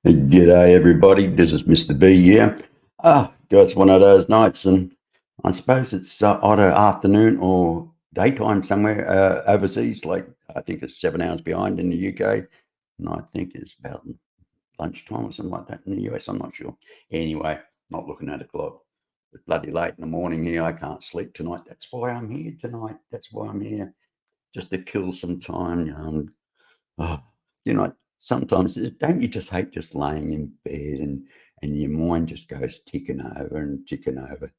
G'day everybody, this is Mr.B here. It's one of those nights, and I suppose it's either afternoon or daytime somewhere overseas. Like I think it's 7 hours behind in the UK, and I think it's about lunchtime or something like that in the US. I'm not sure. Anyway, not looking at a clock. It's bloody late in the morning here. I can't sleep tonight. That's why I'm here tonight. That's why I'm here, just to kill some time. Oh, you know, sometimes don't you just hate just laying in bed and your mind just goes ticking over and ticking over,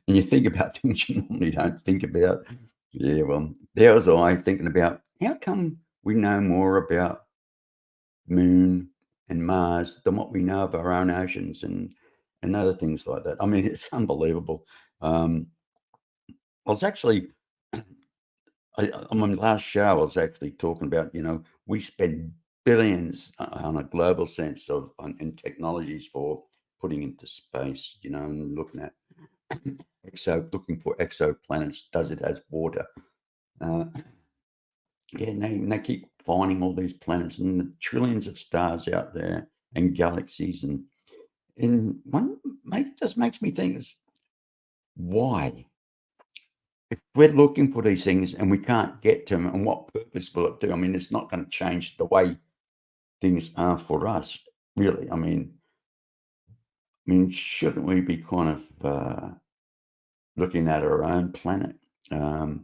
and you think about things you normally don't think about. Yeah, well, there was I thinking about how come we know more about Moon and Mars than what we know of our own oceans and other things like that. I mean, it's unbelievable. I was actually on my last show, I was actually talking about, we spend billions on a global sense in technologies for putting into space, and looking at looking for exoplanets. Does it has water? And they keep finding all these planets and the trillions of stars out there and galaxies, and one just makes me think is why. If we're looking for these things and we can't get to them, and what purpose will it do? I mean, it's not going to change the way things are for us, really. Shouldn't we be kind of looking at our own planet? I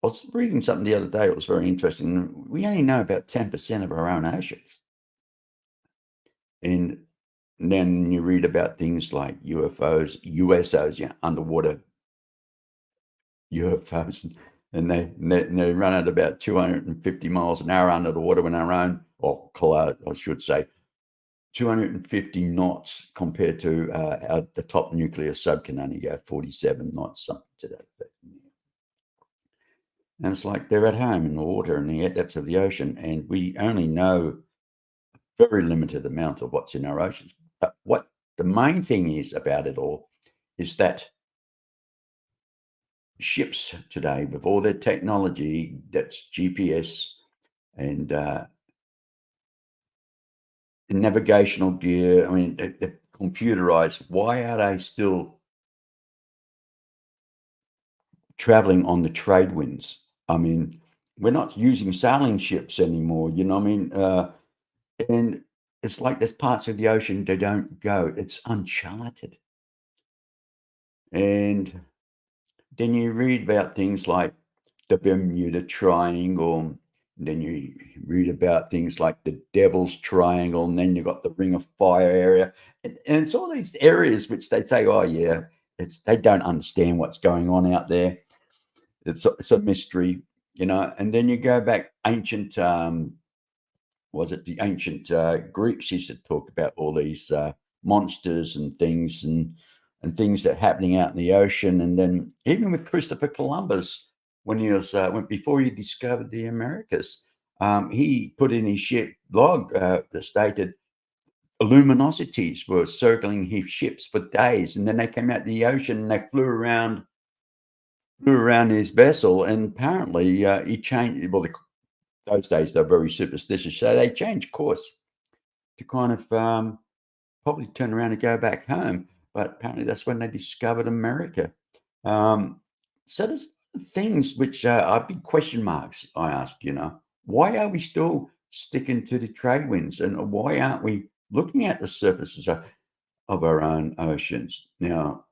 was reading something the other day. It was very interesting. We only know about 10% of our own oceans, and then you read about things like UFOs, USOs, underwater UFOs, and they run at about 250 miles an hour under the water when our own, or I should say, 250 knots compared to the top nuclear sub can only go 47 knots, something to that effect. And it's like they're at home in the water in the depths of the ocean, and we only know a very limited amount of what's in our oceans. But what the main thing is about it all is that ships today, with all their technology, that's GPS and navigational gear, they're computerized. Why are they still traveling on the trade winds? We're not using sailing ships anymore, and it's like there's parts of the ocean they don't go. It's uncharted. And then you read about things like the Bermuda Triangle. Then you read about things like the Devil's Triangle, and then you've got the Ring of Fire area. And it's all these areas which they say, oh, yeah, they don't understand what's going on out there. It's a mystery, And then you go back ancient, was it the ancient Greeks used to talk about all these monsters and things and things that are happening out in the ocean. And then even with Christopher Columbus, when he was before he discovered the Americas, he put in his ship log that stated luminosities were circling his ships for days, and then they came out the ocean and they flew around his vessel, and apparently he changed. Well, those days they're very superstitious, so they changed course to kind of probably turn around and go back home. But apparently that's when they discovered America. Um, so there's things which are big question marks. I ask, why are we still sticking to the trade winds, and why aren't we looking at the surfaces of our own oceans? Now,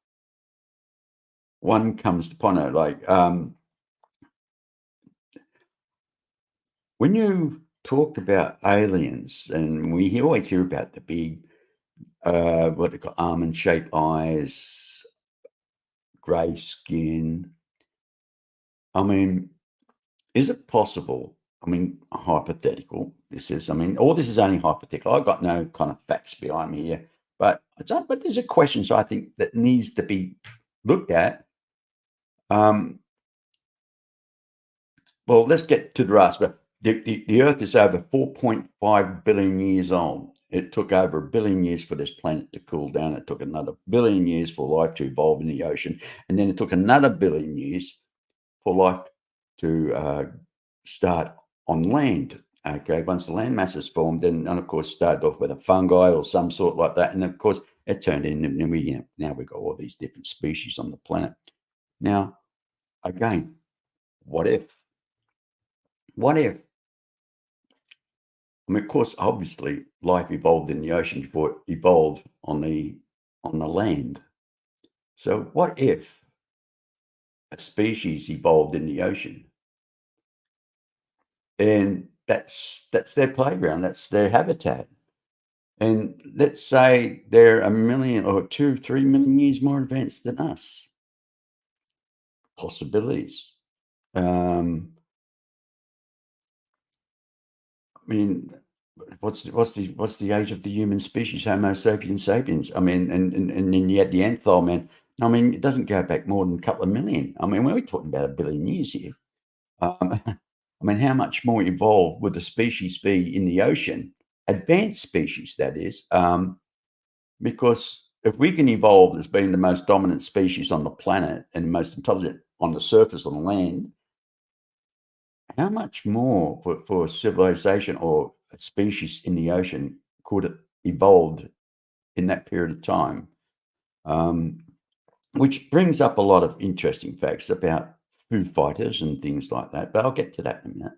one comes upon it like when you talk about aliens, and we always hear about the big, what they call almond-shaped eyes, grey skin. I mean, is it possible? I mean, hypothetical. All this is only hypothetical. I've got no kind of facts behind me here, but there's a question, so I think that needs to be looked at. Well, let's get to the rest. But the Earth is over 4.5 billion years old. It took over 1 billion years for this planet to cool down. It took another 1 billion years for life to evolve in the ocean. And then it took another 1 billion years for life to start on land. Okay, once the land mass is formed, then, and of course, started off with a fungi or some sort like that. And of course, it turned in, and now we've got all these different species on the planet. Now, again, what if? What if? I mean, of course, obviously, life evolved in the ocean before it evolved on the land. So, what if a species evolved in the ocean, and that's their playground, that's their habitat, and let's say they're 1 million or 2, 3 million years more advanced than us? Possibilities. Um, I mean, what's the age of the human species? Homo sapiens sapiens. I mean, and then you had the Neanderthal man. I mean, it doesn't go back more than a couple of million. I mean, we're talking about 1 billion years here. I mean, how much more evolved would the species be in the ocean? Advanced species, that is, because if we can evolve as being the most dominant species on the planet and most intelligent on the surface on the land, how much more for civilization or a species in the ocean could have evolved in that period of time? Um, which brings up a lot of interesting facts about food fighters and things like that, but I'll get to that in a minute.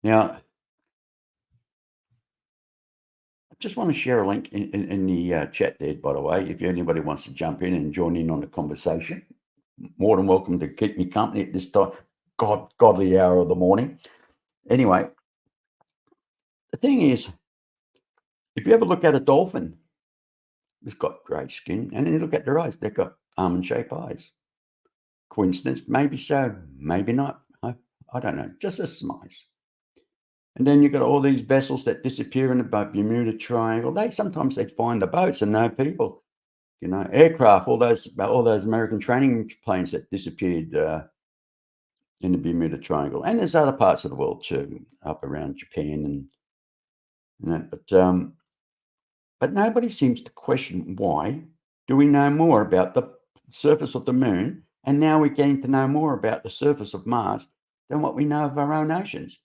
Now, I just want to share a link in the chat there, by the way. If anybody wants to jump in and join in on the conversation, more than welcome to keep me company at this time, godly hour of the morning. Anyway, the thing is, if you ever look at a dolphin, it's got grey skin, and then you look at their eyes, they've got almond-shaped eyes. Coincidence? Maybe so, maybe not. I don't know, just a surmise. And then you've got all these vessels that disappear in the Bermuda Triangle. Sometimes they find the boats and no people. Aircraft, all those American training planes that disappeared in the Bermuda Triangle. And there's other parts of the world too, up around Japan but nobody seems to question why do we know more about the surface of the moon, and now we're getting to know more about the surface of Mars than what we know of our own oceans.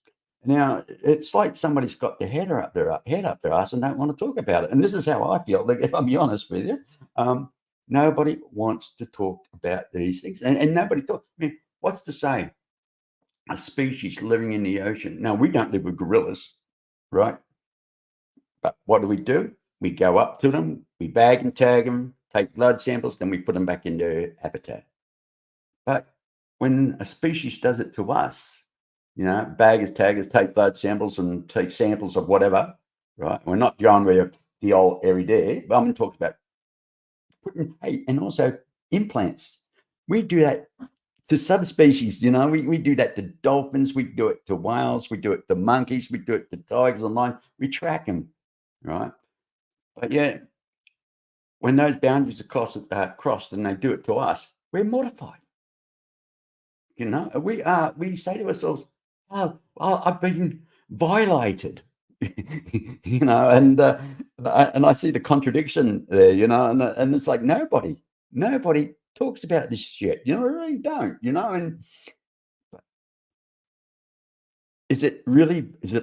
Now, it's like somebody's got their head up their ass and don't want to talk about it. And this is how I feel, if I'll be honest with you. Nobody wants to talk about these things. And nobody talks. I mean, what's to say a species living in the ocean? Now, we don't live with gorillas, right? But what do? We go up to them, we bag and tag them, take blood samples, then we put them back in their habitat. But when a species does it to us, baggers, taggers, take blood samples and take samples of whatever, right? We're not going with the old every day, but I'm going to talk about putting, and also implants. We do that to subspecies, we do that to dolphins, we do it to whales, we do it to monkeys, we do it to tigers and lions, we track them, right? But yeah, when those boundaries are crossed and they do it to us, we're mortified. We say to ourselves, "Oh, I've been violated." And I see the contradiction there, and it's like nobody talks about this shit, they really don't, and is it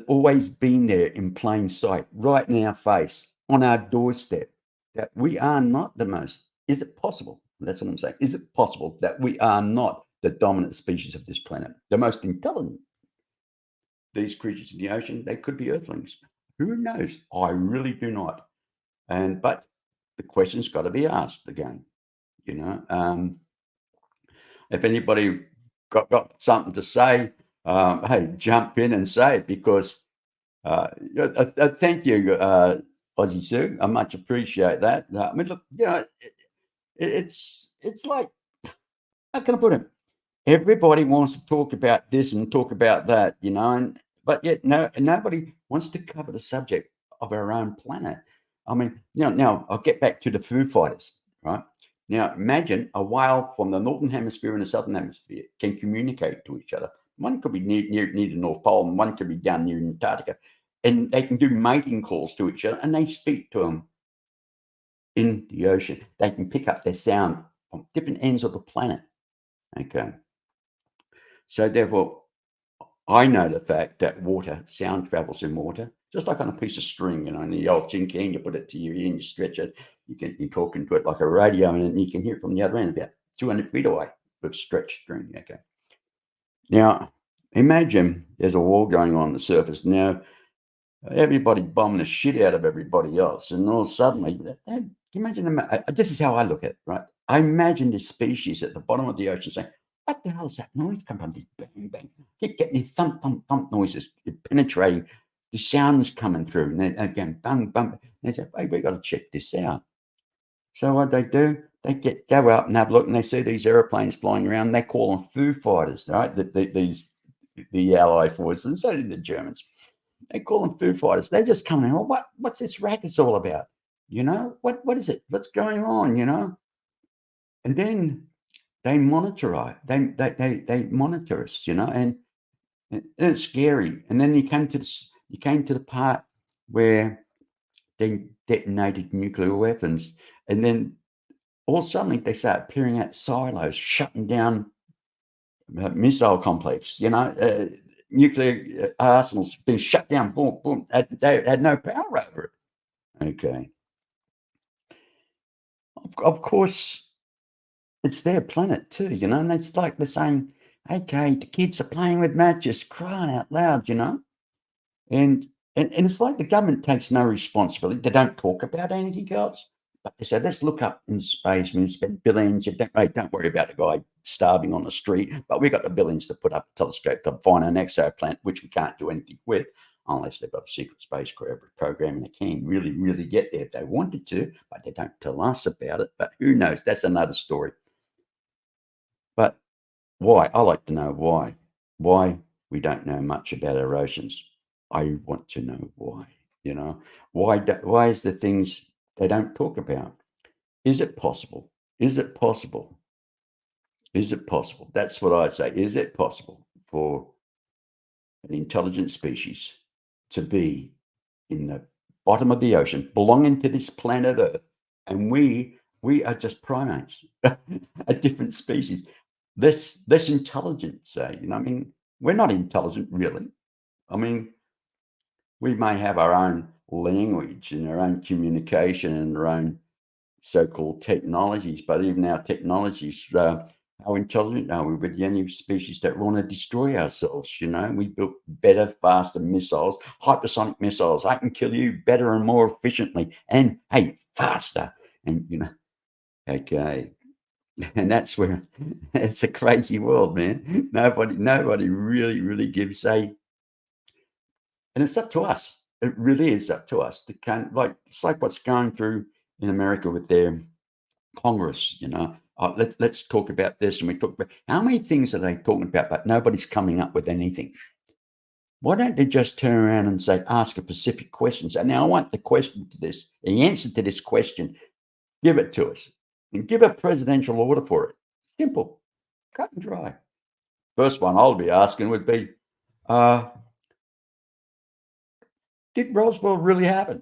always been there in plain sight, right in our face, on our doorstep, that we are not the most is it possible? That's what I'm saying. Is it possible that we are not the dominant species of this planet, the most intelligent? These creatures in the ocean, they could be earthlings. Who knows? I really do not. But the question's got to be asked again. You know, if anybody got something to say, hey, jump in and say it because yeah, thank you, Aussie Sue. I much appreciate that. I mean, look, it's like how can I put it? Everybody wants to talk about this and talk about that, and but yet nobody wants to cover the subject of our own planet. I mean, now I'll get back to the Foo Fighters, right? Now imagine a whale from the northern hemisphere and the southern hemisphere can communicate to each other. One could be near the North Pole, and one could be down near Antarctica, and they can do mating calls to each other, and they speak to them in the ocean. They can pick up their sound from different ends of the planet. Okay, so therefore I know the fact that sound travels in water, just like on a piece of string, in the old tin can, you put it to your ear and you stretch it. You're talking to it like a radio, and then you can hear it from the other end about 200 feet away with stretched string. Okay. Now, imagine there's a war going on the surface. Now, everybody bombing the shit out of everybody else, and all suddenly, can you imagine? This is how I look at it, right? I imagine this species at the bottom of the ocean saying, "What the hell is that noise coming from? These bang bang, keep getting these thump thump thump noises, penetrating. The sounds coming through, and then again, bang bang." They say, "Hey, we got to check this out." So what they do? They go out and have a look, and they see these airplanes flying around. They call them Foo Fighters, right? The Allied forces, and so did the Germans. They call them Foo Fighters. They just come in. Well, what's this racket all about? What is it? What's going on? And then they monitor it. They monitor us. And it's scary. And then you came to the part where they detonated nuclear weapons, and then all suddenly they start appearing at silos, shutting down missile complex. Nuclear arsenals being shut down. Boom, boom. They had no power over it. Okay. Of course, it's their planet too, and it's like they're saying, okay, the kids are playing with matches, crying out loud. And it's like the government takes no responsibility. They don't talk about anything else. But they say, let's look up in space. We spend billions. Don't worry about the guy starving on the street. But we've got the billions to put up a telescope to find an exoplanet, which we can't do anything with unless they've got a secret space program and they can really, really get there if they wanted to. But they don't tell us about it. But who knows? That's another story. But why? I like to know why. Why we don't know much about our oceans. I want to know why. Why is the things they don't talk about? Is it possible? Is it possible? Is it possible? That's what I say. Is it possible for an intelligent species to be in the bottom of the ocean, belonging to this planet Earth, and we are just primates, a different species, this intelligent, say, I mean, we're not intelligent really. I mean, we may have our own language and our own communication and our own so-called technologies, but even our technologies, how intelligent are we? We're the only species that want to destroy ourselves. We built better, faster missiles, hypersonic missiles. I can kill you better and more efficiently, and hey, faster. And okay, and that's where it's a crazy world, man. Nobody really, really gives a, and it's up to us. It really is up to us to it's like what's going through in America with their Congress. Let's talk about this, and we talk about how many things are they talking about, but nobody's coming up with anything. Why don't they just turn around and say, ask a specific question? So now I want the answer to this question. Give it to us, and give a presidential order for it. Simple, cut and dry. First one I'll be asking would be, uh, did Roswell really happen?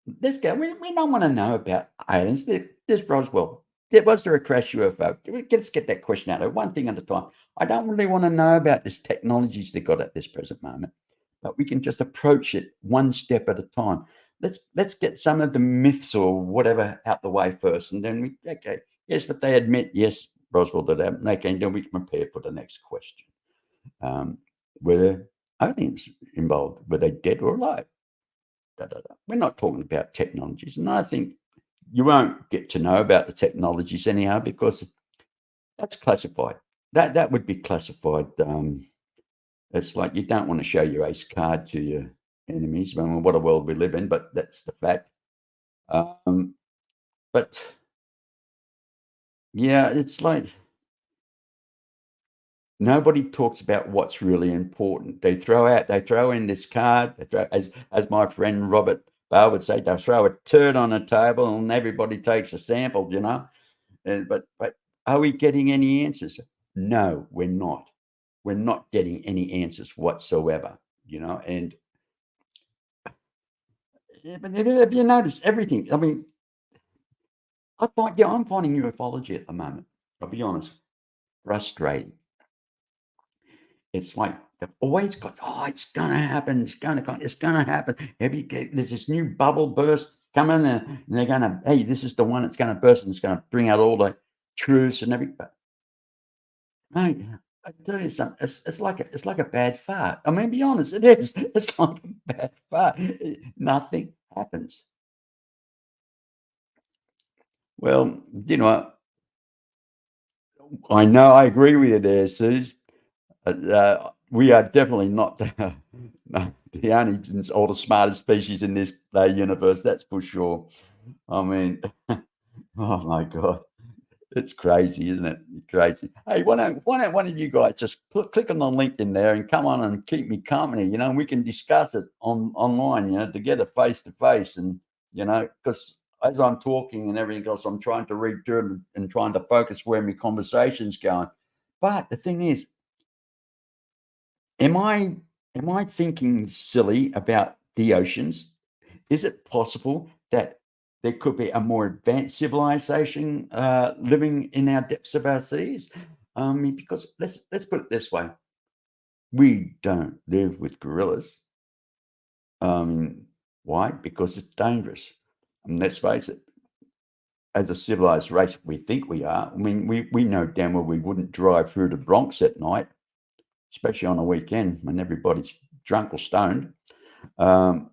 This guy, we don't want to know about aliens. This Roswell, was there a crash UFO? Let's get that question out of one thing at a time. I don't really want to know about this technologies they got at this present moment, but we can just approach it one step at a time. Let's get some of the myths or whatever out the way first, and then we okay. Yes, but they admit yes, Roswell did happen. Okay, then we can prepare for the next question. Were there aliens involved? Were they dead or alive? Da, da, da. We're not talking about technologies, and I think you won't get to know about the technologies anyhow because that's classified. That would be classified. It's like you don't want to show your ace card to your enemies. I mean, what a world we live in, but that's the fact. Um, but yeah, it's like nobody talks about what's really important. They throw in this card, they throw, as my friend Robert Bale would say, they throw a turd on a table and everybody takes a sample, you know. And but are we getting any answers? No, we're not. We're not getting any answers whatsoever, you know. And yeah, but have you noticed everything? I mean, I'm finding ufology at the moment. I'll be honest, frustrating. It's like they've always got, oh, it's gonna happen, it's gonna happen. There's this new bubble burst coming, and they're gonna, hey, this is the one that's gonna burst, and it's gonna bring out all the truths and everything. But mate, I tell you something, it's like a bad fart. I mean, be honest, it is. It's like a bad fart. Nothing happens. Well, you know, I know I agree with you there, Suze. We are definitely not the only or the smartest species in this universe. That's for sure. I mean, oh my god, it's crazy, isn't it? Crazy. Hey, why don't one of you guys just click on the link in there and come on and keep me company? You know, and we can discuss it online. You know, together face to face, and you know, because as I'm talking and everything else, I'm trying to read through it and trying to focus where my conversation's going. But the thing is, Am I am I thinking silly about the oceans? Is it possible that there could be a more advanced civilization living in our depths of our seas? Because let's put it this way: we don't live with gorillas. Why? Because it's dangerous. And let's face it, as a civilized race, we think we are. I mean, we know damn well we wouldn't drive through the Bronx at night, especially on a weekend when everybody's drunk or stoned. Um,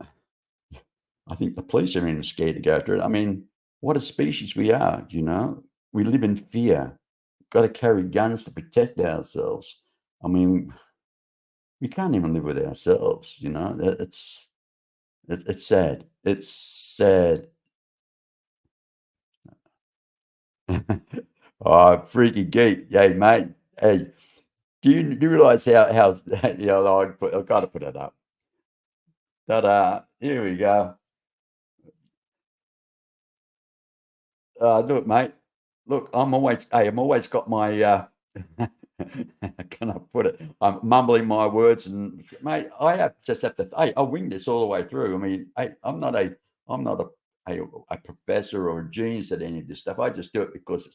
I think the police are even scared to go through it. I mean, what a species we are, you know? We live in fear. Got to carry guns to protect ourselves. I mean, we can't even live with ourselves, you know? It's sad. It's sad. Oh, freaky geek. Hey, mate. Hey, do you realize how you know, I've got to put it up. Ta-da. Here we go. Look, mate. Look, I'm always got my, can I put it? I'm mumbling my words and mate, just have to, hey, I'll wing this all the way through. I mean, I'm not a professor or a genius at any of this stuff. I just do it because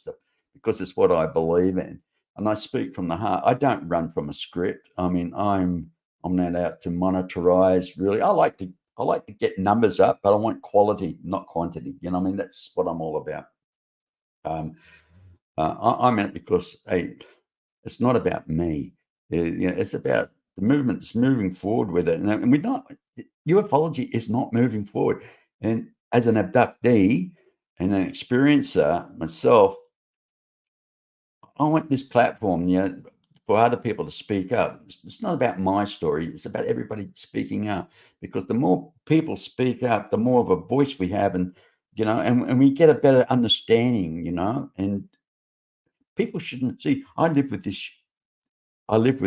it's what I believe in. And I speak from the heart. I don't run from a script. I mean, I'm not out to monetize really. I like to get numbers up, but I want quality, not quantity. You know, what I mean, that's what I'm all about. Um, I'm in it because hey, it's not about me. You know, it's about the movement. It's moving forward with it, and we're not. Ufology is not moving forward. And as an abductee and an experiencer myself, I want this platform, you know, for other people to speak up. It's not about my story. It's about everybody speaking up because the more people speak up, the more of a voice we have, and you know, and we get a better understanding, you know, and people shouldn't see. I lived with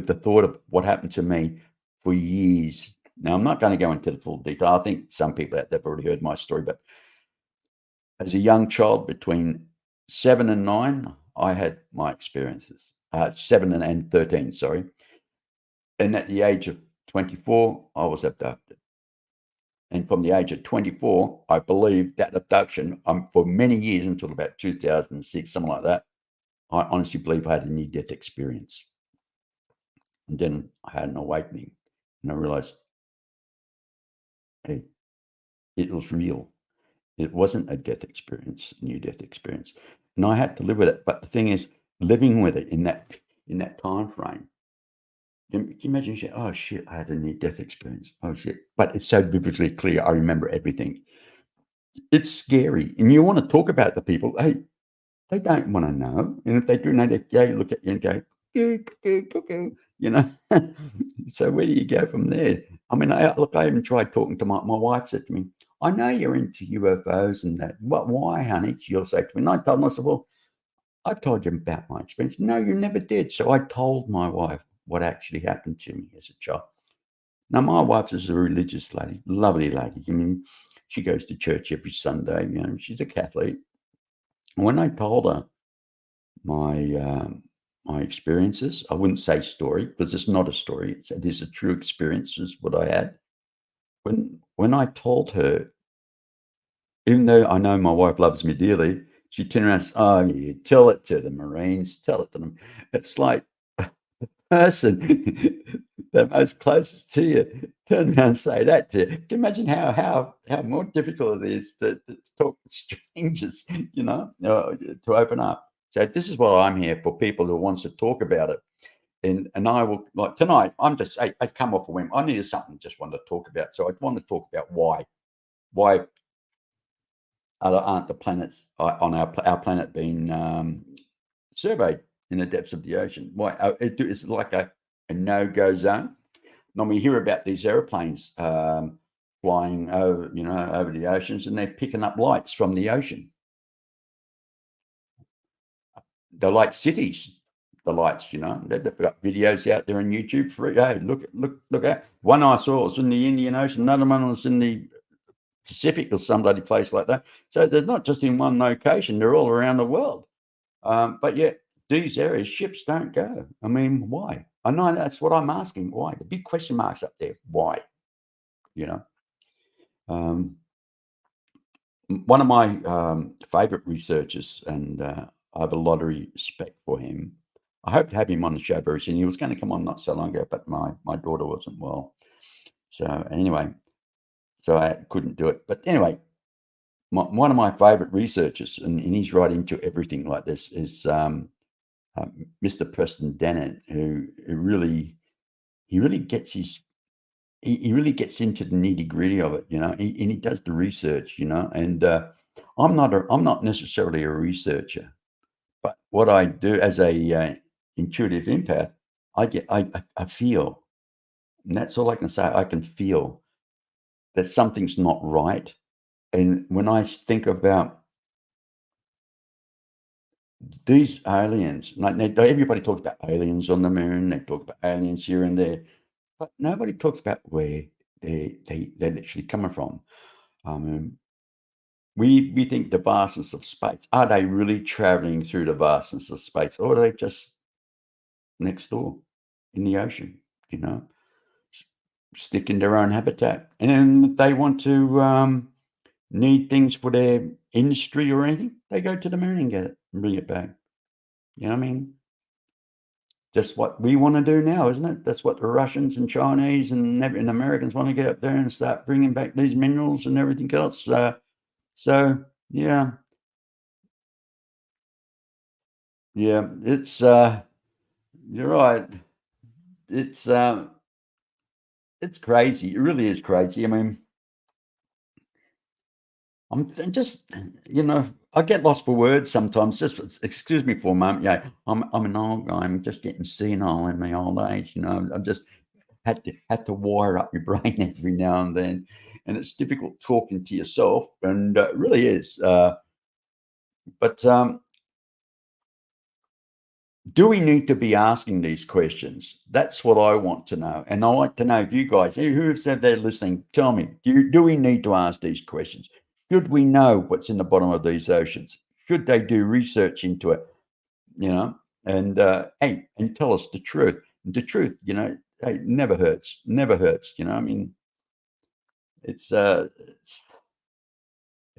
the thought of what happened to me for years. Now, I'm not going to go into the full detail. I think some people out there have already heard my story, but as a young child between 7 and 9, I had my experiences. 7 and 13, sorry. And at the age of 24, I was abducted. And from the age of 24, I believed that abduction for many years until about 2006, something like that. I honestly believe I had a near-death experience. And then I had an awakening, and I realized, hey, it was real. It wasn't a death experience, near-death experience, and I had to live with it. But the thing is, living with it in that time frame. Can you imagine? Oh shit! I had a near-death experience. Oh shit! But it's so vividly clear. I remember everything. It's scary, and you want to talk about it to people. Hey, they don't want to know, and if they do know, they look at you and go, "Cuckoo, cuckoo, cuckoo," you know. So where do you go from there? I mean, I even tried talking to my wife. Said to me, "I know you're into UFOs and that. What? Why, honey?" She'll say to me, and I told her, I said, "Well, I told you about my experience." No, you never did. So I told my wife what actually happened to me as a child. Now, my wife is a religious lady, lovely lady. I mean, she goes to church every Sunday. You know, she's a Catholic. When I told her my my experiences, I wouldn't say story because it's not a story. It is a true experience, is what I had. When I told her, even though I know my wife loves me dearly, she turned around and said, "Oh, yeah, tell it to the Marines, tell it to them." It's like person that most closest to you turn around and say that to you. Can you imagine how more difficult it is to talk to strangers, to open up? So this is what I'm here for, people who wants to talk about it. And I will, like tonight, I come off a whim. I needed something just wanted to talk about. So I want to talk about why aren't the planets on our planet being surveyed in the depths of the ocean. Why? It's like a no-go zone. Now we hear about these airplanes flying over the oceans, and they're picking up lights from the ocean. They're like cities. The lights, they've got videos out there on YouTube for it. Hey, look at one I saw was in the Indian Ocean. Another one was in the Pacific or some bloody place like that. So they're not just in one location; they're all around the world. But yet these areas, ships don't go. I mean, why? I know that's what I'm asking. Why? The big question marks up there. Why? You know, um, one of my favorite researchers, and I have a lot of respect for him. I hope to have him on the show very soon. He was going to come on not so long ago, but my daughter wasn't well. So anyway, so I couldn't do it. But anyway, one of my favorite researchers, and he's right into everything like this, is Mr. Preston Dennett, who really he really gets his he really gets into the nitty gritty of it, and he does the research, and I'm not necessarily a researcher, but what I do as a intuitive empath, I feel, and that's all I can say. I can feel that something's not right, and when I think about these aliens, like everybody talks about aliens on the moon, they talk about aliens here and there, but nobody talks about where they're literally coming from. Um, we think the vastness of space. Are they really traveling through the vastness of space, or are they just next door in the ocean? You know, s- stick in their own habitat, and then if they want to need things for their industry or anything, they go to the moon and get it and bring it back. You know what I mean? Just what we want to do now, isn't it? That's what the Russians and Chinese and Americans want to get up there and start bringing back these minerals and everything else. So yeah, yeah, you're right. It's it's crazy. It really is crazy. I mean, I'm just, I get lost for words sometimes. Just excuse me for a moment. Yeah, I'm an old guy. I'm just getting senile in my old age. I'm just had to wire up your brain every now and then, and it's difficult talking to yourself, and it really is. But do we need to be asking these questions? That's what I want to know, and I like to know if you guys who have said they're listening, tell me, do we need to ask these questions? Should we know what's in the bottom of these oceans? Should they do research into it? You know, and hey, and tell us the truth. The truth, hey, never hurts. Never hurts. I mean, it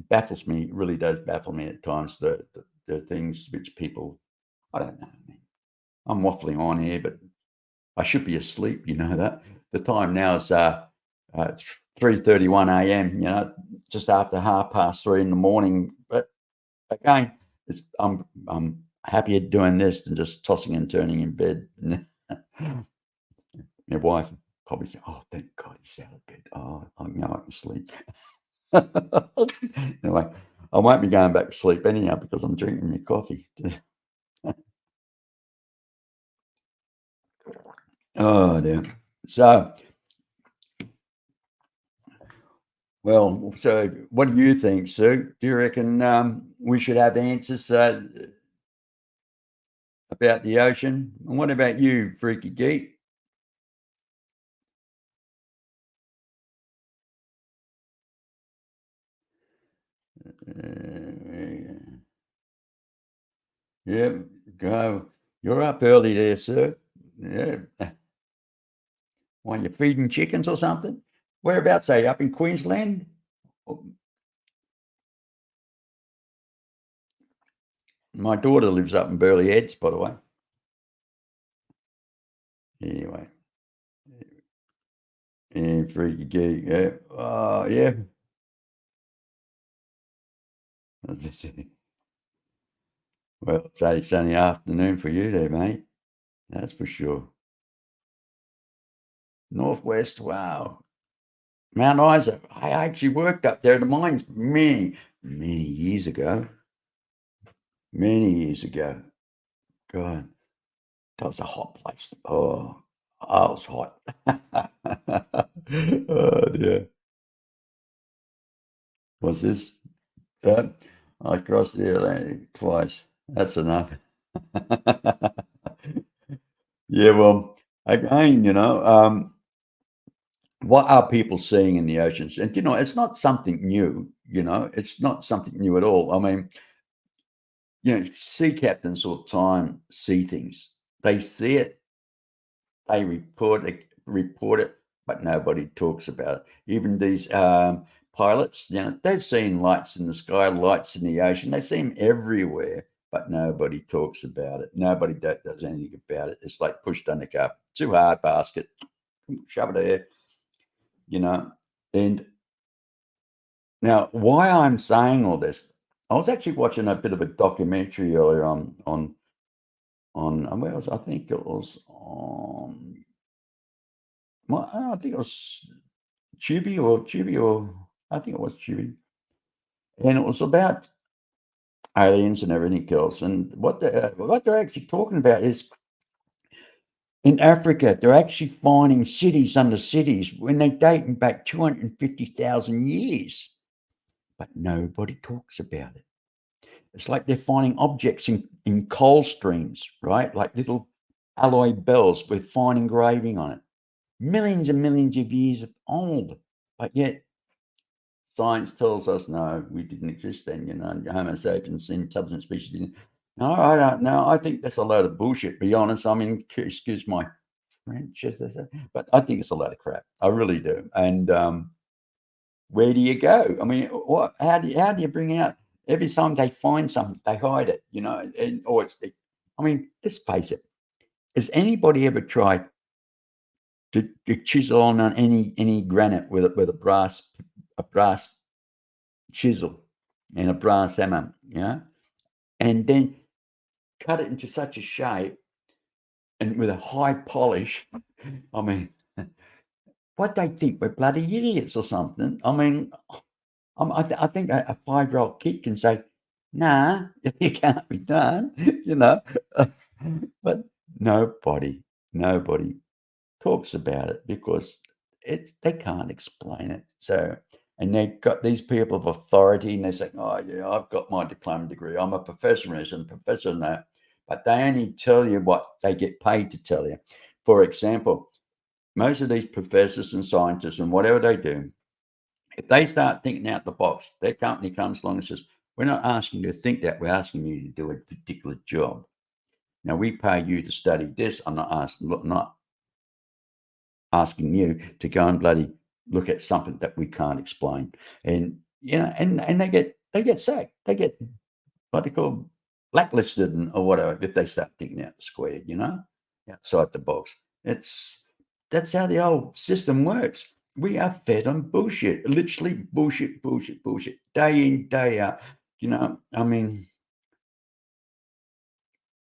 baffles me. It really does baffle me at times. The things which people, I don't know. I'm waffling on here, but I should be asleep. You know that the time now is 3:31 a.m. You know, just after 3:30 in the morning. But again, I'm happier doing this than just tossing and turning in bed. My wife probably said, "Oh, thank God he's out of bed. Oh, I know I can sleep." Anyway, I won't be going back to sleep anyhow because I'm drinking my coffee. Oh dear. So, well, so what do you think, Sue? Do you reckon we should have answers about the ocean? And what about you, freaky geek? Yeah, go. You're up early there, sir. Yeah. Why, you feeding chickens or something? Whereabouts are you? Up in Queensland? Oh, my daughter lives up in Burleigh Heads, by the way. Anyway, yeah, freaky geek. Yeah. Yeah. Well, it's a sunny afternoon for you there, mate. That's for sure. Northwest, wow. Mount Isa. I actually worked up there at the mines many years ago. Many years ago. God, that was a hot place. Oh, I was hot. Oh dear. What's this? Uh, I crossed the Atlantic twice. That's enough. Yeah, well, again, what are people seeing in the oceans? And it's not something new. It's not something new at all. I mean, sea captains all the time see things. They see it, they report it, but nobody talks about it. Even these pilots, they've seen lights in the sky, lights in the ocean. They see them everywhere, but nobody talks about it. Nobody does anything about it. It's like pushed under carpet. Too hard basket, shove it there, you know. And now, why I'm saying all this, I was actually watching a bit of a documentary earlier on where was I think it was on well, I think it was Tubi or I think it was Tubi, and it was about aliens and everything else. And what they're actually talking about is in Africa, they're actually finding cities under cities when they dating back 250,000 years, but nobody talks about it. It's like they're finding objects in coal streams, right? Like little alloy bells with fine engraving on it. Millions and millions of years old. But yet science tells us no, we didn't exist then, Homo sapiens, intelligent species didn't. No, I don't know. I think that's a load of bullshit, to be honest. I mean, excuse my French, as they say, but I think it's a load of crap. I really do. And where do you go? I mean, what? How do you bring out every time they find something, they hide it, and or I mean, let's face it. Has anybody ever tried to chisel on any granite with a brass chisel and a brass hammer, and then cut it into such a shape and with a high polish? I mean, what they think we're bloody idiots or something. I mean, I think a 5-year-old kid can say, "Nah, it can't be done," you know. But nobody talks about it because they can't explain it. So, and they've got these people of authority, and they say, "Oh yeah, I've got my diploma degree. I'm a professor in this and professor in that," but they only tell you what they get paid to tell you. For example, most of these professors and scientists and whatever they do, if they start thinking out the box, their company comes along and says, "We're not asking you to think that. We're asking you to do a particular job. Now we pay you to study this. I'm not asking you to go and bloody look at something that we can't explain, and and they get sacked. They get what they call blacklisted or whatever if they start thinking out the square, outside the box. It's That's how the whole system works. We are fed on bullshit, literally bullshit, bullshit, bullshit, day in, day out. I mean,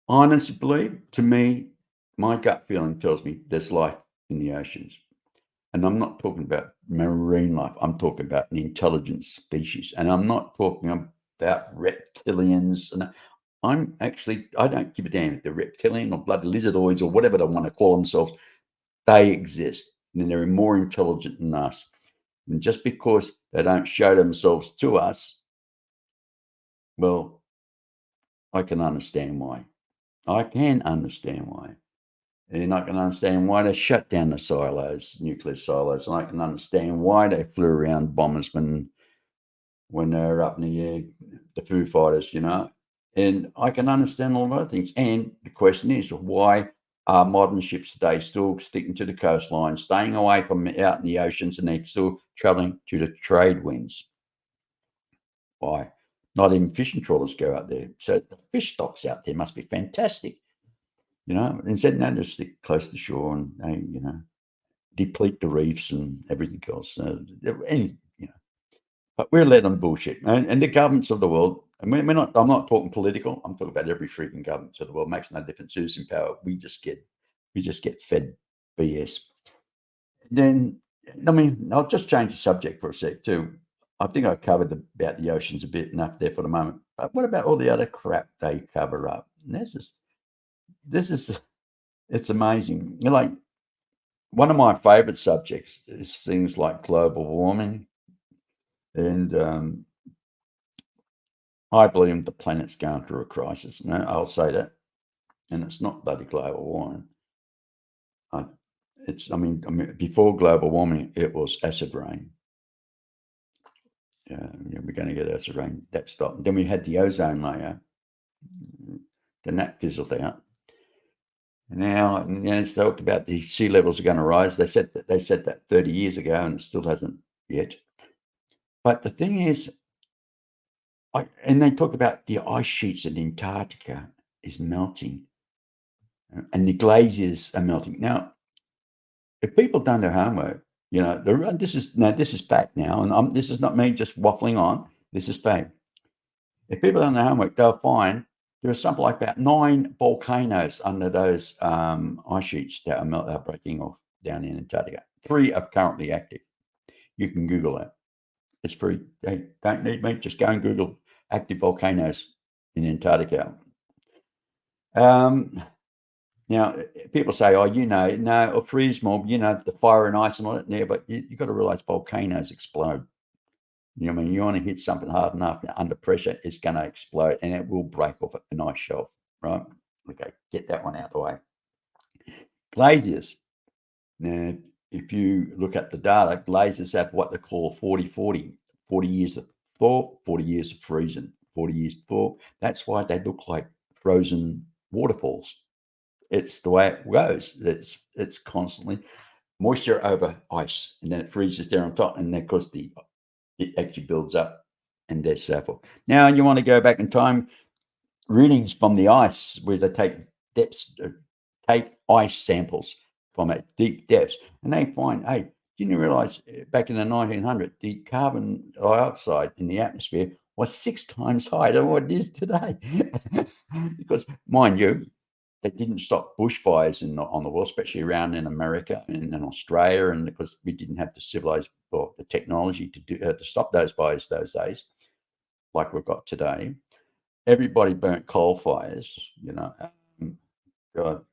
honestly believe, to me, my gut feeling tells me there's life in the oceans. And I'm not talking about marine life. I'm talking about an intelligent species. And I'm not talking about reptilians. And I don't give a damn if they're reptilian or bloody lizardoids or whatever they want to call themselves. They exist and they're more intelligent than us. And just because they don't show themselves to us, well, I can understand why. I can understand why. And I can understand why they shut down the silos, nuclear silos. And I can understand why they flew around bombers when they're up in the air, the Foo Fighters. And I can understand all of other things. And the question is, why are modern ships today still sticking to the coastline, staying away from out in the oceans, and they're still traveling to the trade winds? Why? Not even fishing trawlers go out there. So the fish stocks out there must be fantastic. Instead, no, just stick close to shore and deplete the reefs and everything else. But we're led on bullshit, and the governments of the world. And we're not. I'm not talking political. I'm talking about every freaking government of the world. Makes no difference who's in power. We just get fed BS. Then, I mean, I'll just change the subject for a sec too. I think I covered about the oceans a bit enough there for the moment. But what about all the other crap they cover up? And this is it's amazing. Like, one of my favorite subjects is things like global warming, and I believe the planet's going through a crisis. I'll say that, and it's not bloody global warming. I mean, before global warming, it was acid rain. We're going to get acid rain. That stopped. Then we had the ozone layer. Then that fizzled out. Now, it's talked about the sea levels are going to rise. They said that 30 years ago, and it still hasn't yet. But the thing is, and they talk about the ice sheets in Antarctica is melting, and the glaciers are melting. Now, if people done their homework, this is fact now, and this is not me just waffling on. This is fact. If people done their homework, they'll find there are something like about 9 volcanoes under those ice sheets that are breaking off down in Antarctica. 3 are currently active. You can Google that. It's free. They don't need me. Just go and Google active volcanoes in Antarctica. Now, people say, "Oh, no, or freeze mob, the fire and ice and all that." Yeah, but you got to realize volcanoes explode. I mean, you want to hit something hard enough under pressure, it's going to explode, and it will break off an ice shelf, right? Okay, get that one out of the way. Glaciers. Now, if you look at the data, glaciers have what they call 40-40, 40 years of thaw, 40 years of freezing, 40 years of thaw. That's why they look like frozen waterfalls. It's the way it goes. It's constantly moisture over ice, and then it freezes there on top, and then, of course, it actually builds up, and there's so forth. Now, you want to go back in time, readings from the ice, where they take ice samples from at deep depths, and they find, hey, didn't you realize back in the 1900s, the carbon dioxide in the atmosphere was 6 times higher than what it is today? Because, mind you, they didn't stop bushfires on the world, especially around in America and in Australia, and because we didn't have the technology to stop those fires those days, like we've got today. Everybody burnt coal fires,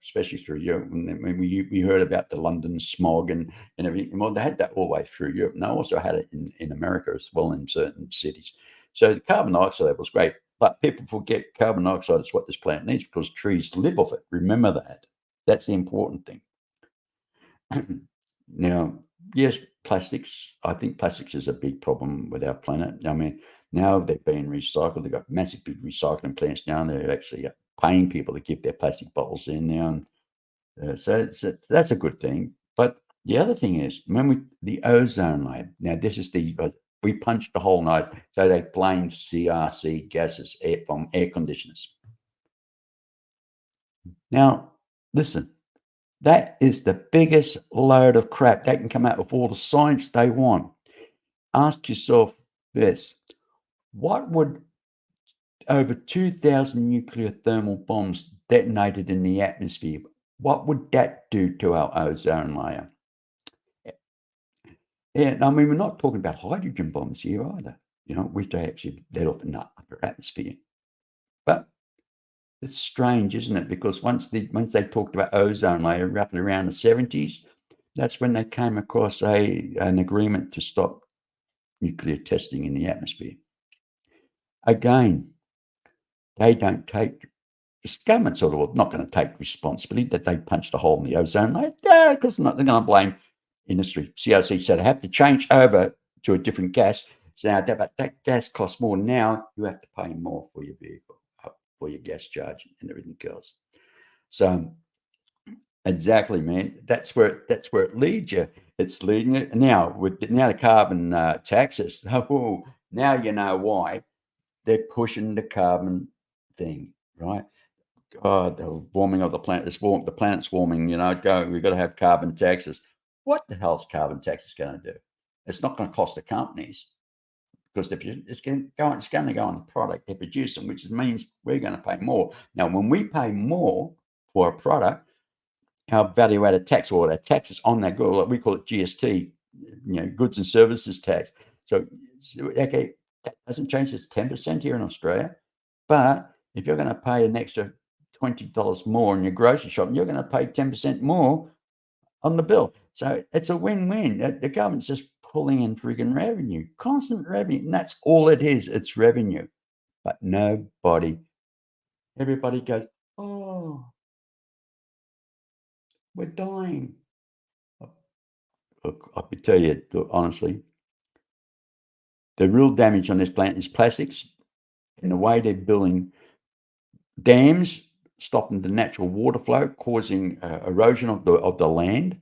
especially through Europe. When we heard about the London smog and everything, well, they had that all the way through Europe, and they also had it in America as well in certain cities. So the carbon dioxide level was great. But people forget carbon dioxide is what this planet needs because trees live off it. Remember that. That's the important thing. Now, yes, plastics. I think plastics is a big problem with our planet. I mean, now they're being recycled. They've got massive big recycling plants now, and they're actually paying people to keep their plastic bottles in now. And so that's a good thing. But The other thing is, when the ozone layer. Now, this is we punched the hole nose, so they blame CRC gases from air conditioners. Now, listen, that is the biggest load of crap. They can come out with all the science they want. Ask yourself this: what would over 2,000 nuclear thermal bombs detonated in the atmosphere? What would that do to our ozone layer? Yeah, I mean, we're not talking about hydrogen bombs here either, which they actually let off in the upper atmosphere. But it's strange, isn't it? Because once they talked about ozone layer roughly around the 70s, that's when they came across an agreement to stop nuclear testing in the atmosphere. Again, they don't take the government sort of not going to take responsibility that they punched a hole in the ozone layer. Yeah, because they're going to blame industry. CRC said I have to change over to a different gas. So now that gas costs more. Now you have to pay more for your vehicle, for your gas charge and everything else. So exactly, man. That's where it leads you. It's leading it now with the carbon taxes. Oh, now you know why they're pushing the carbon thing, right? Oh, the warming of the planet. The planet's warming. We've got to have carbon taxes. What the hell's carbon taxes going to do? It's not going to cost the companies because it's going to go on the product they're producing, which means we're going to pay more. Now, when we pay more for a product, our value-added tax or our taxes on that good, we call it GST, goods and services tax. So okay, that doesn't change. It's 10% here in Australia, but if you're going to pay an extra $20 more in your grocery shop, you're going to pay 10% more on the bill. So it's a win-win. The government's just pulling in friggin' revenue, constant revenue, and that's all it is. It's revenue. But everybody goes, oh, we're dying. Look, I could tell you honestly, the real damage on this planet is plastics and the way they're building dams, stopping the natural water flow, causing erosion of the land.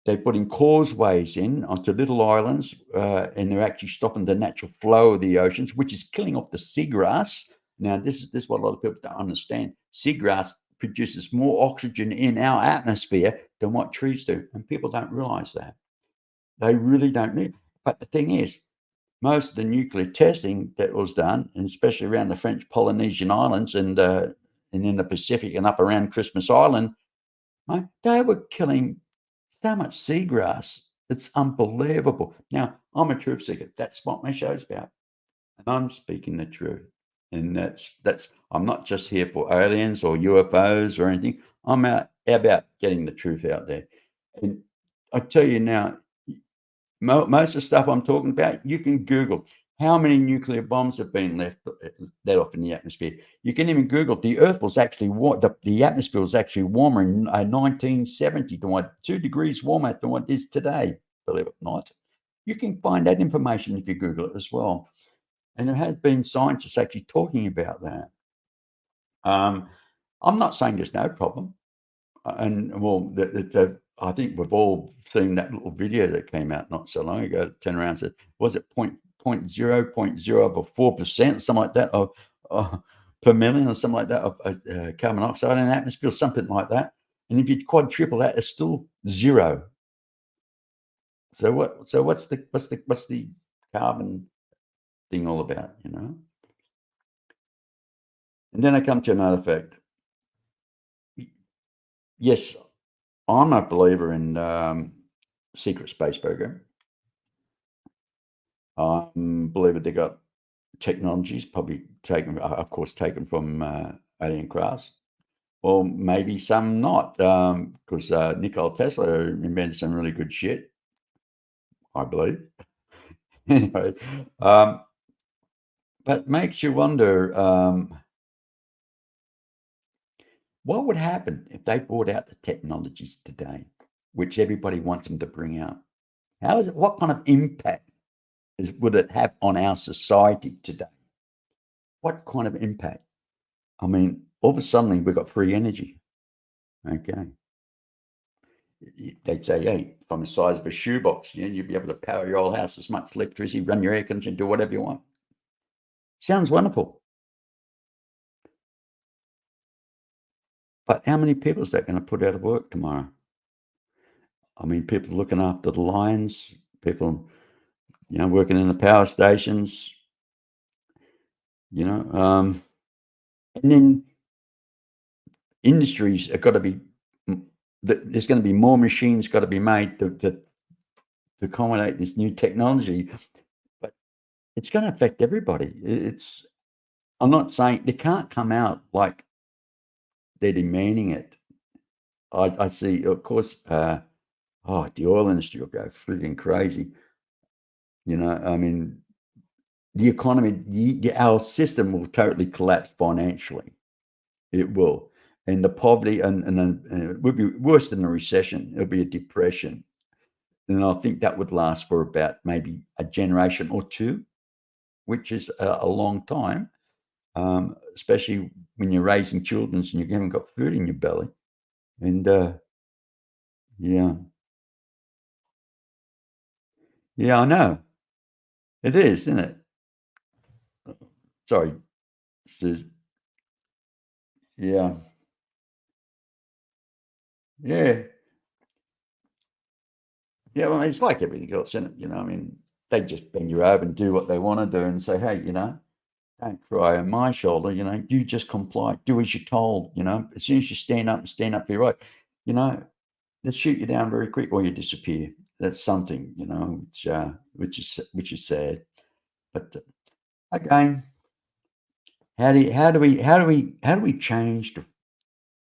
They're putting causeways in onto little islands, and they're actually stopping the natural flow of the oceans, which is killing off the seagrass. Now, this is what a lot of people don't understand. Seagrass produces more oxygen in our atmosphere than what trees do, and people don't realize that. They really don't need. But the thing is, most of the nuclear testing that was done, and especially around the French Polynesian Islands and in the Pacific and up around Christmas Island, right, they were killing so much seagrass. It's unbelievable. Now, I'm a truth seeker. That's what my show's about. And I'm speaking the truth. And that's I'm not just here for aliens or UFOs or anything. I'm out about getting the truth out there. And I tell you now, most of the stuff I'm talking about, you can Google how many nuclear bombs have been let off in the atmosphere. You can even Google the Earth was actually the atmosphere was actually warmer in 1970 to what 2 degrees warmer than what it is today. Believe it or not, you can find that information if you Google it as well. And there has been scientists actually talking about that. I'm not saying there's no problem. And well, I think we've all seen that little video that came out not so long ago. That turned around and said, was it point zero of a 4%, something like that, of per million or something like that of carbon dioxide in the atmosphere, something like that. And if you quadruple that, it's still zero. So what's the carbon thing all about? And then I come to another fact. Yes, I'm a believer in secret space program. I believe they got technologies probably taken, of course, taken from alien crafts, or maybe some not, because Nikola Tesla invented some really good shit, I believe. Anyway, but makes you wonder what would happen if they brought out the technologies today, which everybody wants them to bring out. What kind of impact would it have on our society today? What kind of impact? I mean, all of a sudden we've got free energy. Okay. they'd say, hey, from the size of a shoebox, you'd be able to power your whole house as much electricity, run your air conditioning, do whatever you want. Sounds wonderful. But how many people is that going to put out of work tomorrow? I mean, people looking after the lines, people, working in the power stations, you know, um, and then industries have got to be, there's going to be more machines got to be made to accommodate this new technology, but it's going to affect everybody. I'm not saying they can't come out like they're demanding it. I see, of course, the oil industry will go freaking crazy. I mean, the economy, our system will totally collapse financially. It will. And the poverty, and it would be worse than a recession. It'll be a depression. And I think that would last for about maybe a generation or two, which is a long time, especially when you're raising children and you haven't got food in your belly. And yeah, yeah, I know. It is, isn't it? Sorry, Suze. Yeah, yeah, yeah. Well, it's like everything else, isn't it? I mean, they just bend you over and do what they want to do and say, hey, don't cry on my shoulder. You just comply, do as you're told. As soon as you stand up for your right, you know, they shoot you down very quick or you disappear. That's something, which is sad. But again, how do we change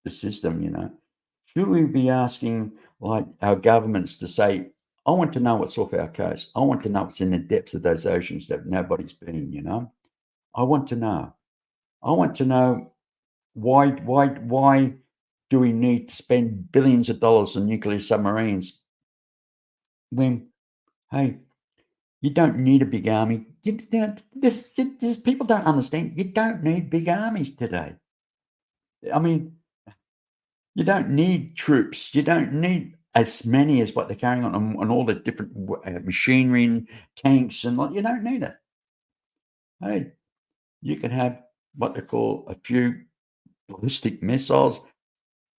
the system? Should we be asking like our governments to say, I want to know what's off our coast. I want to know what's in the depths of those oceans that nobody's been. I want to know. I want to know why do we need to spend billions of dollars on nuclear submarines when, hey, you don't need a big army. This people don't understand. You don't need big armies today. I mean, you don't need troops. You don't need as many as what they're carrying on all the different machinery and tanks and what. You don't need it. Hey, you can have what they call a few ballistic missiles.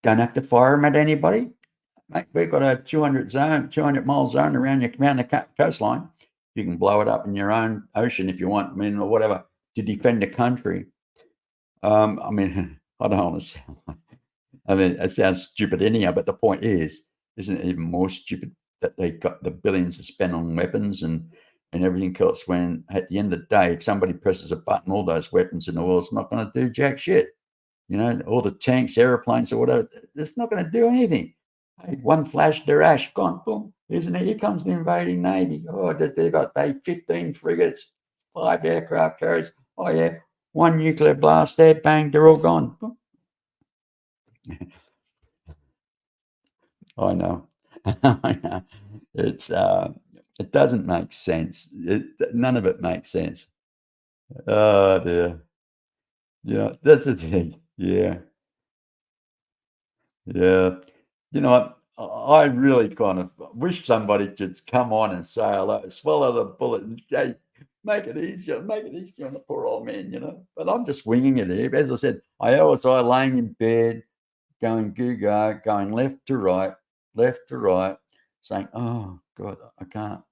Don't have to fire them at anybody. Mate, we've got a 200-mile zone around the coastline. You can blow it up in your own ocean if you want, or whatever, to defend the country. I mean, I don't want to sound like, I mean, it sounds stupid anyhow, but the point is, isn't it even more stupid that they got the billions to spend on weapons and everything else when at the end of the day, if somebody presses a button, all those weapons in the world's not going to do jack shit. All the tanks, airplanes, or whatever, it's not going to do anything. Hey, one flash, they're ash, gone, boom, isn't it? Here comes the invading navy. Oh, they've got 15 frigates, 5 aircraft carriers. Oh, yeah, one nuclear blast there, bang, they're all gone. I know. I know. It doesn't make sense. None of it makes sense. Oh, dear. That's the thing. Yeah. Yeah. I really kind of wish somebody could come on and say hello, swallow the bullet, and hey, make it easier on the poor old man. But I'm just winging it here. As I said, I laying in bed, going goo going left to right, saying, "Oh God, I can't."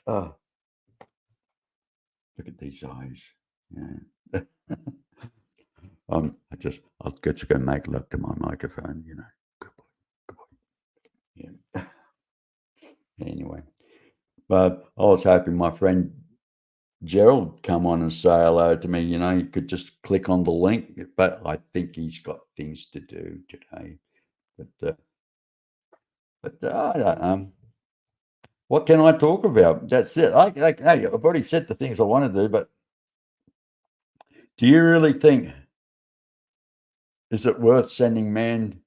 Oh, look at these eyes. Yeah. I'll get to go make love to my microphone. Good boy, good boy. Yeah. Anyway, but I was hoping my friend Gerald would come on and say hello to me. He could just click on the link, but I think he's got things to do today. But I don't know. What can I talk about? That's it. Hey, I've already said the things I want to do, but do you really think is it worth sending man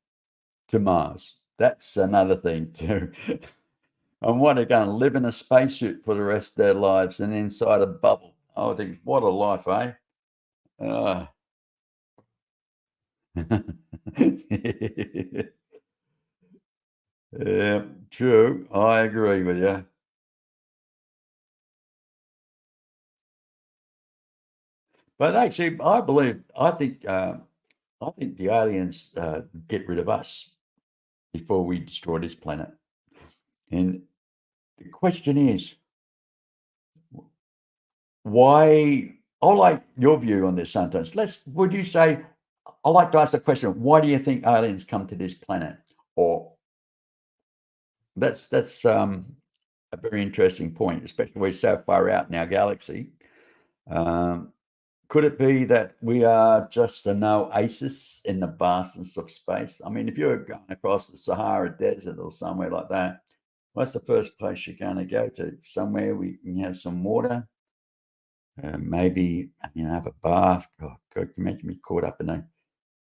to Mars? That's another thing too. And what, they're going to live in a spacesuit for the rest of their lives and inside a bubble. Oh, what a life, eh? Uh, Yeah, true. I agree with you. But actually, I think the aliens get rid of us before we destroy this planet. And the question is, why? I like your view on this sometimes. Would you say, I like to ask the question, why do you think aliens come to this planet? Or that's a very interesting point, especially we're so far out in our galaxy. Um, could it be that we are just an oasis in the vastness of space? I mean, if you're going across the Sahara Desert or somewhere like that, what's the first place you're going to go to? Somewhere we can have some water, maybe have a bath. Oh, God, imagine me caught up in a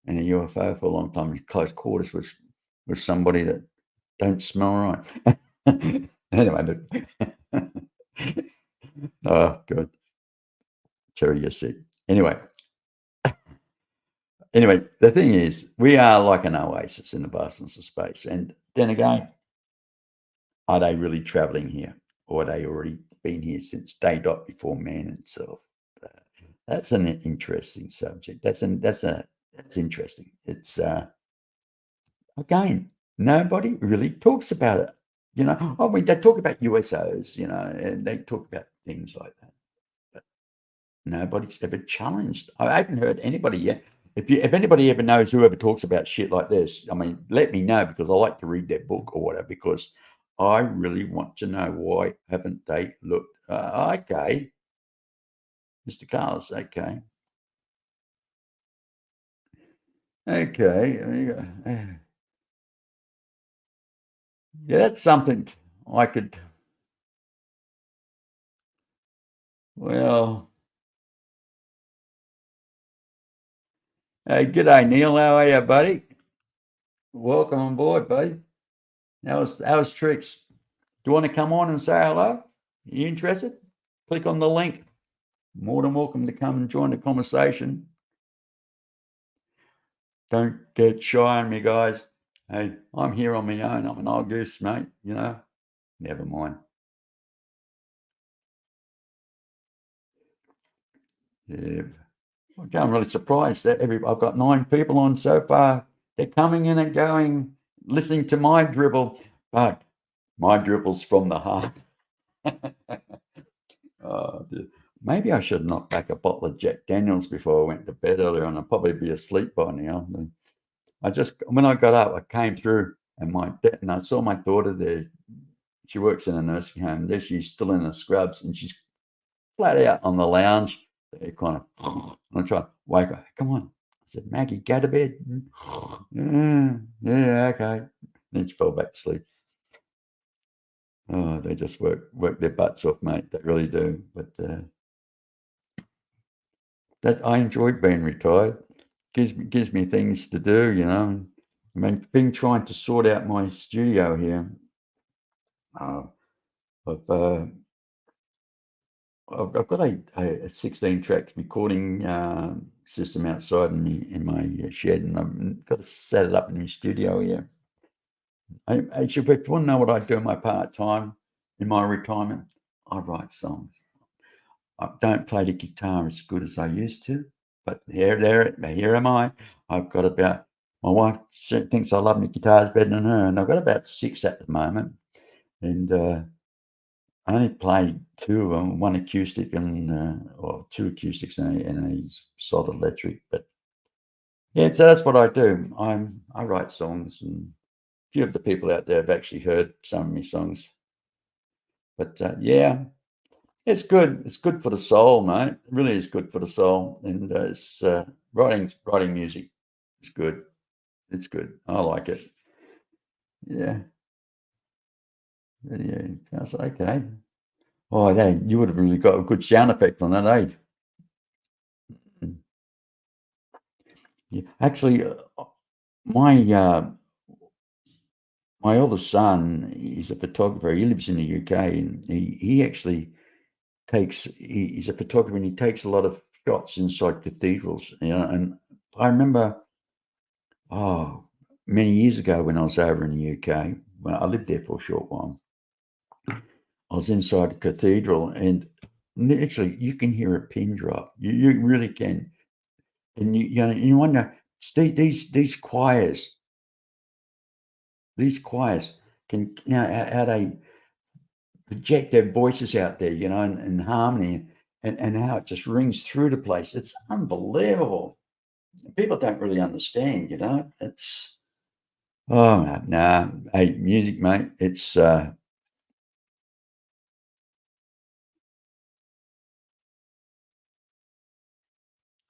UFO for a long time, in close quarters with somebody that don't smell right. Anyway, look. Oh, God, Terry, you're sick. Anyway, the thing is, we are like an oasis in the vastness of space. And then again, are they really traveling here? Or are they already been here since day dot before man itself? Uh, that's an interesting subject. That's interesting. It's again, nobody really talks about it. I mean, they talk about USOs, and they talk about things like that. But nobody's ever challenged. I haven't heard anybody yet. If anybody ever knows whoever talks about shit like this, I mean, let me know because I like to read their book or whatever because I really want to know why haven't they looked. Okay, Mr. Carlos. Okay, okay. There you go. Yeah, that's something I could. Well, hey, g'day, Neil. How are you, buddy? Welcome on board, buddy. How's tricks? Do you want to come on and say hello? Are you interested? Click on the link. More than welcome to come and join the conversation. Don't get shy on me, guys. Hey, I'm here on my own. I'm an old goose, mate. Never mind. Yeah. I'm really surprised that I've got 9 people on so far. They're coming in and going, listening to my dribble, but my dribble's from the heart. Oh, dear. Maybe I should knock back a bottle of Jack Daniels before I went to bed earlier, and I'll probably be asleep by now. When I got up, I came through and I saw my daughter there. She works in a nursing home. There she's still in the scrubs and she's flat out on the lounge. There, kind of, I'm trying to wake her. Come on. I said, Maggie, go to bed. Yeah, yeah, okay. Then she fell back to sleep. Oh, they just work their butts off, mate. They really do. But that I enjoyed being retired. Gives me things to do. I mean, been trying to sort out my studio here. Uh, I've, uh, I've got a 16 tracks recording system outside in my shed, and I've got to set it up in my studio here. If you want to know what I do in my part time, in my retirement, I write songs. I don't play the guitar as good as I used to, but here am I. I've got about my wife thinks I love my guitars better than her, and I've got about 6 at the moment, and I only play 2 of them, 1 acoustic or 2 acoustics and a solid electric. But yeah, so that's what I do. I write songs, and a few of the people out there have actually heard some of my songs. But yeah, it's good. It's good for the soul, mate. It really is good for the soul. And it's writing music. It's good. It's good. I like it. Yeah. Yeah. I was like, okay. Oh, yeah, you would have really got a good sound effect on that, eh? Mm. Yeah. Actually, my my oldest son is a photographer. He lives in the UK, and he actually he's a photographer, and he takes a lot of shots inside cathedrals. And I remember, oh, many years ago when I was over in the UK. Well, I lived there for a short while. I was inside the cathedral, and literally you can hear a pin drop. You really can, and you wonder these choirs, can how they project their voices out there, in harmony, and how it just rings through the place. It's unbelievable. People don't really understand. It's oh no, hey, music, mate. It's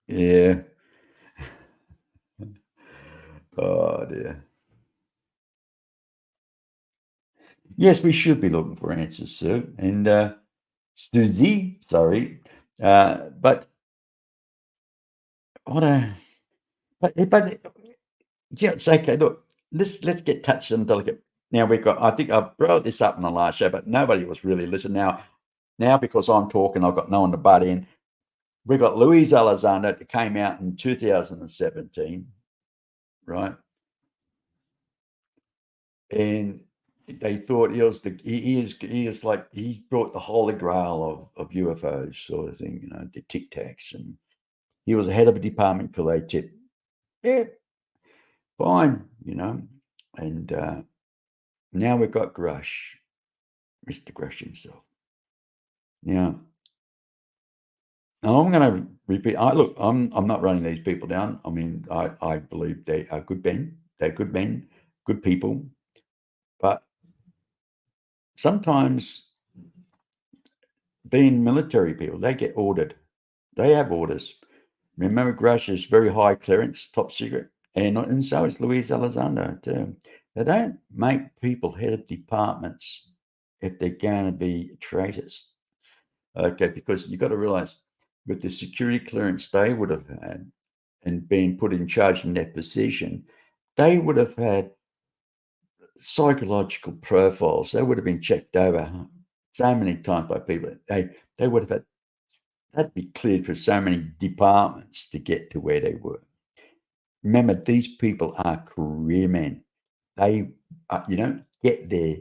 yeah. Oh dear. Yes, we should be looking for answers, Sue. And Susie, sorry. But what a but yeah, it's okay. Look, let's get touched on delicate. Now we've got I think I brought this up in the last show, but nobody was really listening. Now because I'm talking, I've got no one to butt in. We've got Louise Elizondo that came out in 2017, right? And they thought he is like he brought the holy grail of UFOs sort of thing, the Tic Tacs, and he was the head of a department for they tip. Yeah, fine, and now we've got Grush, Mr. Grush himself. Now, I'm going to repeat. Look, I'm not running these people down. I mean, I believe they are good men. They're good men, good people, but sometimes being military people, they get ordered. They have orders. Remember, Grush is very high clearance, top secret, and so is Luis Elizondo too. They don't make people head of departments if they're going to be traitors. Okay, because you've got to realize with the security clearance they would have had and being put in charge in their position, they would have had psychological profiles. They would have been checked over so many times by people. They would have had that'd be cleared for so many departments to get to where they were. Remember, these people are career men. They, you don't get there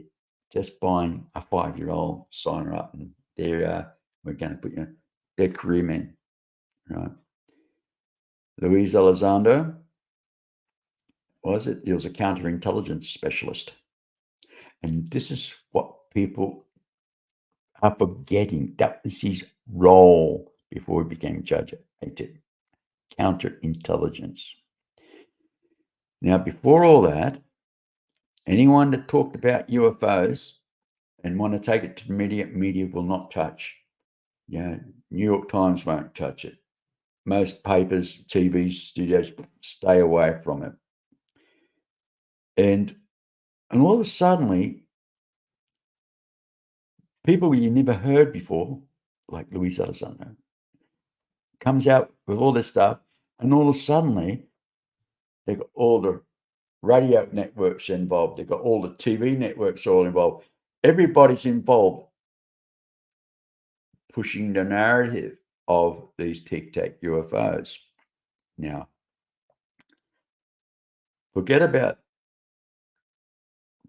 just buying a 5-year-old signer up and we're going to put they're career men, right? Luis Elizondo, was it? He was a counterintelligence specialist. And this is what people are forgetting. That was his role before he became judge at counterintelligence. Now, before all that, anyone that talked about UFOs and want to take it to the media will not touch. New York Times won't touch it. Most papers, TV studios stay away from it. And all of a sudden, people you never heard before, like Luis Elizondo, comes out with all this stuff, and all of a sudden, they've got all the radio networks involved. They've got all the TV networks all involved. Everybody's involved pushing the narrative of these Tic Tac UFOs. Now, forget about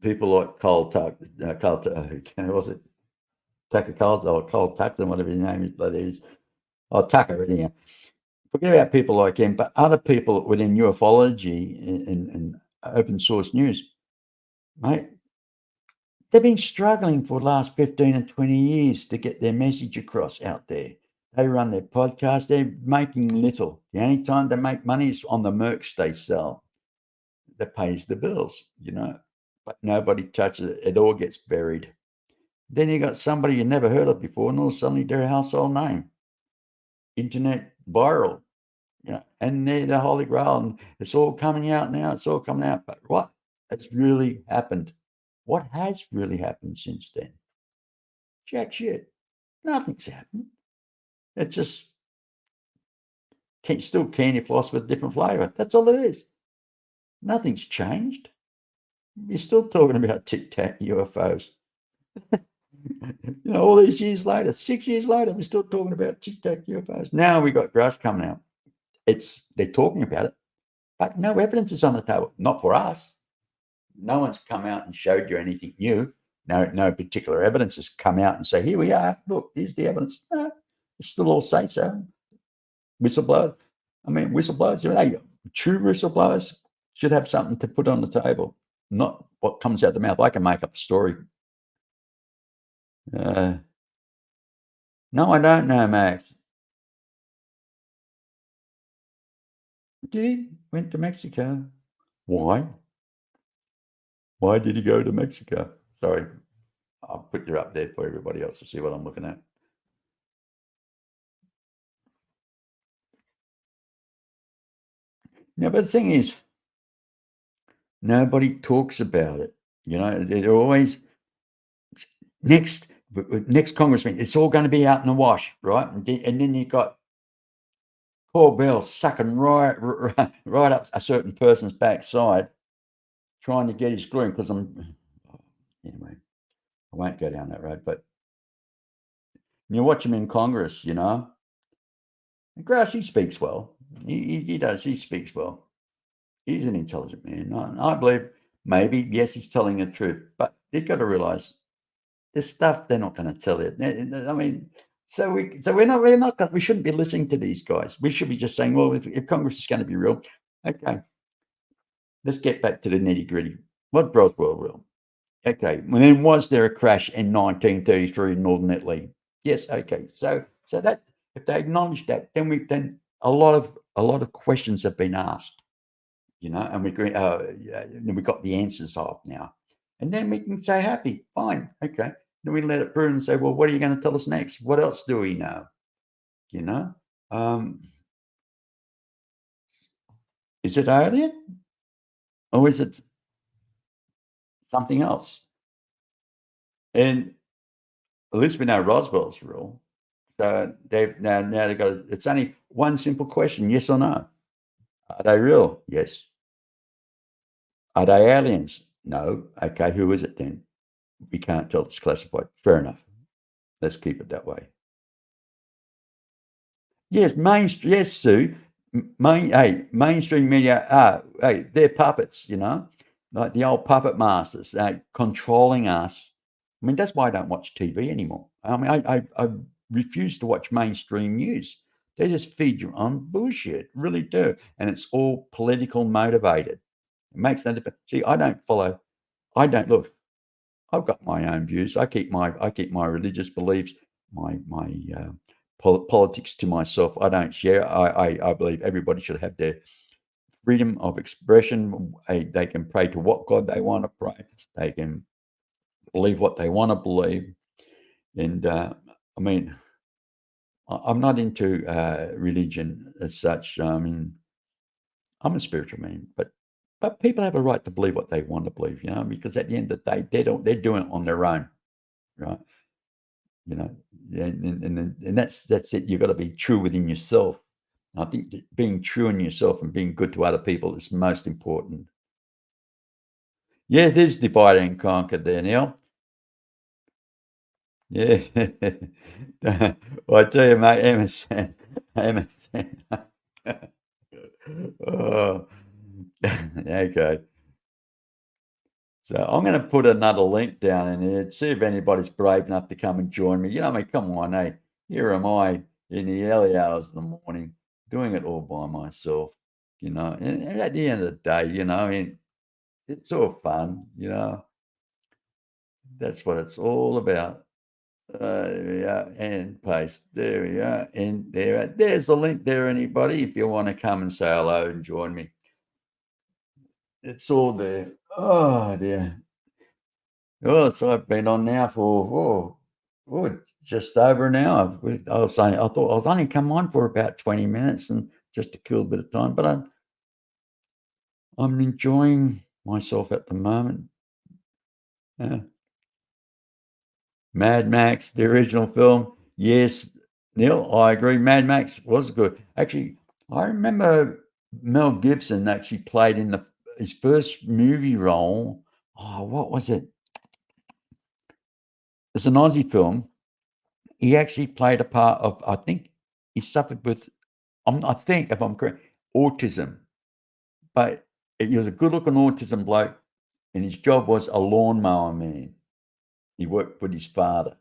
people like Cole Tucker, was it Tucker Carlson or Cole Tucker, whatever his name is, but it is, Tucker, anyhow. Forget about people like him, but other people within ufology and open source news, mate, they've been struggling for the last 15 and 20 years to get their message across out there. They run their podcast, they're making little. The only time they make money is on the merch they sell that pays the bills, but nobody touches it. It all gets buried. Then you got somebody you never heard of before, and all of a sudden they're a household name, internet viral, and they're the Holy Grail, and it's all coming out now. It's all coming out. But what has really happened? What has really happened since then? Jack shit. Nothing's happened. It's just still candy floss with a different flavour. That's all it is. Nothing's changed. You're still talking about Tic Tac UFOs. All these years later, 6 years later, we're still talking about Tic Tac UFOs. Now we got Grush coming out. They're talking about it, but no evidence is on the table. Not for us. no one's come out and showed you anything new. No particular evidence has come out and say, here we are. Look, here's the evidence. No, it's still all say so. Whistleblower. I mean, whistleblowers, true whistleblowers should have something to put on the table, not what comes out the mouth. I can make up a story. No, I don't know, Max. Did he? Went to Mexico. Why? Why did he go to Mexico? Sorry, I'll put you up there for everybody else to see what I'm looking at. Yeah, but the thing is, nobody talks about it. They're always next congressman. It's all going to be out in the wash, right? And then you got Paul Bell sucking right up a certain person's backside, trying to get his glory. Because anyway, I won't go down that road. But you watch him in Congress, and Grouch, he speaks well. He does. He speaks well. He's an intelligent man. I believe maybe, yes, he's telling the truth, but you've got to realize there's stuff they're not going to tell you. I mean, we shouldn't be listening to these guys. We should be just saying, well, if Congress is going to be real, okay, let's get back to the nitty gritty. What Roswell real? Okay, well, then was there a crash in 1933 in Northern Italy? Yes. Okay, so that if they acknowledge that, then a lot of questions have been asked, and we got the answers off now, and then we can say happy, fine, okay. Then we let it brew and say, well, what are you going to tell us next? What else do we know? Um, is it alien or is it something else? And at least we know Roswell's real. So now they've got it's only one simple question: yes or no. Are they real? Yes. Are they aliens? No. Okay, who is it then? We can't tell. It's classified. Fair enough. Let's keep it that way. Yes, yes, Sue. Mainstream media they're puppets, like the old puppet masters, controlling us. I mean, that's why I don't watch TV anymore. I mean, I refuse to watch mainstream news. They just feed you on bullshit, really do, and it's all political motivated. It makes no difference. See, I don't look. I've got my own views. I keep my religious beliefs, my politics to myself. I don't share. I believe everybody should have their freedom of expression. They can pray to what God they want to pray. They can believe what they want to believe. And I mean, I'm not into religion as such. I mean, I'm a spiritual man, but people have a right to believe what they want to believe, because at the end of the day, they're doing it on their own, right? You know, and that's it. You've got to be true within yourself. I think that being true in yourself and being good to other people is most important. Yeah, it is divide and conquer there, Neil. Yeah. Well, I tell you, mate, Emerson. Oh, okay. So I'm going to put another link down in here. See if anybody's brave enough to come and join me. I mean, come on, hey, here am I in the early hours of the morning doing it all by myself, and at the end of the day, and it's all fun, That's what it's all about. There we are, and paste. There we are, and there's the link there, anybody, if you want to come and say hello and join me. It's all there. Oh, dear. Oh, so I've been on now for just over an hour. I thought I was only come on for about 20 minutes and just to kill a bit of time, but I'm enjoying myself at the moment. Yeah. Mad Max, the original film. Yes, Neil, I agree. Mad Max was good. Actually, I remember Mel Gibson actually played in his first movie role. Oh, what was it? It's an Aussie film. He actually played a part of, I think he suffered with, I think, if I'm correct, autism. But he was a good looking autism bloke. and his job was a lawnmower man. He worked with his father,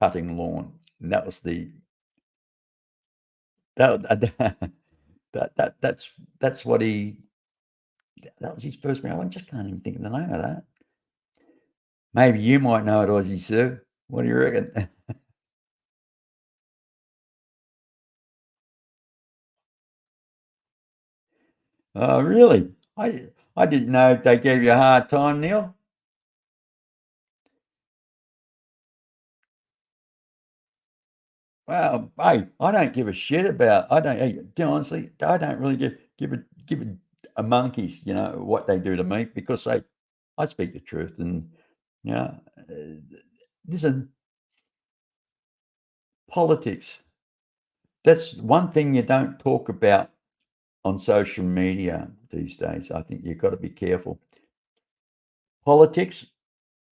cutting lawn, and that was the that that's what he that was his first marriage. I just can't even think of the name of that. Maybe you might know it, Aussie Sue. What do you reckon? Oh, really? I didn't know they gave you a hard time, Neil. Well, hey, I don't give a shit about. I don't. Hey, honestly, I don't really give a monkeys, what they do to me because I speak the truth, and you know, this is politics. That's one thing you don't talk about on social media these days. I think you've got to be careful. Politics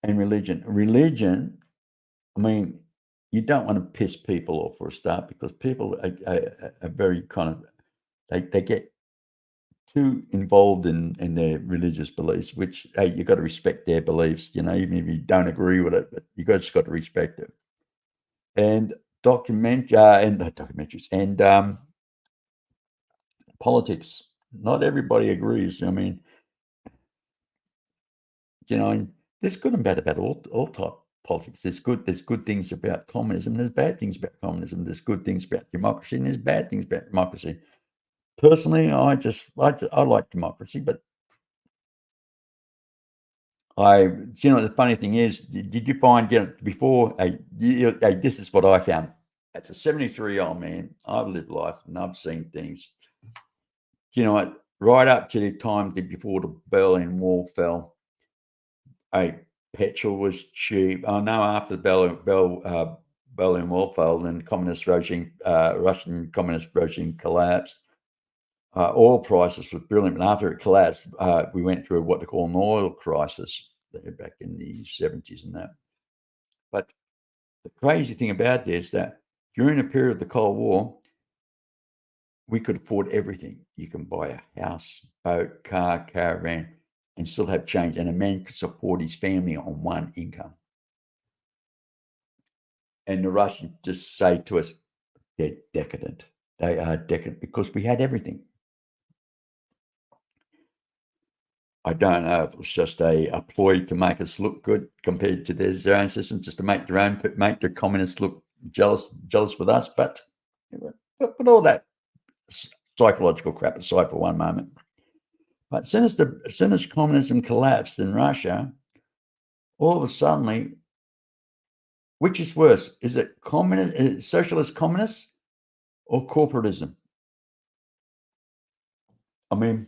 and religion. Religion, I mean, you don't want to piss people off for a start because people are very kind of they get too involved in their religious beliefs, which hey, you got to respect their beliefs, even if you don't agree with it, but just got to respect it. And documentaries and politics. Not everybody agrees. I mean, and there's good and bad about all type politics. There's good things about communism. There's bad things about communism. There's good things about democracy, and there's bad things about democracy. Personally, I like democracy, but the funny thing is, did you find, before, this is what I found. As a 73-year-old man, I've lived life and I've seen things. What? Right up to the time before the Berlin Wall fell, petrol was cheap. Oh no, after the Berlin Wall fell and Russian communist regime collapsed, oil prices were brilliant. And after it collapsed, we went through what they call an oil crisis back in the 70s and that. But the crazy thing about this is that during the period of the Cold War, we could afford everything. You can buy a house, boat, car, caravan, and still have change. And a man could support his family on one income. And the Russians just say to us, they're decadent. They are decadent because we had everything. I don't know if it was just a ploy to make us look good compared to their own system, just to make their communists look jealous with us. But all that psychological crap aside for one moment. But as soon as communism collapsed in Russia, all of a sudden, which is worse? Is it socialist communists or corporatism? I mean,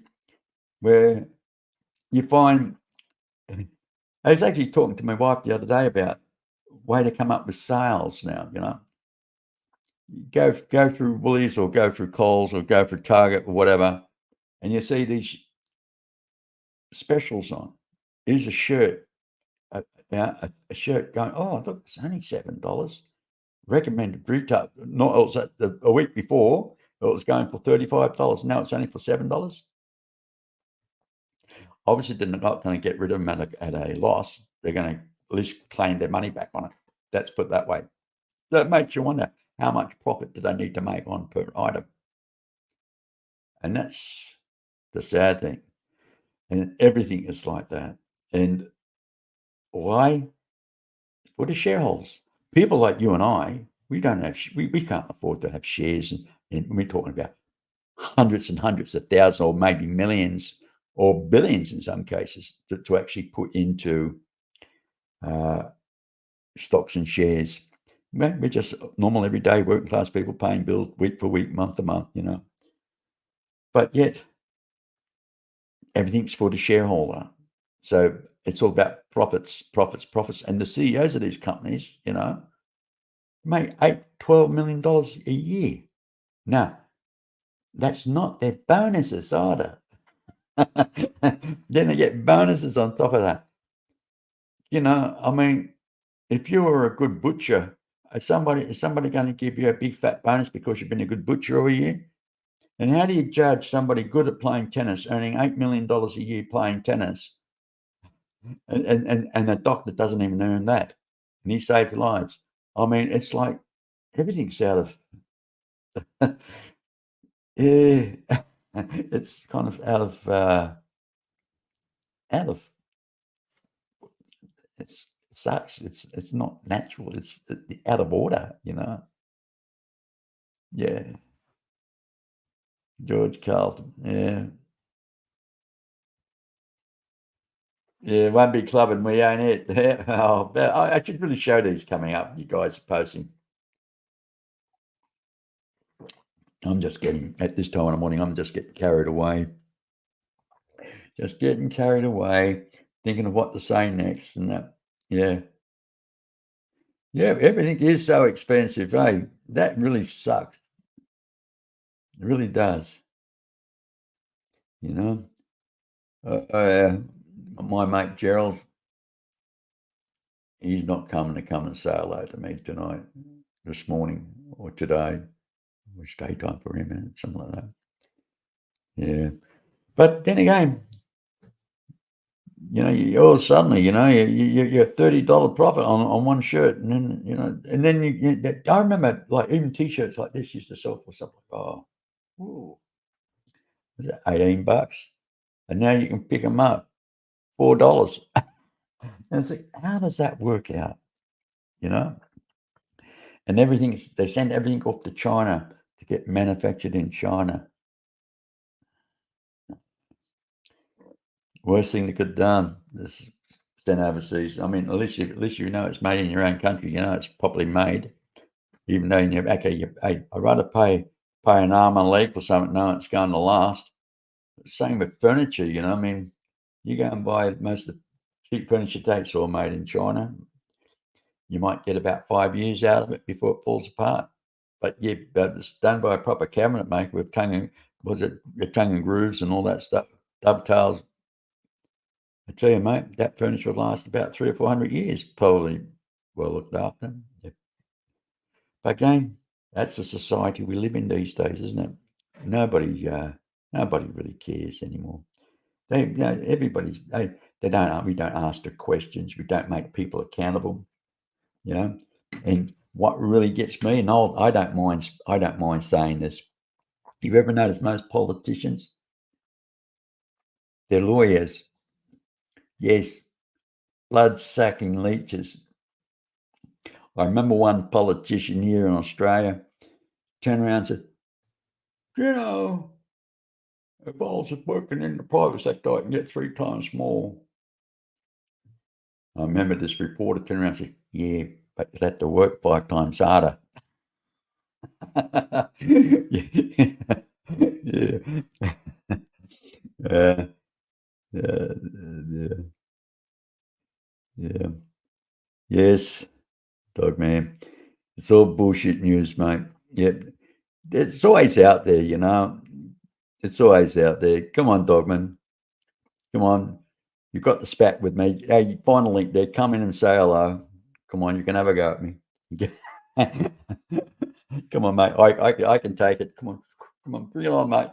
where you find, I was actually talking to my wife the other day about way to come up with sales now. Go through Woolies or go through Coles or go through Target or whatever, and you see these specials on. Here's a shirt, a shirt going. Oh, look, it's only $7. Recommended retail. Not else a week before it was going for $35. Now it's only for $7. Obviously, they're not going to get rid of them at a loss. They're going to at least claim their money back on it. That's put that way. That makes you wonder how much profit do they need to make on per item, and that's the sad thing. And everything is like that. And why? For the shareholders. People like you and I, we don't have, we can't afford to have shares. And we're talking about hundreds and hundreds of thousands or maybe millions or billions in some cases to actually put into stocks and shares. We're just normal, everyday working class people paying bills week for week, month to month, But yet, everything's for the shareholder. So it's all about profits, profits, profits. And the CEOs of these companies, make $12 million a year. Now, that's not their bonuses either. Then they get bonuses on top of that. I mean, if you were a good butcher, is somebody going to give you a big fat bonus because you've been a good butcher all year? And how do you judge somebody good at playing tennis, earning $8 million a year playing tennis, and a doctor doesn't even earn that, and he saved lives. I mean, it's like everything's out of yeah, it's kind of out of it sucks. It's not natural. It's out of order, you know. Yeah, George Carlton. Yeah, yeah, won't be clubbing. We ain't it. Yeah. Oh, I should really show these coming up. You guys are posting. I'm just getting at this time in the morning. I'm just getting carried away. Just getting carried away, thinking of what to say next, and that. Yeah, yeah. Everything is so expensive. Hey, that really sucks. It really does. You know. My mate Gerald, he's not coming to come and say hello to me tonight, this morning, or today. It's daytime for him, and something like that. Yeah. But then again, all suddenly, you're $30 profit on one shirt, and then I remember like even t-shirts like this used to sell for something like ooh, was it $18, and now you can pick them up $4. And it's like, how does that work out? You know, and they send everything off to China to get manufactured in China. Worst thing they could have done is send overseas. I mean, at least you know it's made in your own country. You know it's properly made. Even though I'd rather pay an arm and a leg for something knowing it's going to last. Same with furniture, I mean, you go and buy most of the cheap furniture today, it's all made in China. You might get about 5 years out of it before it falls apart. But it's done by a proper cabinet maker with the tongue and grooves and all that stuff, dovetails. I tell you, mate, that furniture will last about 300 or 400 years, probably well looked after. Yeah. But again, that's the society we live in these days, isn't it? Nobody really cares anymore. We don't ask the questions. We don't make people accountable. You know, and what really gets me, and I don't mind saying this. You've ever noticed most politicians, they're lawyers. Yes, blood sucking leeches. I remember one politician here in Australia turned around and said, you know, if I was working in the private sector, I can get 3 times more. I remember this reporter turned around and said, yeah, but you'll have to work 5 times harder. Yeah. Yeah. Yeah. Yeah. Yeah. Yeah. Yes, dog man. It's all bullshit news, mate. Yep. It's always out there, It's always out there. Come on, Dogman. Come on. You've got the spat with me. Hey, find a link there. Come in and say hello. Come on, you can have a go at me. Come on, mate. I can take it. Come on, bring it on, mate.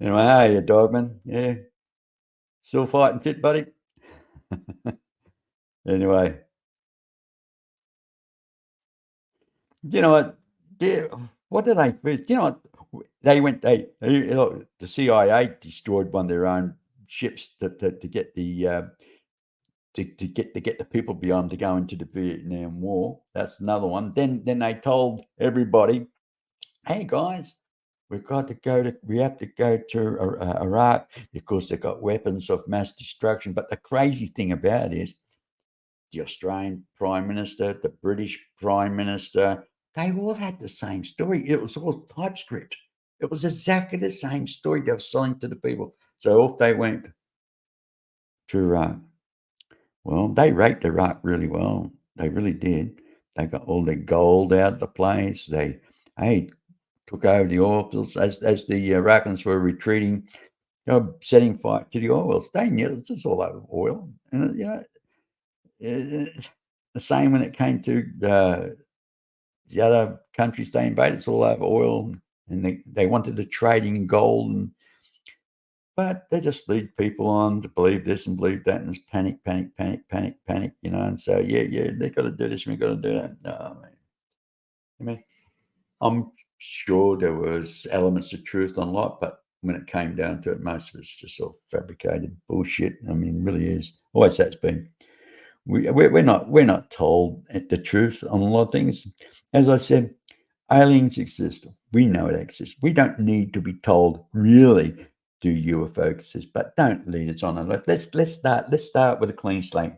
Anyway, hey, you Dogman. Yeah, still fighting fit, buddy. Anyway, you know what? Yeah, what did I? You know what? They went. The CIA destroyed one of their own ships to get the people beyond to go into the Vietnam War. That's another one. Then they told everybody, "Hey guys, we have to go to Iraq because they've got weapons of mass destruction." But the crazy thing about it is the Australian Prime Minister, the British Prime Minister, they all had the same story. It was all typescript. It was exactly the same story they were selling to the people. So off they went to Iraq. Well, they raped Iraq really well. They really did. They got all the gold out of the place. Hey, took over the oil fields as the Iraqis were retreating, setting fire to the oil wells. They knew it's just all over oil. And, the same when it came to the other countries they invaded, it's all over oil. And they wanted to trade in gold. And But they just lead people on to believe this and believe that, and it's panic, panic, panic, panic, panic, and so, yeah, they gotta do this, we gotta do that. No, man. I mean, I'm sure there was elements of truth on a lot, but when it came down to it, most of it's just all fabricated bullshit. I mean, it really is. Always has been. We're not told the truth on a lot of things. As I said, aliens exist. We know it exists. We don't need to be told really do UFO exist, but don't lead us on. Let's start with a clean slate.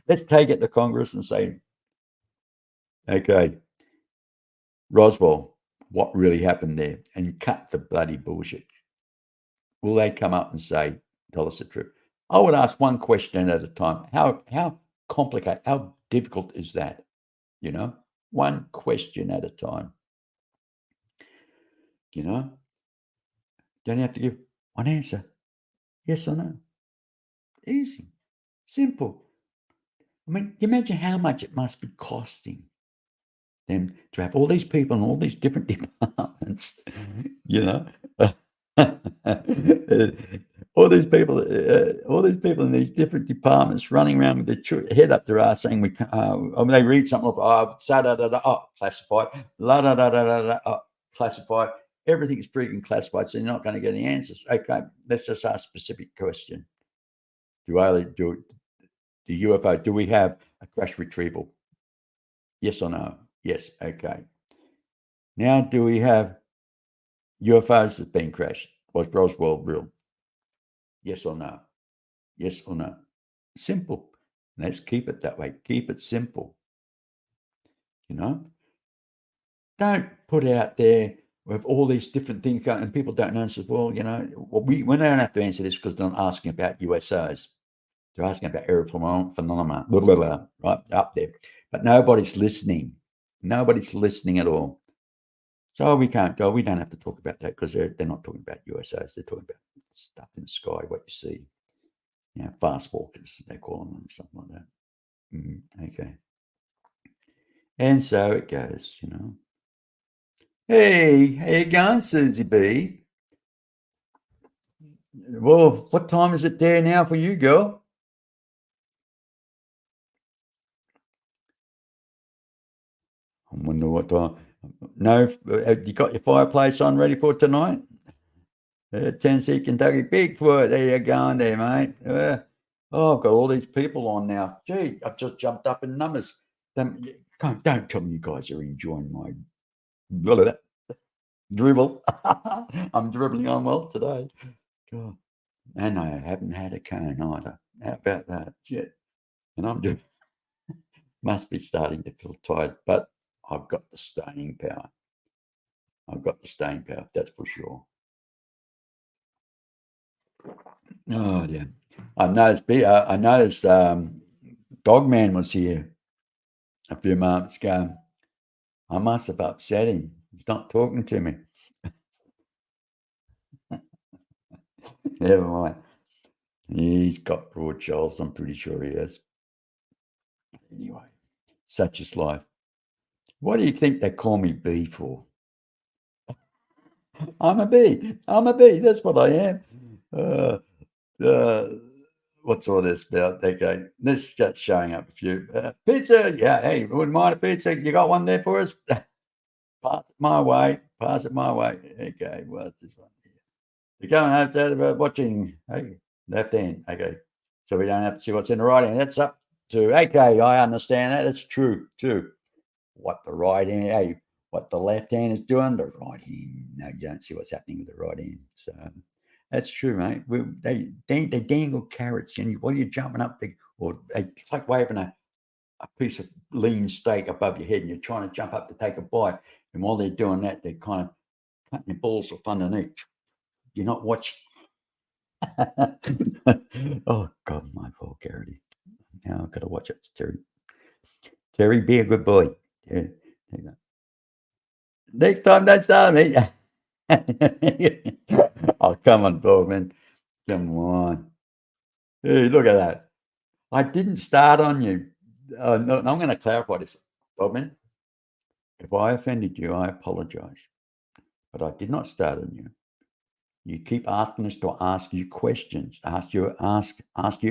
Let's take it to Congress and say, okay, Roswell, what really happened there, and cut the bloody bullshit. Will they come up and say, tell us the truth? I would ask one question at a time. How complicated, how difficult is that? You know, one question at a time. You know, don't have to give one answer, yes or no. Easy, simple. I mean, you imagine how much it must be costing them to have all these people in all these different departments, you know. All these people in these different departments running around with their head up their ass saying, "We," I mean, they read something like, "Oh, da da da, oh, classified, la da da da da da, oh, classified." Everything is freaking classified, so you're not going to get any answers. Okay, let's just ask a specific question: do the UFO? Do we have a crash retrieval? Yes or no? Yes. Okay. Now, do we have UFOs that's been crashed? Was Roswell real? Yes or no? Yes or no? Simple. Let's keep it that way. Keep it simple. You know, don't put out there with all these different things going, and people don't answer. Well, we don't have to answer this because they're not asking about USOs. They're asking about aerial phenomena, blah, blah, blah, right up there. But nobody's listening. Nobody's listening at all. So we can't go. We don't have to talk about that because they're not talking about USOs. They're talking about stuff in the sky, what you see. Fast walkers, they call them, something like that. Okay. And so it goes. Hey, how you going, Susie B? Well, what time is it there now for you, girl? I wonder what time. No, you got your fireplace on ready for tonight? Tennessee, Kentucky, Bigfoot. There you going there, mate. I've got all these people on now. Gee, I've just jumped up in numbers. Don't tell me you guys are enjoying my dribble. I'm dribbling on well today. God. And I haven't had a cone either. How about that? Shit. And I'm just must be starting to feel tired, but I've got the staying power. I've got the staying power, that's for sure. Oh yeah. I noticed Dogman was here a few months ago. I must have upset him. He's not talking to me. Never mind. He's got broad shoulders, I'm pretty sure he has. Anyway, such is life. What do you think they call me B for? I'm a B. I'm a B. That's what I am. Uh, uh, what's all this about? Okay, let's get showing up a few. Pizza. Yeah, hey, wouldn't mind a pizza. You got one there for us? Pass it my way. Pass it my way. Okay, what's this one here? You're going out there watching, hey, left hand. Okay, so we don't have to see what's in the right hand. That's up to, okay, I understand that. It's true, too. What the right hand, hey, what the left hand is doing, the right hand. No, you don't see what's happening with the right hand. So that's true, mate. They dangle carrots, and while you're jumping up, it's like waving a piece of lean steak above your head, and you're trying to jump up to take a bite. And while they're doing that, they're kind of cutting your balls off underneath. You're not watching. Oh God, my vulgarity. Now I've got to watch it. It's Terry. Terry, be a good boy. Terry, there you go. Next time, don't start me. Oh, come on, Dogman. Come on. Hey, look at that. I didn't start on you. No, I'm going to clarify this, Dogman. If I offended you, I apologize. But I did not start on you. You keep asking us to ask you questions, ask you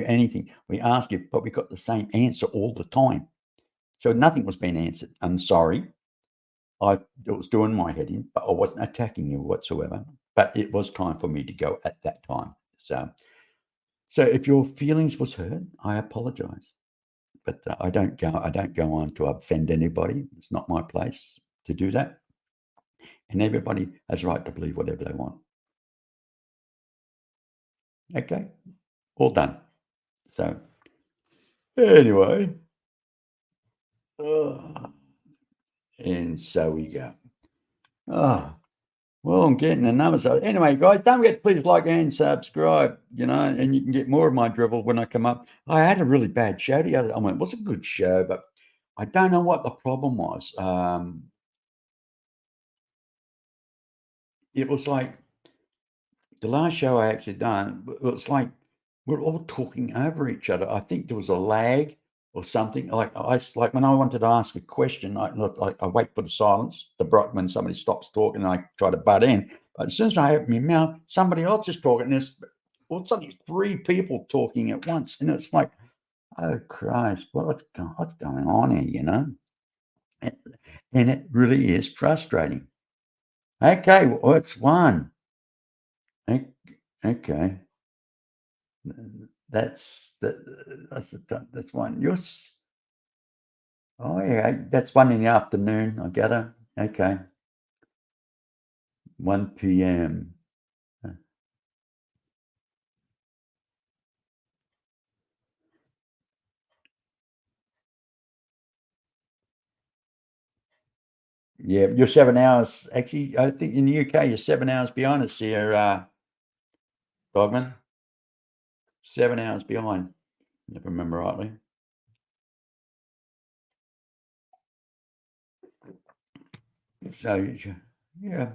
anything. We ask you, but we got the same answer all the time. So nothing was being answered. I'm sorry. It was doing my head in, but I wasn't attacking you whatsoever. But it was time for me to go at that time. So if your feelings was hurt, I apologize. But I don't go on to offend anybody. It's not my place to do that. And everybody has a right to believe whatever they want. Okay, all done. So anyway, and so we go. Oh, well, I'm getting the numbers. So anyway, guys, don't forget to please like and subscribe, and you can get more of my drivel when I come up. I had a really bad show the other day. I mean, it was a good show, but I don't know what the problem was. It was like the last show I actually done, it was like we're all talking over each other. I think there was a lag or something. Like when I wanted to ask a question, I wait for the silence, when somebody stops talking, and I try to butt in. But as soon as I open my mouth, somebody else is talking. And there's all suddenly 3 people talking at once, and it's like, oh Christ, what's going on here? And it really is frustrating. Okay, well, it's one. Okay. That's one. Oh yeah, that's 1 in the afternoon. I get it. Okay. 1 p.m. Yeah, you're 7 hours. Actually, I think in the UK you're 7 hours behind us here, Dogman. 7 hours behind, if I remember rightly. So yeah,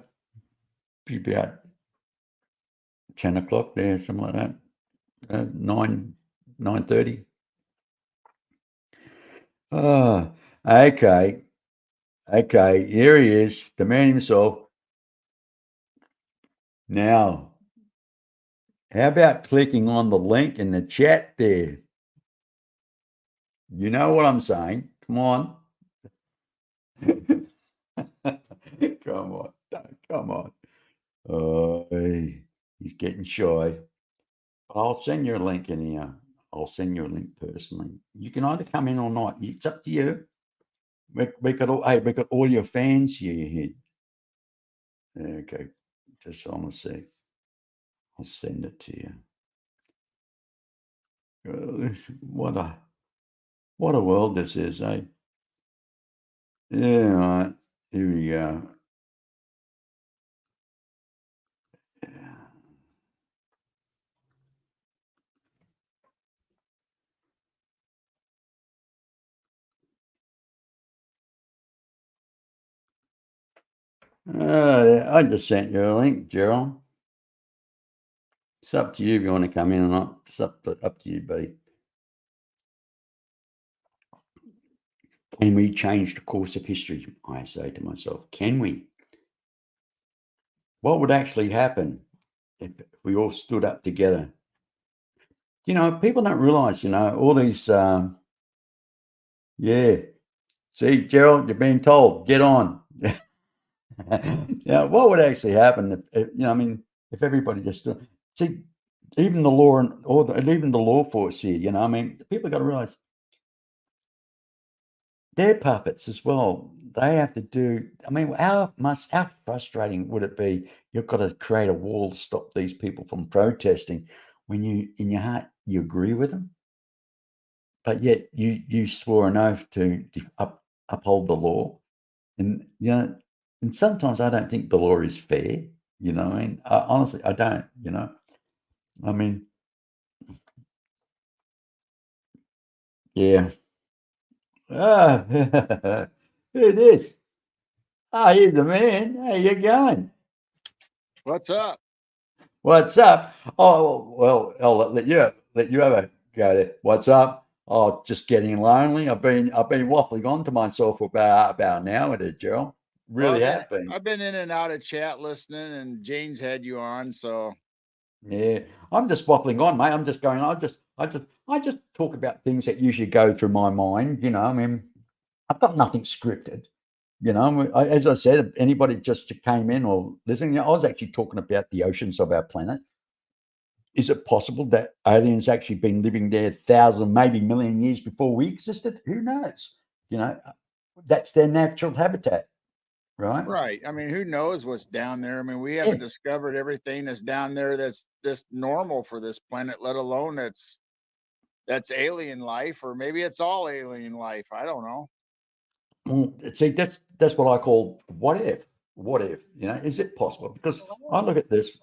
be about 10 o'clock there, something like that. 9:30. Oh, okay. Okay, here he is, the man himself. Now, how about clicking on the link in the chat there? You know what I'm saying. Come on. Come on. Come on. Oh, he's getting shy. But I'll send you a link in here. I'll send you a link personally. You can either come in or not. It's up to you. We got all your fans here. Okay. Just hold on a sec. I'll send it to you. What a world this is, eh? Yeah, right. Here we go. I just sent you a link, Gerald. It's up to you if you want to come in or not. It's up to you, buddy. Can we change the course of history? I say to myself, can we? What would actually happen if we all stood up together? People don't realize, all these, yeah. See, Gerald, you're being told, get on. What would actually happen if everybody just stood? See, even the law even the law force here, people got to realize they're puppets as well. They have to do. How frustrating would it be? You've got to create a wall to stop these people from protesting when you, in your heart, you agree with them, but yet you swore an oath to uphold the law, and and sometimes I don't think the law is fair. Honestly, I don't. I mean, yeah. Ah, it is. Ah, here's the man. How you going? What's up? What's up? Oh, well, I'll let you have a go there. What's up? Oh, just getting lonely. I've been waffling on to myself for about an hour there, Gerald. really have been. I've been in and out of chat listening, and Jane's had you on, so Yeah, I'm just waffling on, mate. I'm just going. I just talk about things that usually go through my mind. I mean, I've got nothing scripted. As I said, anybody just came in or listening, I was actually talking about the oceans of our planet. Is it possible that aliens actually been living there thousand, maybe million years before we existed? Who knows? You know, that's their natural habitat, right? right. I mean, who knows what's down there? I mean, we Yeah. haven't discovered everything that's down there that's just normal for this planet, let alone that's alien life, or maybe it's all alien life. I don't know. Well, see, that's what I call what if. What if? Is it possible? Because I look at this,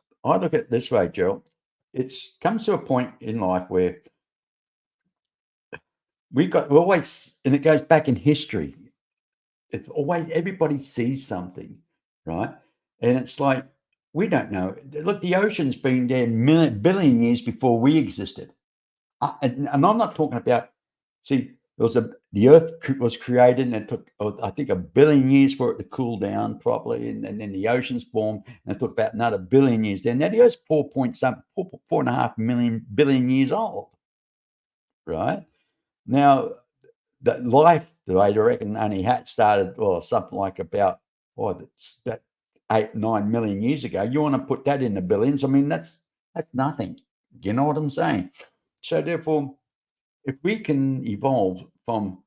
way, Gerald. It's comes to a point in life where we always, and it goes back in history. It's always everybody sees something, right? And it's like we don't know. Look, the ocean's been there billion years before we existed. And I'm not talking about. See, the Earth was created, and it took, I think, a billion years for it to cool down properly, and then the oceans formed, and it took about another billion years. Then now the Earth's 4.5 billion years old, right? Now that life, I reckon, only had started, or something like about, that's that 8-9 million years ago. You want to put that in the billions? I mean, that's nothing. You know what I'm saying? So therefore, if we can evolve from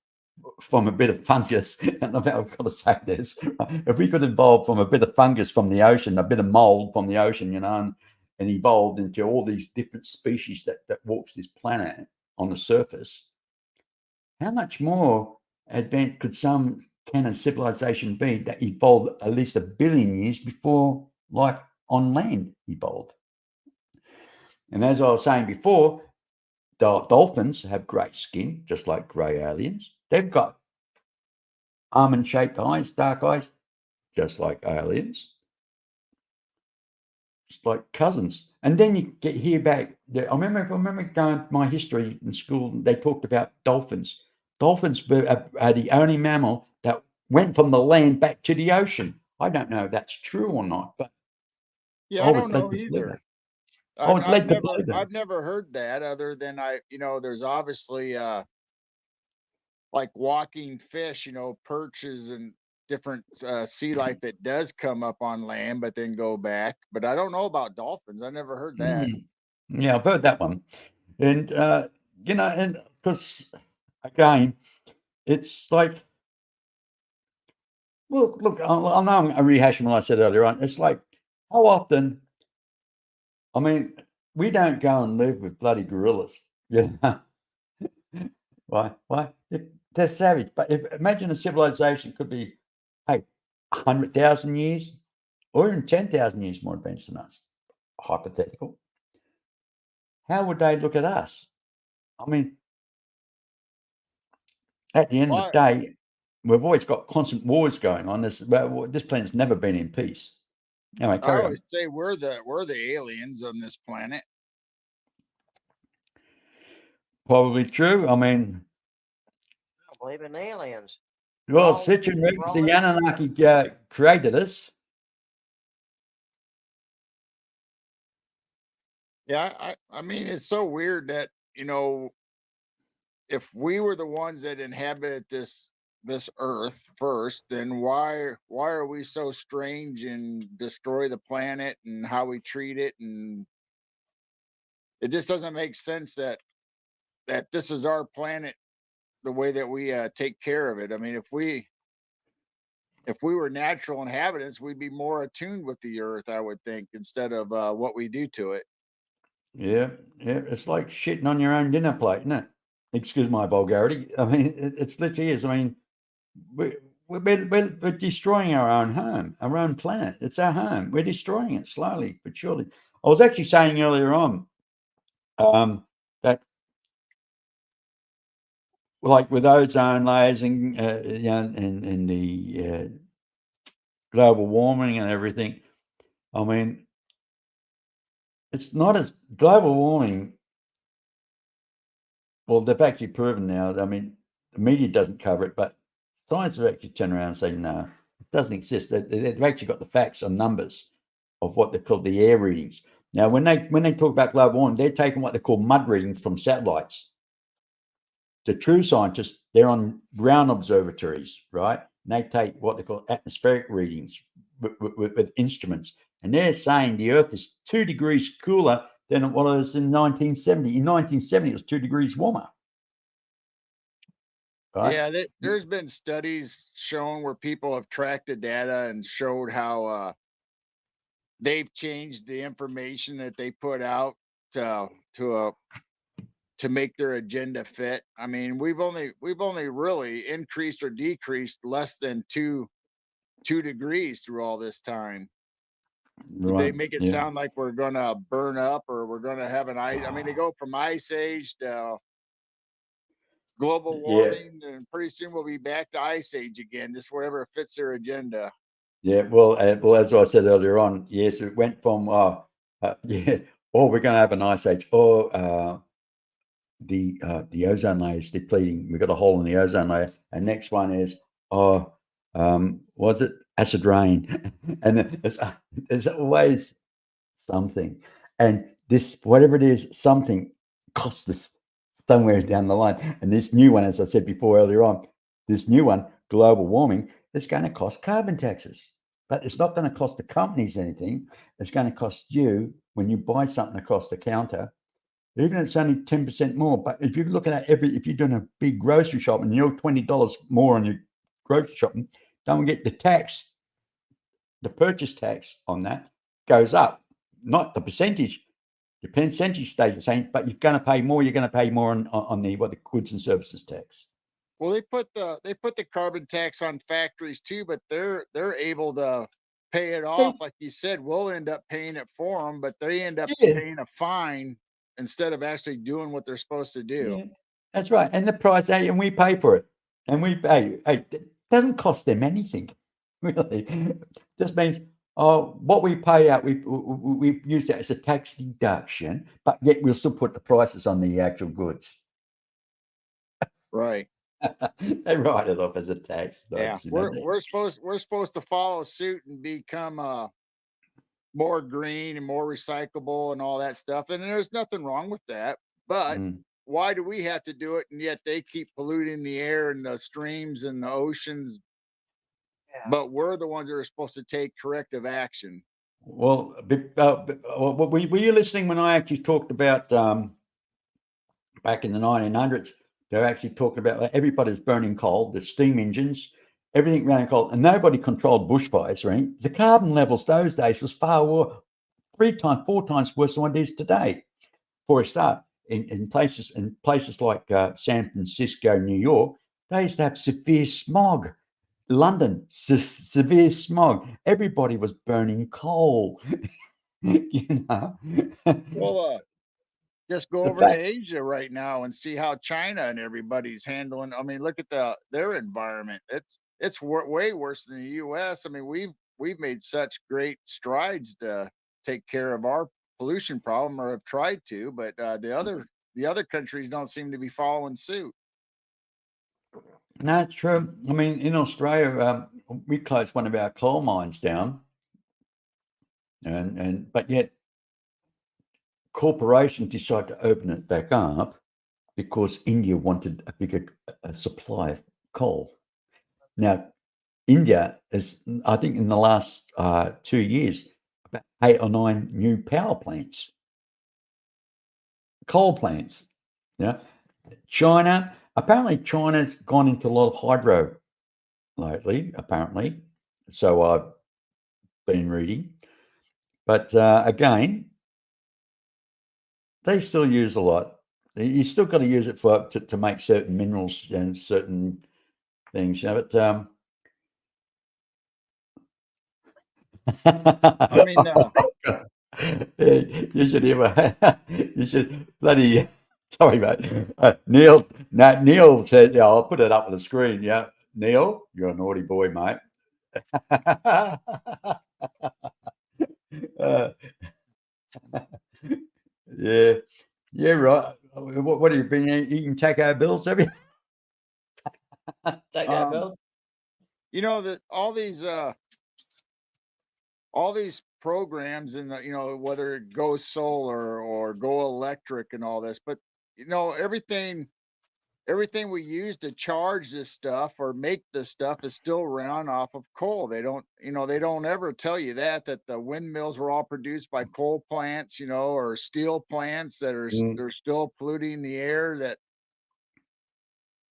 a bit of fungus, and I've got to say this, if we could evolve from a bit of fungus from the ocean, a bit of mold from the ocean, and evolved into all these different species that walks this planet on the surface, how much more advanced could some kind of civilization be that evolved at least a billion years before life on land evolved? And as I was saying before, dolphins have great skin, just like grey aliens. They've got almond-shaped eyes, dark eyes, just like aliens. It's like cousins. And then you hear back. I remember going to my history in school. They talked about dolphins. Dolphins are the only mammal that went from the land back to the ocean. I don't know if that's true or not, but Yeah, I I was don't led know to believe either. that. I was led to believe that. I've never heard that other than there's obviously like walking fish, perches and different sea life that does come up on land but then go back. But I don't know about dolphins. I never heard that. Mm. Yeah, I've heard that one. And, and because, again, it's like, well, look, I know I'm rehashing what I said earlier on. It's like, how often, I mean, we don't go and live with bloody gorillas. You know? Why? Why? They're savage. But imagine a civilization could be, hey, 100,000 years or even 10,000 years more advanced than us. Hypothetical. How would they look at us? I mean, at the end of Well, the day, we've always got constant wars going on. This planet's never been in peace. Anyway, I carry always on. say we're the aliens on this planet. Probably true. I mean, I don't believe in aliens. We're well, all Sitchin we're movies, all the living Anunnaki created us. Yeah, I mean it's so weird that, if we were the ones that inhabited this earth first, then why are we so strange and destroy the planet and how we treat it, and it just doesn't make sense that this is our planet, the way that we take care of it. I mean, if we were natural inhabitants, we'd be more attuned with the earth, I would think, instead of what we do to it. Yeah, yeah. It's like shitting on your own dinner plate, isn't it? Excuse my vulgarity. I mean, it's literally is. I mean, we, we're destroying our own home, our own planet. It's our home. We're destroying it slowly but surely. I was actually saying earlier on that, like with ozone layers and the global warming and everything, I mean, it's not as global warming. Well, they've actually proven now. I mean, the media doesn't cover it, but science have actually turned around and say no. It doesn't exist. They've actually got the facts and numbers of what they call the air readings. Now, when they talk about global warming, they're taking what they call mud readings from satellites. The true scientists, they're on ground observatories, right? And they take what they call atmospheric readings with instruments. And they're saying the Earth is 2 degrees cooler than what it was in 1970. In 1970, it was 2 degrees warmer. Right? Yeah, there's been studies shown where people have tracked the data and showed how they've changed the information that they put out to to make their agenda fit. I mean, we've only really increased or decreased less than two degrees through all this time. But they Right. make it Yeah. sound like we're gonna burn up or we're gonna have an ice. I mean, they go from ice age to global Yeah. warming, and pretty soon we'll be back to ice age again, just wherever fits their agenda. Yeah. Well, as I said earlier on, yes, it went from yeah, oh, we're going to have an ice age, or the ozone layer is depleting. We've got a hole in the ozone layer. And next one is, was it acid rain? And there's always something. And this, whatever it is, something costs us somewhere down the line. And this new one, as I said before earlier on, this new one, global warming, is going to cost carbon taxes. But it's not going to cost the companies anything. It's going to cost you when you buy something across the counter, even if it's only 10% more. But if you're looking at if you're doing a big grocery shop and you're $20 more on your grocery shopping, don't get the tax, the purchase tax on that goes up, not the percentage. The percentage stays the same, but you're going to pay more. You're going to pay more on the what the goods and services tax. Well, they put the carbon tax on factories too, but they're able to pay it off. Like you said, we'll end up paying it for them, but they end up Yeah, paying a fine instead of actually doing what they're supposed to do. yeah, that's right. And the price, and we pay for it, and we pay. Hey, it doesn't cost them anything, really. Just means, what we pay out, we use that as a tax deduction, but yet we'll still put the prices on the actual goods. Right. They write it off as a tax Yeah. deduction. We're supposed to follow suit and become more green and more recyclable and all that stuff. And there's nothing wrong with that. But Mm. why do we have to do it? And yet they keep polluting the air and the streams and the oceans. Yeah. But we're the ones that are supposed to take corrective action. Well, were you listening when I actually talked about back in the 1900s? They're actually talking about everybody's burning coal, the steam engines, everything running coal, and nobody controlled bushfires, right? The carbon levels those days was far worse, 3 times, 4 times worse than what it is today. For a start, in places like San Francisco, New York, they used to have severe smog. London, severe smog. Everybody was burning coal. You know, Well, just go the over to fact, Asia right now and see how China and everybody's handling. I mean, look at their environment. It's way worse than the U.S. I mean, we've made such great strides to take care of our pollution problem, or have tried to, but the other countries don't seem to be following suit. no, it's true. I mean, in Australia, we closed one of our coal mines down, and but yet corporations decided to open it back up because India wanted a bigger supply of coal. Now, India is, I think, in the last 2 years, about 8 or 9 new power plants, coal plants. Yeah, China. Apparently, China's gone into a lot of hydro lately. Apparently, so I've been reading. But again, they still use a lot. You still got to use it to make certain minerals and certain things. You know, I mean, you should hear. You should bloody. Sorry, mate. Neil said, "Yeah, I'll put it up on the screen." Yeah, Neil, you're a naughty boy, mate. Uh, yeah, yeah, right. What have you been eating? Taco Bills, have you? Taco um, Bills. You know that all these programs and whether it goes solar or go electric and all this, but everything we use to charge this stuff or make this stuff is still run off of coal. They don't ever tell you that the windmills were all produced by coal plants, or steel plants that are Mm, they're still polluting the air.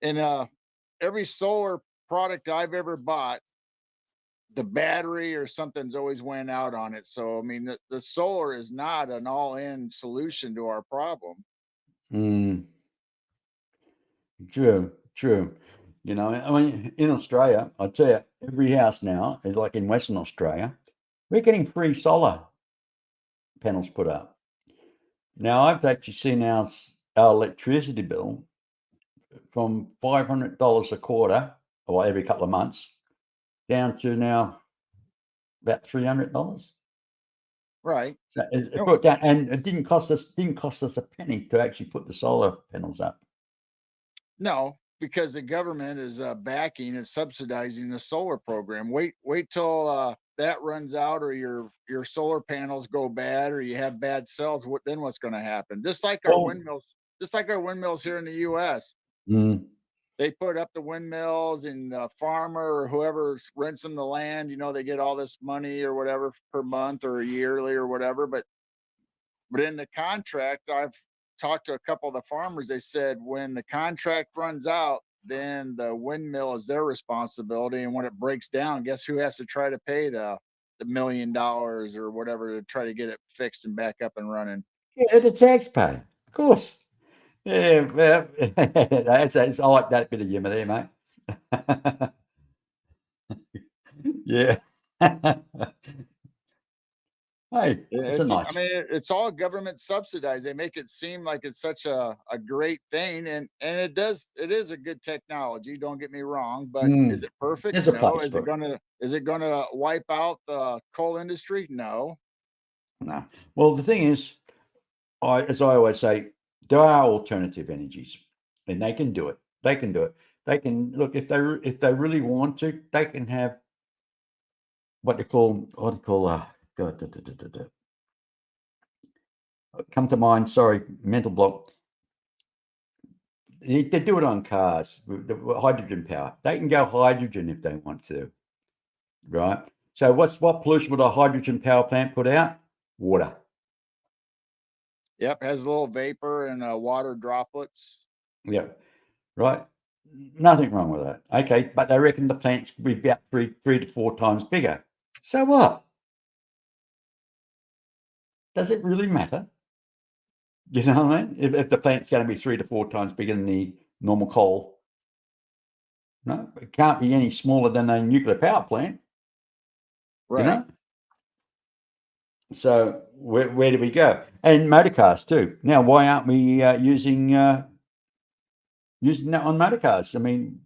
And every solar product I've ever bought, the battery or something's always went out on it. So I mean, the solar is not an all-in solution to our problem. mm, true, true. I mean, in Australia, I tell you, every house now, like in Western Australia, we're getting free solar panels put up. Now, I've actually seen our electricity bill from $500 a quarter, or every couple of months, down to now about $300. Right. So it No, brought down, and it didn't cost us a penny to actually put the solar panels up. no, because the government is backing and subsidizing the solar program. Wait till that runs out, or your solar panels go bad, or you have bad cells. Then what's going to happen? Well, Just like our windmills here in the U.S. mm, They put up the windmills, and the farmer or whoever rents them the land, they get all this money or whatever per month or yearly or whatever. But in the contract, I've talked to a couple of the farmers. They said when the contract runs out, then the windmill is their responsibility. And when it breaks down, guess who has to try to pay the $1 million or whatever to try to get it fixed and back up and running? yeah, the taxpayer, of course. Yeah, well, I like that bit of humour there, mate. Yeah. Hey, it's a I nice. mean, it's all government subsidized. They make it seem like it's such a great thing, and it is a good technology. Don't get me wrong, but is it perfect? There's a No. place for it. Is it gonna wipe out the coal industry? No. No. Well, the thing is, as I always say, there are alternative energies, and they can do it. They can do it. They can look if they really want to. They can have God, come to mind. Sorry, mental block. They do it on cars with the hydrogen power. They can go hydrogen if they want to, right? So what pollution would a hydrogen power plant put out? Water. Yep, has a little vapor and water droplets. Yeah, right. Nothing wrong with that. Okay, but they reckon the plants could be about three to four times bigger. So what? Does it really matter? You know what I mean? If the plant's going to be 3 to 4 times bigger than the normal coal, no, it can't be any smaller than a nuclear power plant. You Right. know. So where do we go? And motor cars too. Now, why aren't we using that on motor cars? I mean,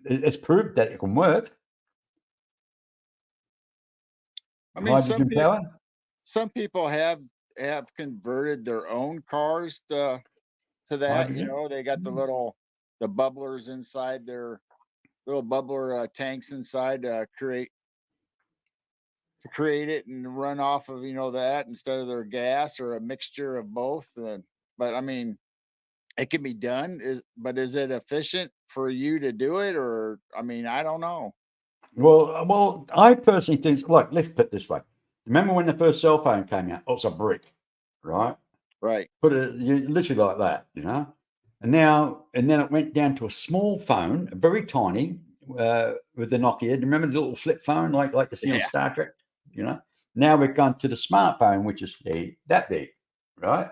it's proved that it can work. I mean, Hydrogen power. some people have converted their own cars to that. Hydrogen. They got the bubblers inside their little bubbler tanks inside to create it and run off of that instead of their gas or a mixture of both. But I mean, it can be done. Is it efficient for you to do it? Or I mean, I don't know. Well, I personally think. Look, let's put it this way. Remember when the first cell phone came out? Oh, it's a brick, right? Right. Put it literally like that, And then it went down to a small phone, very tiny, with the Nokia. Do you remember the little flip phone, like you see on Yeah. Star Trek? Now we've gone to the smartphone, which is that big, right?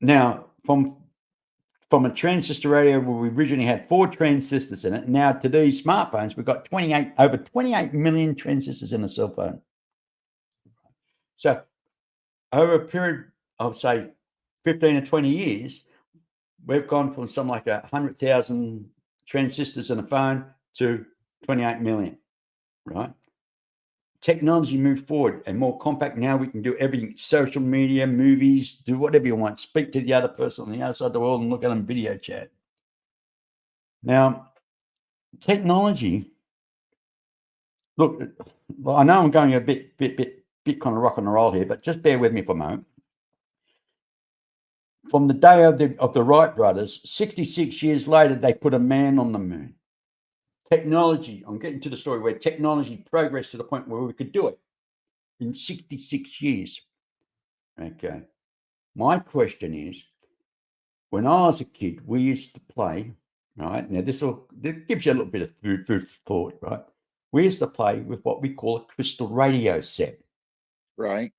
Now from a transistor radio where we originally had 4 transistors in it, now to these smartphones we've got over 28 million transistors in a cell phone. So over a period of say 15 or 20 years, we've gone from something like 100,000 transistors in a phone to 28 million, right? Technology moved forward and more compact. Now we can do everything: social media, movies, do whatever you want. Speak to the other person on the other side of the world and look at them video chat. Now, technology. Look, I know I'm going a bit kind of rock and roll here, but just bear with me for a moment. From the day of the Wright brothers, 66 years later, they put a man on the moon. Technology, I'm getting to the story where technology progressed to the point where we could do it in 66 years. Okay. My question is, when I was a kid, we used to play, right? Now, this gives you a little bit of food for thought, right? We used to play with what we call a crystal radio set. Right.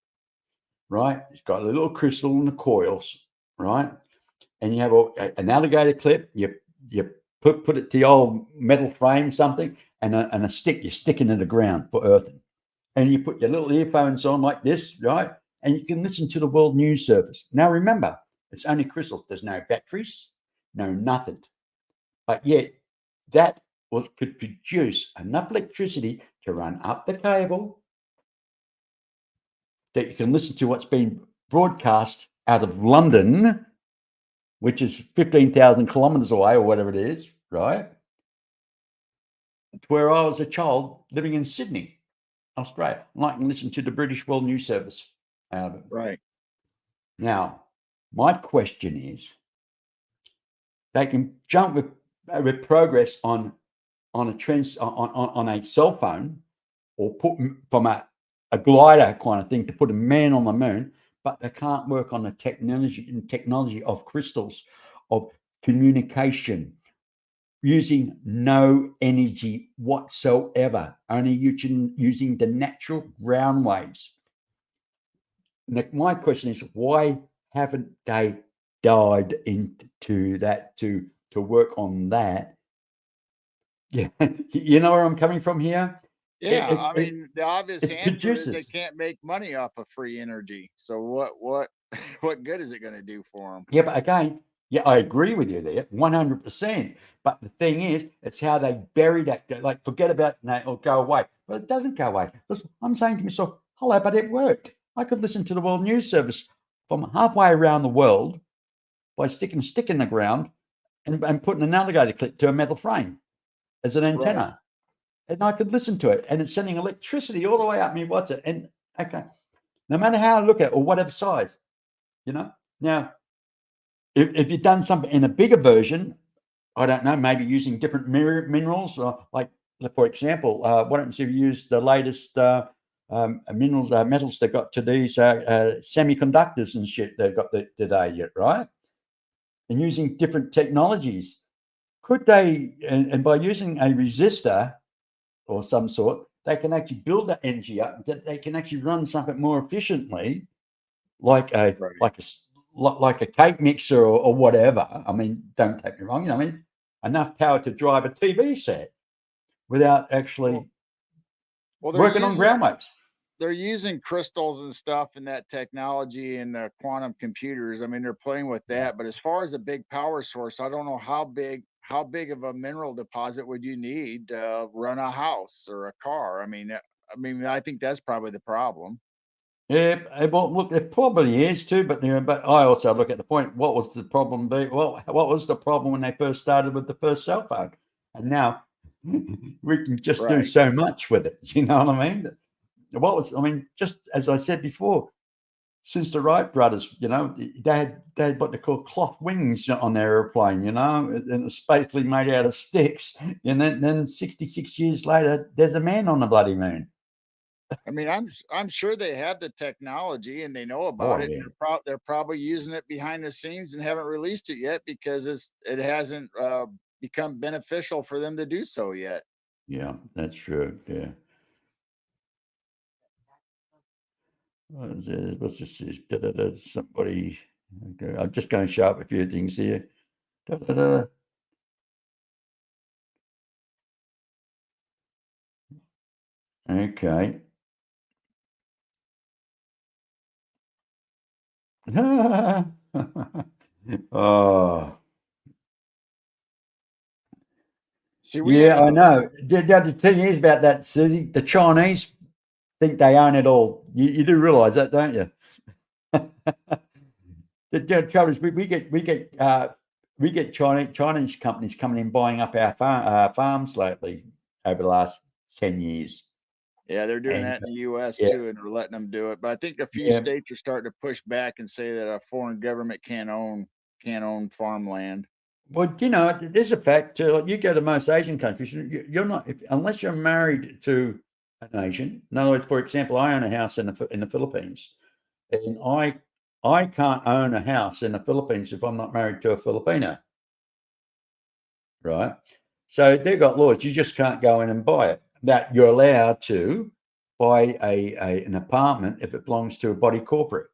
Right? It's got a little crystal in the coils, right? And you have an alligator clip. You put it to the old metal frame, something, and a stick. You stick into the ground for earthing, and you put your little earphones on like this, right? And you can listen to the World News Service. Now, remember, it's only crystals. There's no batteries, no nothing. But yet, that could produce enough electricity to run up the cable that you can listen to what's being broadcast out of London, which is 15,000 kilometers away or whatever it is, right? To where I was a child living in Sydney, Australia, and I can listen to the British World News Service out of it. Right. Now, my question is, they can jump with progress on a cell phone, or put from a glider kind of thing to put a man on the moon, but they can't work on the technology of crystals, of communication, using no energy whatsoever, only using the natural ground waves. My question is, why haven't they dived into that to work on that? Yeah, you know where I'm coming from here? Yeah, I mean, the obvious It's answer is they producers. can't make money off of free energy. So what what good is it going to do for them? Yeah, but again, yeah, I agree with you there, 100%. But the thing is, it's how they bury that. Like, forget about that or go away. But it doesn't go away. I'm saying to myself, hello, but it worked. I could listen to the World News Service from halfway around the world by sticking a stick in the ground and putting an alligator clip to a metal frame as an antenna. Right. And I could listen to it. And it's sending electricity all the way up me. What's it? And okay, no matter how I look at it or whatever size, Now, if you've done something in a bigger version, I don't know, maybe using different minerals, like, for example, why don't you use the latest minerals, metals they've got to these semiconductors and shit they've got today yet, right? And using different technologies. Could they, and by using a resistor or some sort, they can actually build that energy up, that they can actually run something more efficiently, like a cake mixer or whatever. I mean, don't take me wrong. I mean, enough power to drive a TV set without actually Well, working on ground waves. they're using crystals and stuff and that technology and the quantum computers. I mean, they're playing with that. But as far as a big power source, I don't know how big of a mineral deposit would you need to run a house or a car. I think that's probably the problem. Yeah, well, look, it probably is too, but I also look at the point. What was the problem? Well, what was the problem when they first started with the first cell phone? And now we can just do Right. so much with it. You know what I mean? Just as I said before, since the Wright brothers, they had what they call cloth wings on their airplane, and it's basically made out of sticks. And then 66 years later, there's a man on the bloody moon. I mean, I'm sure they have the technology and they know about Oh, it, yeah. and they're probably using it behind the scenes and haven't released it yet because it hasn't become beneficial for them to do so yet. Yeah, that's true. Yeah. What's this? Somebody. Okay, I'm just going to show up a few things here. Da-da-da. Okay. Oh, See, yeah, I know. The thing is about that, Susie, the Chinese think they own it all. You do realize that, don't you? The trouble is we get we get Chinese companies coming in buying up our farms lately over the last 10 years. Yeah, they're doing And, that in the U.S. yeah. too, and they're letting them do it. But I think a few Yeah. states are starting to push back and say that a foreign government can't own farmland. Well, there's a fact. Like you go to most Asian countries, you're not unless you're married to an Asian. In other words, for example, I own a house in the Philippines, and I can't own a house in the Philippines if I'm not married to a Filipino, right? So they've got laws. You just can't go in and buy it. That you're allowed to buy an apartment if it belongs to a body corporate.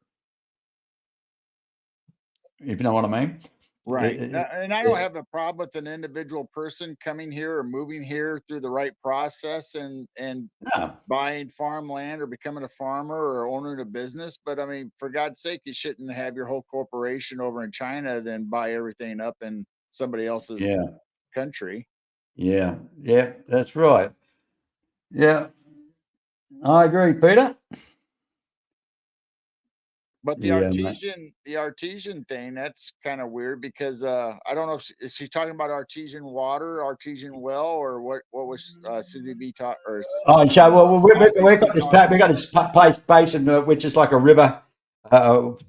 If you know what I mean. Right. And I don't Yeah. have a problem with an individual person coming here or moving here through the right process and No. buying farmland or becoming a farmer or owning a business. But I mean, for God's sake, you shouldn't have your whole corporation over in China, then buy everything up in somebody else's Yeah. country. Yeah. Yeah. That's right. Yeah. I agree, Peter. But Yeah, mate. the artesian thing, that's kind of weird because I don't know if is she talking about artesian water, artesian well, or what was Susie B taught or Oh, so Alfie we've B we got this place basin which is like a river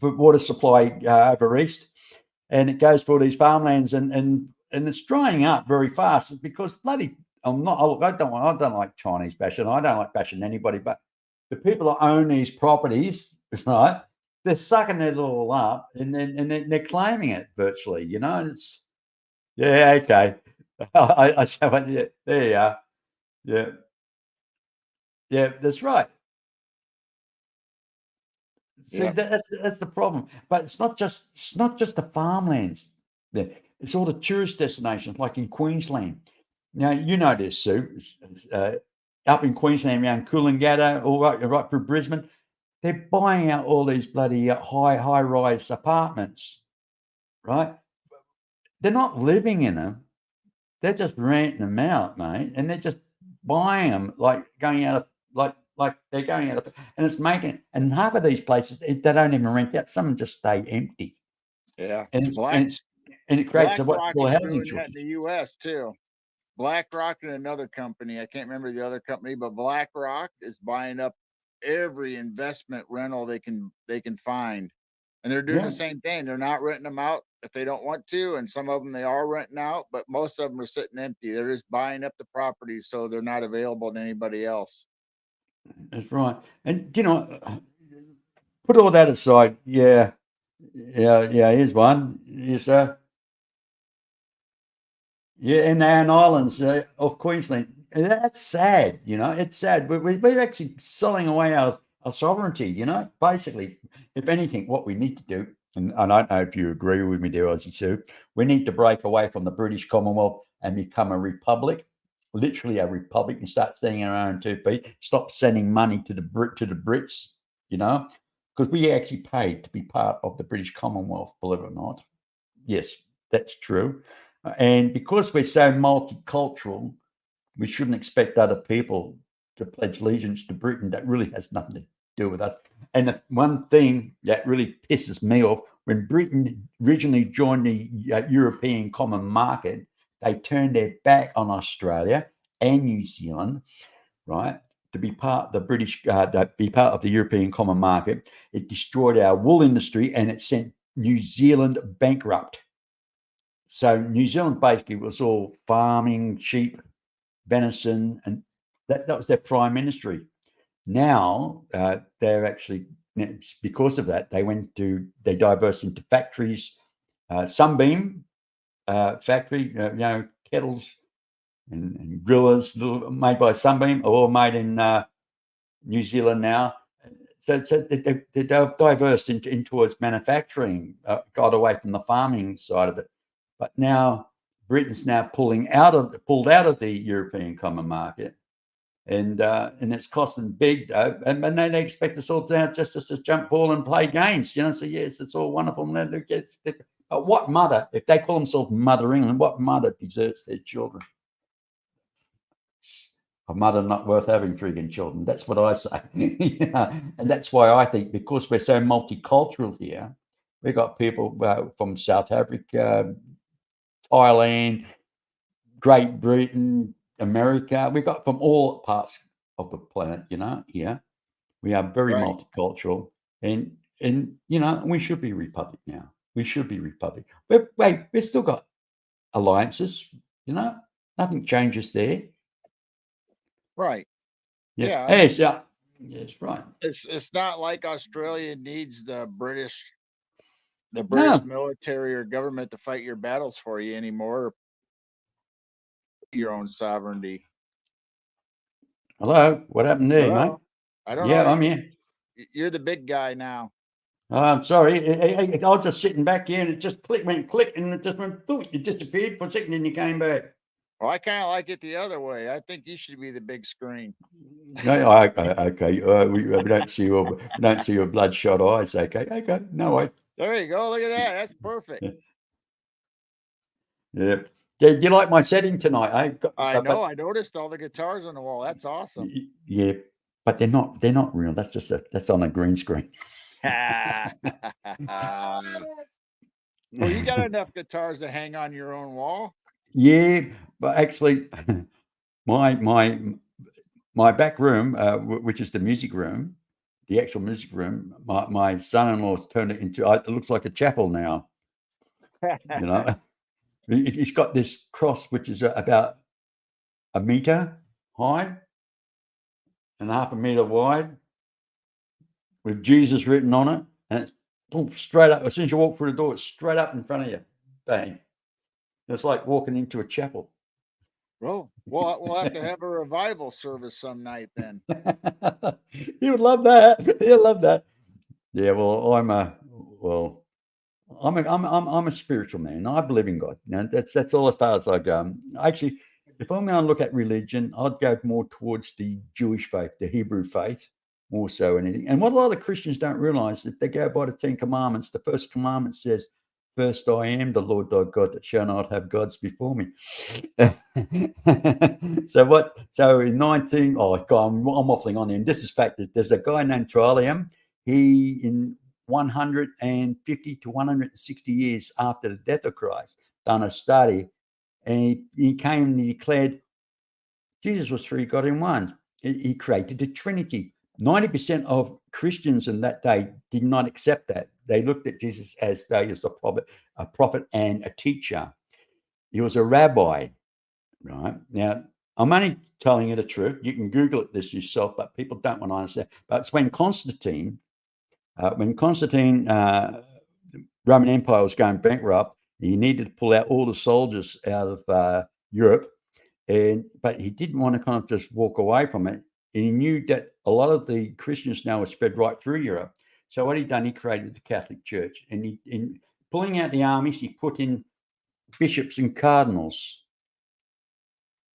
water supply over east, and it goes for these farmlands, and it's drying up very fast because bloody I don't like Chinese bashing. I don't like bashing anybody, but the people that own these properties, right? They're sucking it all up, and then they're claiming it virtually. And it's okay. Yeah, there you are. Yeah. Yeah, that's right. See, Yep. that's the problem. But it's not just the farmlands. There, it's all the tourist destinations, like in Queensland. Now you know this, Sue. Up in Queensland, around Coolangatta, all right through Brisbane, they're buying out all these bloody high rise apartments, right? They're not living in them. They're just renting them out, mate, and they're just buying them like going out of like they're going out of, and it's making, and half of these places they don't even rent out. Some of them just stay empty, Yeah. and it creates what you BlackRock call a is housing doing that in shortage. the US too. BlackRock and another company, I can't remember the other company, but BlackRock is buying up every investment rental they can find. And they're doing the Yeah, same thing. They're not renting them out if they don't want to, and some of them they are renting out, but most of them are sitting empty. They're just buying up the properties so they're not available to anybody else. that's right. And put all that aside. Yeah, yeah. Here's one. Yes, yeah, in the Ann Islands of Queensland. And that's sad, it's sad. We're actually selling away our sovereignty, basically. If anything, what we need to do, and I don't know if you agree with me there, Aussie Sue, we need to break away from the British Commonwealth and become a republic, literally a republic, and start standing on our own 2 feet. Stop sending money to the Brits, because we actually paid to be part of the British Commonwealth, believe it or not. Yes, that's true. And because we're so multicultural, we shouldn't expect other people to pledge allegiance to Britain. That really has nothing to do with us. And the one thing that really pisses me off, when Britain originally joined the European Common Market, they turned their back on Australia and New Zealand, right? To be part of the be part of the European Common Market. It destroyed our wool industry and it sent New Zealand bankrupt. So New Zealand basically was all farming, sheep, venison, and that was their prime ministry. Now they're actually, because of that, they diverse into factories, Sunbeam factory, kettles and grillers made by Sunbeam, are all made in New Zealand now. So they're diverse in towards manufacturing, got away from the farming side of it. But now Britain's now pulled out of the European Common Market, and it's costing big, and they expect us all to just to jump ball and play games, So yes, it's all wonderful. But what mother, if they call themselves Mother England, what mother deserts their children? A mother not worth having frigging children. That's what I say. And that's why I think, because we're so multicultural here, we've got people from South Africa, Thailand, Great Britain, America. We got from all parts of the planet, here. We are very Right. multicultural, and we should be republic now. We should be republic. But wait, we've still got alliances, nothing changes there. Right. Yeah. Yeah. Yes, right. It's not like Australia needs the British No. military or government to fight your battles for you anymore. Your own sovereignty. Hello, what happened there, mate? Hello? I don't Yeah, know. I'm here. You're the big guy now. I'm sorry. I was just sitting back here, and it just went click, and it just went boom. You disappeared for a second, and you came back. Well, I kind of like it the other way. I think you should be the big screen. No, okay. We don't see your bloodshot eyes. Okay. No way. There you go. Look at that. That's perfect. Yeah. You like my setting tonight, eh? I know. I noticed all the guitars on the wall. That's awesome. Yeah, but they're not real. That's on a green screen. Well, you got enough guitars to hang on your own wall. Yeah, but actually, my back room, which is the music room, the actual music room, my son-in-law's turned it into. It looks like a chapel now. He's got this cross which is about a meter high and half a meter wide, with Jesus written on it, and it's straight up. As soon as you walk through the door, it's straight up in front of you. Bang! It's like walking into a chapel. Well, we'll have to have a revival service some night then. He would love that. He'll love that. Yeah. Well, I'm a spiritual man. I believe in God. That's all as far as I go. Actually, if I'm going to look at religion, I'd go more towards the Jewish faith, the Hebrew faith, more so than anything. And what a lot of Christians don't realize, if they go by the 10 Commandments, the first commandment says, "First, I am the Lord thy God, that shall not have gods before me." So in 19, God, I'm waffling on here. And this is fact. There's a guy named Trallium. He, in 150 to 160 years after the death of Christ, done a study, and he came and he declared Jesus was three God in one. He created the Trinity. 90% of Christians in that day did not accept that. They looked at Jesus as a prophet and a teacher. He was a rabbi, right? Now, I'm only telling you the truth. You can Google this yourself, but people don't want to understand. But it's when Constantine, Roman Empire was going bankrupt, he needed to pull out all the soldiers out of Europe, but he didn't want to kind of just walk away from it. And he knew that a lot of the Christians now were spread right through Europe. So what he done, he created the Catholic Church, and in pulling out the armies, he put in bishops and cardinals.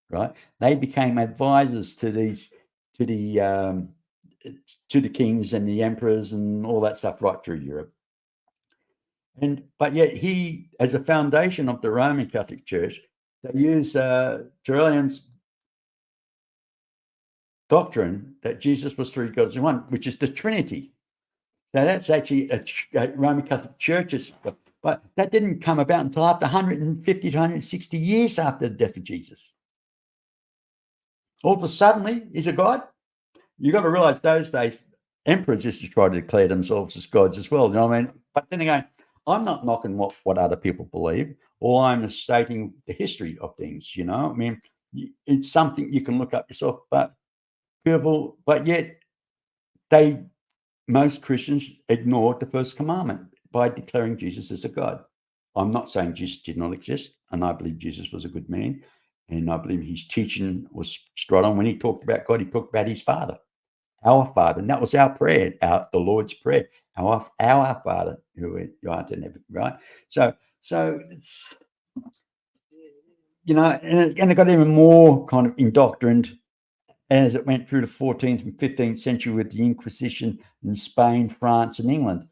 Right, they became advisors to the kings and the emperors and all that stuff right through Europe. But yet he, as a foundation of the Roman Catholic Church, they use Tertullian's doctrine that Jesus was three gods in one, which is the Trinity. So that's actually a Roman Catholic Church's, but that didn't come about until after 150 to 160 years after the death of Jesus. All of a sudden, he's a god. You got to realize those days, emperors used to try to declare themselves as gods as well. You know what I mean? But then again, I'm not knocking what other people believe. All I'm is stating the history of things. I mean, it's something you can look up yourself. But yet most Christians ignored the first commandment by declaring Jesus as a god. I'm not saying Jesus did not exist, and I believe Jesus was a good man, and I believe his teaching was straight on. When he talked about God, he talked about his Father, our Father, and that was our prayer, the Lord's prayer, our Father who art in heaven, right? So it's, and it got even more kind of indoctrined as it went through the 14th and 15th century with the Inquisition in Spain, France, and England.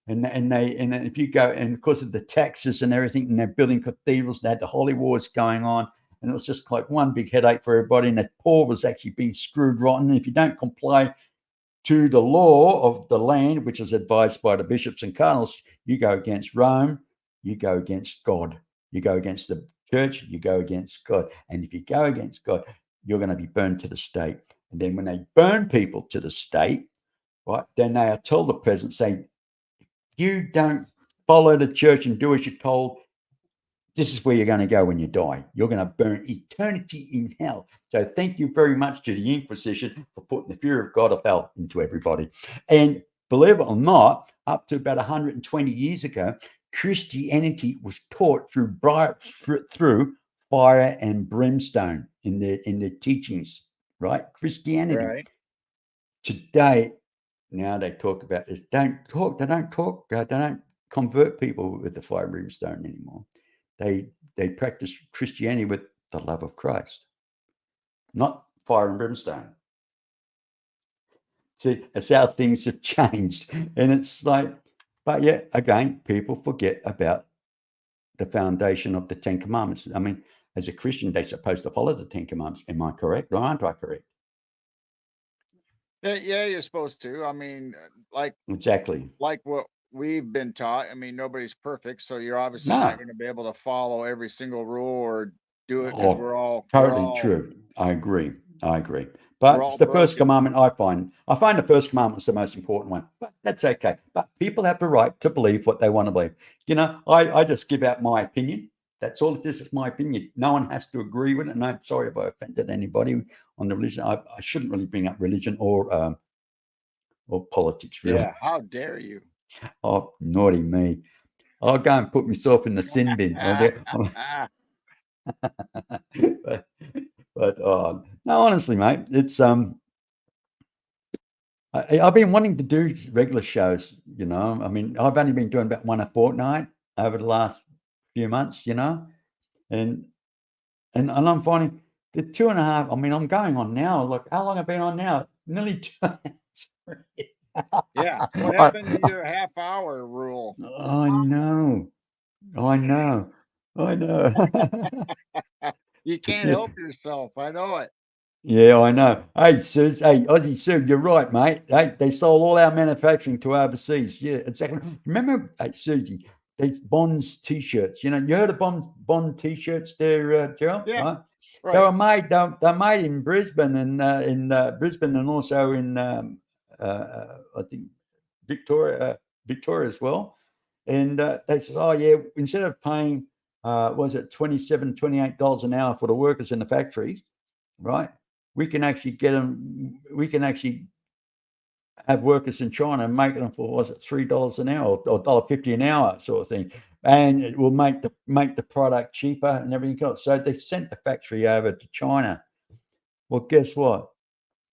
And if you go, and because of the taxes and everything, and they're building cathedrals, they had the holy wars going on, and it was just like one big headache for everybody. And the poor was actually being screwed rotten. If you don't comply to the law of the land, which is advised by the bishops and cardinals, you go against Rome, you go against God. You go against the church, you go against God. And if you go against God, you're going to be burned to the stake. And then when they burn people to the stake, right, then they'll tell the president, saying, you don't follow the church and do as you're told, this is where you're going to go when you die. You're going to burn eternity in hell. So thank you very much to the Inquisition for putting the fear of God of hell into everybody. And believe it or not, up to about 120 years ago, Christianity was taught through fire and brimstone in their teachings, right? Christianity. Right. Today, now they talk about this. They don't convert people with the fire and brimstone anymore. They practice Christianity with the love of Christ, not fire and brimstone. See, that's how things have changed. And it's like, but yet again, people forget about the foundation of the Ten Commandments. I mean, as a Christian, they're supposed to follow the Ten Commandments. Am I correct or aren't I correct? Yeah, you're supposed to. I mean, Exactly. like what we've been taught. I mean, nobody's perfect, so you're obviously No. not going to be able to follow every single rule or do it because Oh, totally true. I agree. we're But it's all the first broken. commandment I find. I find the first commandment is the most important one. But that's okay. But people have the right to believe what they want to believe. You know, I just give out my opinion. That's all it is. It's my opinion. No one has to agree with it. And I'm sorry if I offended anybody on the religion. I shouldn't really bring up religion or politics, really. Yeah, how dare you? Oh, naughty me. I'll go and put myself in the sin bin. But no, honestly, mate, it's I've been wanting to do regular shows. You know, I mean, I've only been doing about one a fortnight over the last few months. You know, and I'm finding the 2.5. I mean, I'm going on now. Look, how long have I been on now? Nearly 2 hours. Yeah, what I, happened to your half-hour rule? I know, I know, I know. You can't Yeah. help yourself. I know it. Yeah, I know. Hey, Suze, hey, Aussie Sue, you're right, mate. Hey, they sold all our manufacturing to overseas. Yeah, exactly. Remember, hey, Susie, these Bonds t-shirts. You know, you heard of Bond t-shirts there, Gerald? Yeah, Right? They right. were made. They're made in Brisbane and in Brisbane and also in I think Victoria as well. And they said, oh yeah, instead of paying was it $27, $28 an hour for the workers in the factories, right? We can actually get them. We can actually have workers in China and make them for was it $3 an hour or $1.50 an hour sort of thing, and it will make the product cheaper and everything else. So they sent the factory over to China. Well, guess what?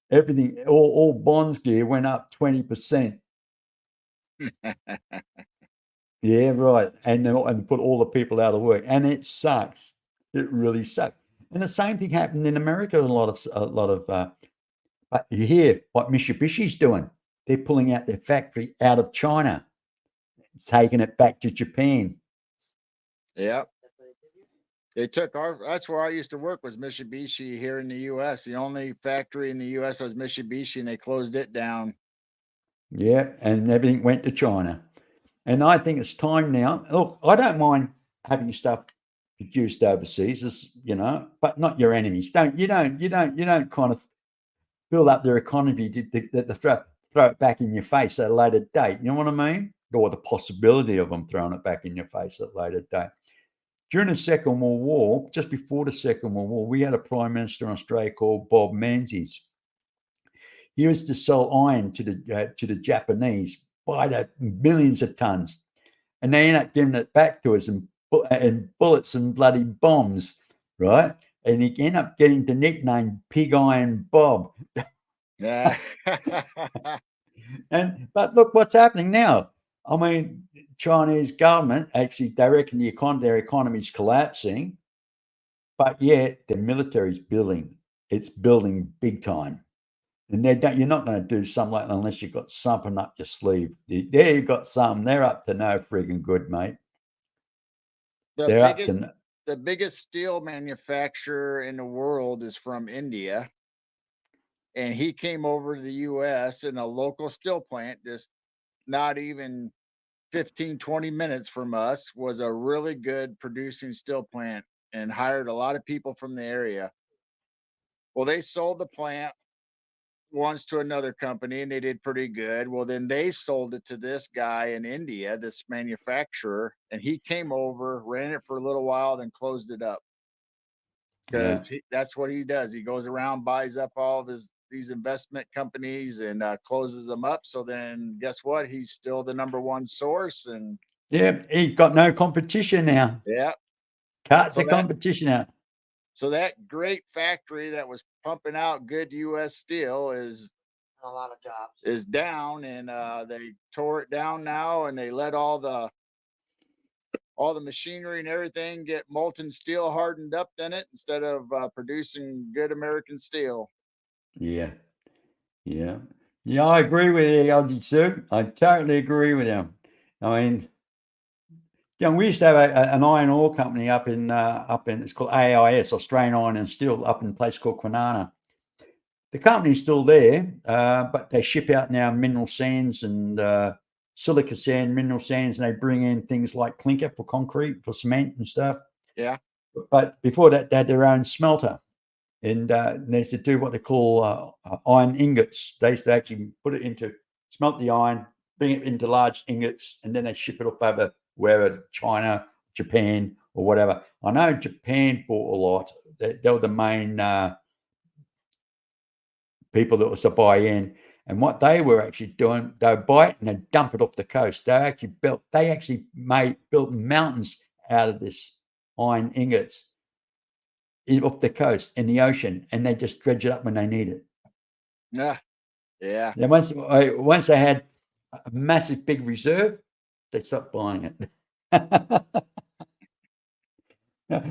Everything, all Bonds gear went up 20%. Yeah, right. And put all the people out of work, and it sucks. It really sucks. And the same thing happened in America. But you hear what Mitsubishi's doing. They're pulling out their factory out of China, taking it back to Japan. Yeah. They took that's where I used to work, was Mitsubishi here in the US. The only factory in the US was Mitsubishi, and they closed it down. Yeah, and everything went to China. And I think it's time now. Look, I don't mind having stuff produced overseas, but not your enemies. You don't kind of build up their economy to throw it back in your face at a later date. You know what I mean? Or the possibility of them throwing it back in your face at a later date. During the Second World War, just before the Second World War, we had a Prime Minister in Australia called Bob Menzies. He used to sell iron to the Japanese by the millions of tons, and they end up giving it back to us in bullets and bloody bombs, right? And he ended up getting the nickname Pig Iron Bob. Yeah. But look what's happening now. I mean, Chinese government actually, they reckon their economy is collapsing, but yet the military's building. It's building big time. And you're not going to do something like that unless you've got something up your sleeve. There you've got some. They're up to no frigging good, mate. the They're up biggest to the biggest steel manufacturer in the world is from India. And he came over to the US in a local steel plant, just not even 15, 20 minutes from us was a really good producing steel plant and hired a lot of people from the area. Well, they sold the plant once to another company and they did pretty good. Well, then they sold it to this guy in India, this manufacturer, and he came over, ran it for a little while, then closed it up Yeah. because that's what he does. He goes around, buys up all of these investment companies and closes them up. So then guess what? He's still the number one source. And Yeah. He's got no competition now. yeah, Cut so the competition out. so that great factory that was pumping out good US steel is A lot of jobs. is down, and they tore it down now, and they let all the machinery and everything get molten steel hardened up in it instead of producing good American steel. Yeah. Yeah. Yeah, I agree with you, Aussie Sue. I totally agree with you. I mean, we used to have an iron ore company up in it's called AIS, Australian Iron and Steel, up in a place called Kwinana. The company's still there, but they ship out now mineral sands and silica sand, mineral sands, and they bring in things like clinker for concrete, for cement and stuff. Yeah. But before that, they had their own smelter, and they used to do what they call iron ingots. They used to actually put it into, smelt the iron, bring it into large ingots, and then they ship it off over wherever, China, Japan, or whatever. I know Japan bought a lot. They were the main people that was to buy in. And what they were actually doing, they would buy it and they dump it off the coast. They actually built mountains out of this iron ingots off the coast in the ocean, and they just dredge it up when they need it. Yeah. Yeah. Then once they had a massive big reserve, they stopped buying it.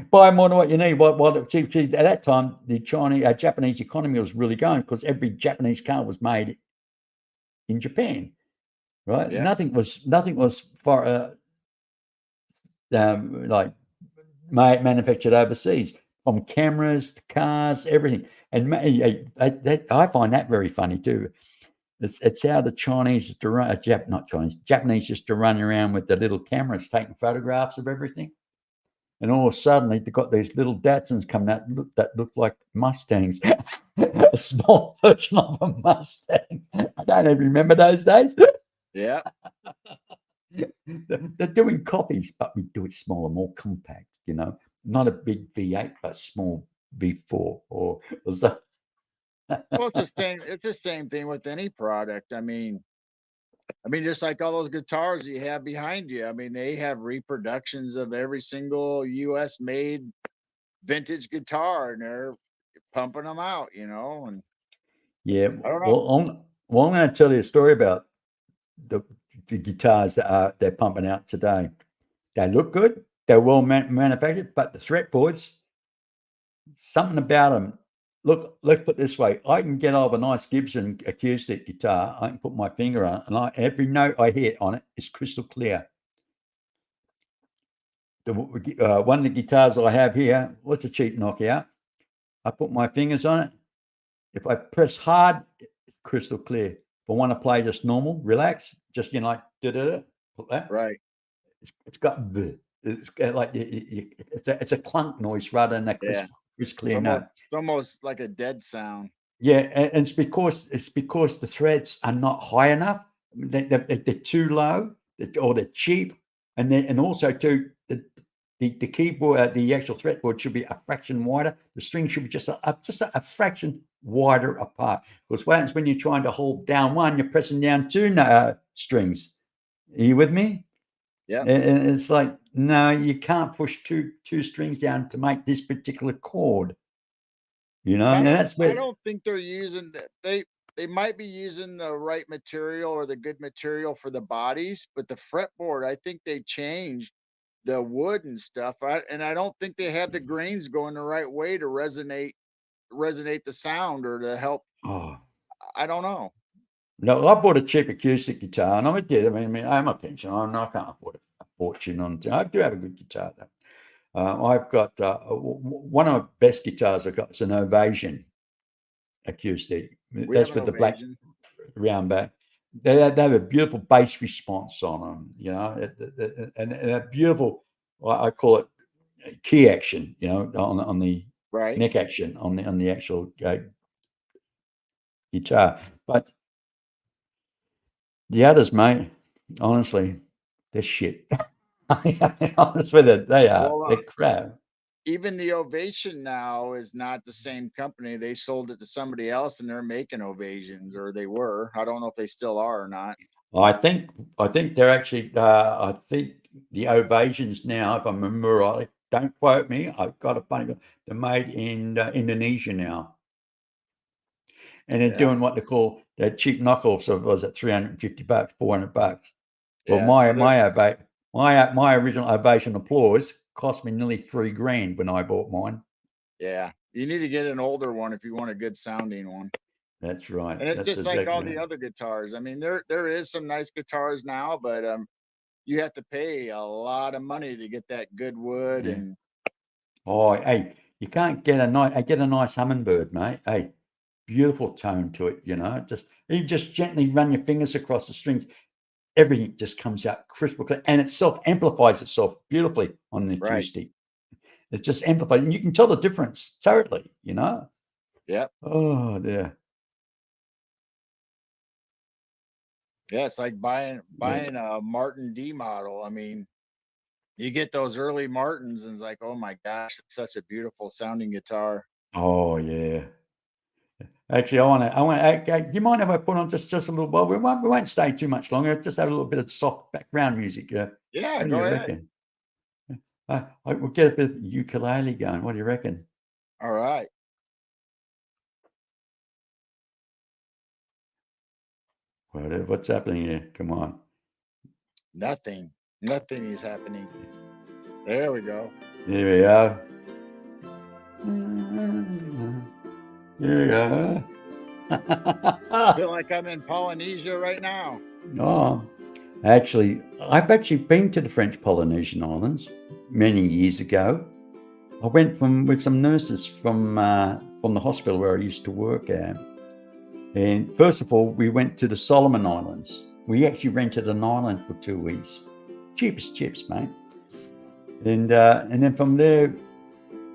Buy more than what you need. At that time, the Japanese economy was really going because every Japanese car was made in Japan, right? Yeah. Nothing was for like manufactured overseas, from cameras to cars, everything. And I find that very funny too. It's how the Chinese used to run, not Chinese, Japanese used to run around with the little cameras taking photographs of everything. And all of a sudden, they've got these little Datsuns coming out that look like Mustangs, a small version of a Mustang. I don't even remember those days. Yeah. They're doing copies, but we do it smaller, more compact, not a big V8, but small V4 or so. Well, it's the same thing with any product. I mean, just like all those guitars you have behind you. I mean, they have reproductions of every single US made vintage guitar and they're pumping them out, and Yeah. I don't know. I'm going to tell you a story about the guitars that they're pumping out today. They look good. They're well manufactured, but the fretboards, something about them. Look, let's put it this way. I can get off a nice Gibson acoustic guitar. I can put my finger on it, and every note I hit on it is crystal clear. One of the guitars I have here, what's a cheap knockout? I put my fingers on it. If I press hard, it's crystal clear. If I want to play just normal, relax, just like da-da-da, put that. Right. It's got the. It's like it's a clunk noise rather than a crisp clear note. It's almost like a dead sound. Yeah, and it's because the threads are not high enough. They're too low, or they're cheap, and also too the keyboard, the actual fretboard should be a fraction wider. The string should be just a fraction wider apart. Because what happens when you're trying to hold down one, you're pressing down two strings. Are you with me? Yeah. And it's like, no, you can't push two strings down to make this particular chord. And that's where I don't think they're using that. They might be using the right material or the good material for the bodies, but the fretboard, I think they changed the wood and stuff. And I don't think they have the grains going the right way to resonate the sound or to help. Oh. I don't know. No, I bought a cheap acoustic guitar, and I'm a kid. I'm a pensioner. I can't afford a fortune on it. I do have a good guitar, though. I've got one of the best guitars I've got. It's an Ovation acoustic. That's with the black round back. they have a beautiful bass response on them, you know, and a beautiful, I call it key action, you know, on the Right. neck action on the actual guitar. But the others, mate, honestly, they're shit. Honest with it, they are. Well, They're crap. even the Ovation now is not the same company. They sold it to somebody else, and they're making Ovations, or they were. I don't know if they still are or not. I think they're actually. I think the Ovations now, if I remember rightly, don't quote me. I've got a funny. They're made in Indonesia now, and they're Yeah, doing what they call their cheap knockoffs of, was it $350, $400? Well, yeah. So they're my original Ovation Applause cost me nearly $3,000 when I bought mine. yeah. You need to get an older one if you want a good sounding one. That's right. And it's That's just like all exactly the right. other guitars. I mean, there is some nice guitars now, but you have to pay a lot of money to get that good wood. Yeah. And Oh, hey, you can't get a nice hummingbird, mate. Hey, beautiful tone to it, you know. You just gently run your fingers across the strings. Everything just comes out crystal clear, and it self amplifies itself beautifully on the right, acoustic. It just amplifies, and you can tell the difference totally, you know. yep, Oh, yeah. yeah. It's like buying Yeah. a Martin D model. I mean, you get those early Martins, and it's like, oh my gosh, it's such a beautiful sounding guitar. Oh, yeah. Actually, I want to. Do you mind if I put on just a little? Well, we won't stay too much longer. Just have a little bit of soft background music. Yeah, What do go you ahead. reckon? We'll get a bit of ukulele going. What do you reckon? All right. What's happening here? Come on. Nothing. Nothing is happening. There we go. Here we are. Here we go. Feel like I'm in Polynesia right now. Oh, actually, I've actually been to the French Polynesian Islands many years ago. I went with some nurses from the hospital where I used to work at. And first of all, we went to the Solomon Islands. We actually rented an island for 2 weeks. Cheapest chips, mate. And then from there,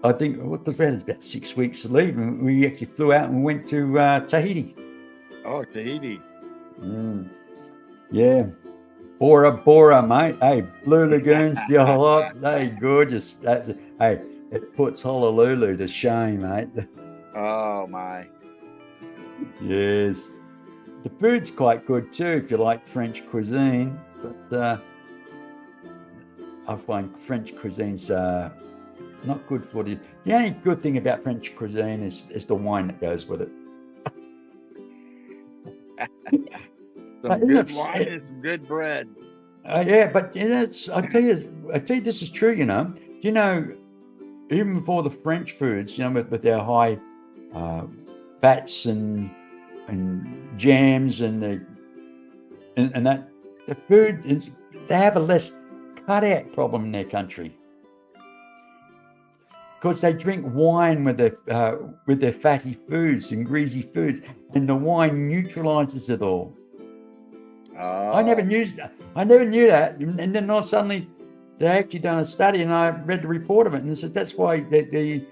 I think, because we had about 6 weeks to leave, and we actually flew out and went to Tahiti. Oh, Tahiti. Yeah. Bora, mate. Hey, Blue Lagoons, the whole lot. Hey, gorgeous. Hey, it puts Honolulu to shame, mate. Oh my. Yes. The food's quite good too if you like French cuisine, but I find French cuisine's not good for the. The only good thing about French cuisine is the wine that goes with it. Some good wine and some good bread. Yeah, but I tell you, this is true. You know, even before the French foods, with their high fats and jams and that the food is, they have a less cardiac problem in their country because they drink wine with their fatty foods and greasy foods, and the wine neutralizes it all. Oh. I never knew that, and then all suddenly they actually done a study, and I read the report of it, and it said that's why the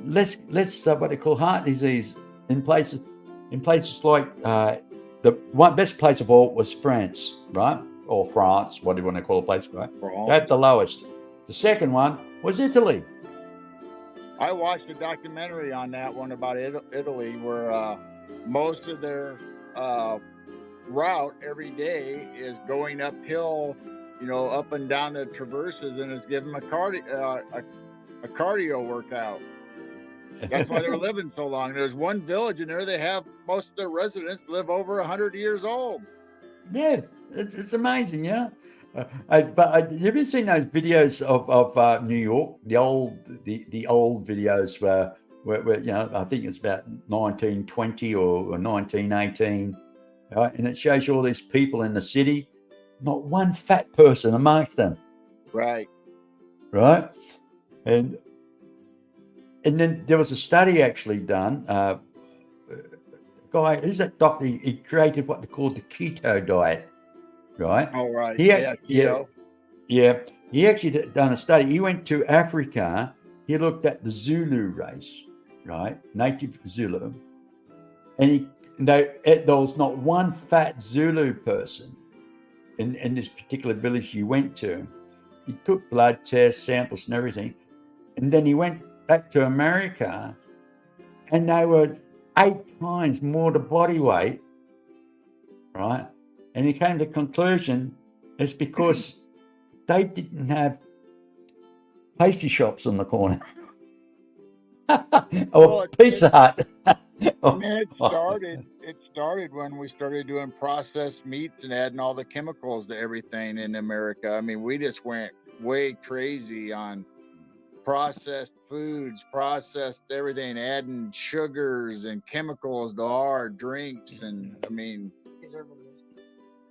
less what they call heart disease in places like the one best place of all was France, right? Or France, what do you want to call a place, right? They had the lowest. The second one was Italy. I watched a documentary on that one about Italy, where most of their route every day is going uphill, up and down the traverses, and it's giving them a cardio workout. That's why they're living so long. There's one village in there, they have most of their residents live over 100 years old. Yeah, it's amazing, yeah. But have you seen those videos of New York, the old videos where I think it's about 1920 or 1918, right? And it shows you all these people in the city, not one fat person amongst them. Right. And then there was a study actually done guy, who's that doctor? He created what they call the keto diet, right? Oh, right. Yeah, Keto. yeah. He actually done a study. He went to Africa. He looked at the Zulu race, right? Native Zulu. And there was not one fat Zulu person in this particular village he went to. He took blood tests, samples, and everything. And then he went back to America, and they were 8 times more the body weight, right? And he came to the conclusion it's because they didn't have pastry shops on the corner. Or Pizza Hut. I mean, it started when we started doing processed meats and adding all the chemicals to everything in America. I mean, we just went way crazy on processed foods, processed everything, adding sugars and chemicals to our drinks. And I mean,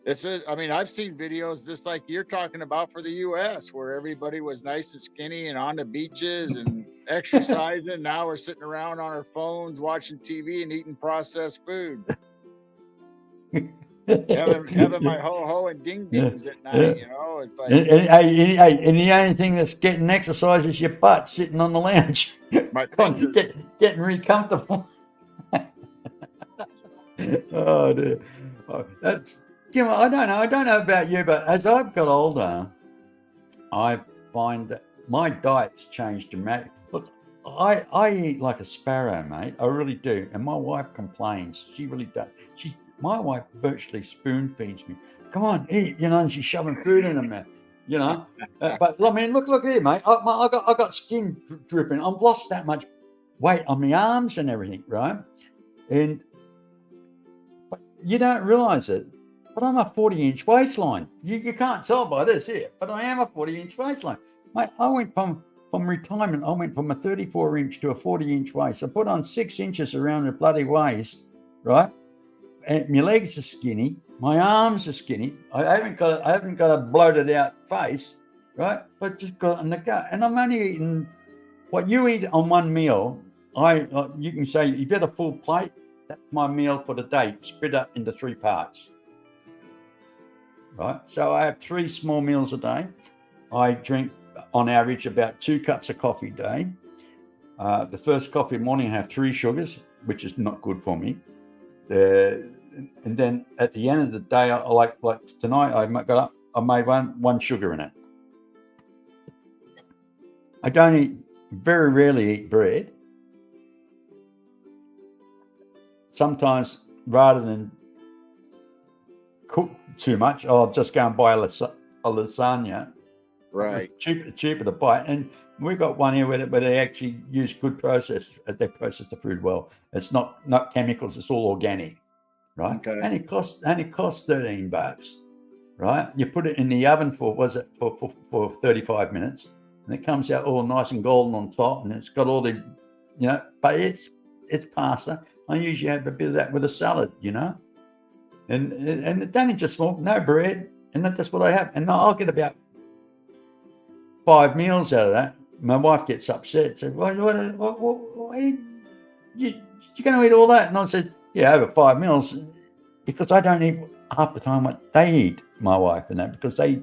I've seen videos just like you're talking about for the US where everybody was nice and skinny and on the beaches and exercising. Now we're sitting around on our phones watching TV and eating processed food. having my ho-ho and ding-dings at night, it's like... And the only thing that's getting exercise is your butt sitting on the lounge. Getting really comfortable. Oh, dear. That's... I don't know about you, but as I've got older, I find that my diet's changed dramatically. Look, I eat like a sparrow, mate. I really do. And my wife complains. She really does. My wife virtually spoon feeds me. Come on, eat, and she's shoving food in her mouth, But I mean, look here, mate. I got skin dripping. I've lost that much weight on my arms and everything, right? But you don't realize it. But I'm a 40-inch waistline. You can't tell by this here, but I am a 40-inch waistline. Mate, I went from retirement, I went from a 34-inch to a 40-inch waist. I put on 6 inches around the bloody waist, right? And my legs are skinny, my arms are skinny. I haven't got a bloated out face, right? But just got in the gut. And I'm only eating what you eat on one meal. You can say you get a full plate. That's my meal for the day, split up into 3 parts. Right, so I have 3 small meals a day. I drink, on average, about 2 cups of coffee a day. The first coffee in the morning, I have 3 sugars, which is not good for me. And then at the end of the day, I like tonight, I made one sugar in it. I very rarely eat bread. Sometimes, rather than cook too much, I'll just go and buy a lasagna. Right. Cheaper to buy. And we got one here where they actually use good process. They process the food well. It's not chemicals. It's all organic, right? Okay. And it costs $13, right? You put it in the oven for 35 minutes, and it comes out all nice and golden on top, and it's got all the, but it's pasta. I usually have a bit of that with a salad, And it's only just small, no bread, and that's what I have. And I'll get about 5 meals out of that. My wife gets upset. Says, "What you're going to eat all that?" And I said, "Yeah, over 5 meals, because I don't eat half the time what they eat, my wife and that, because they're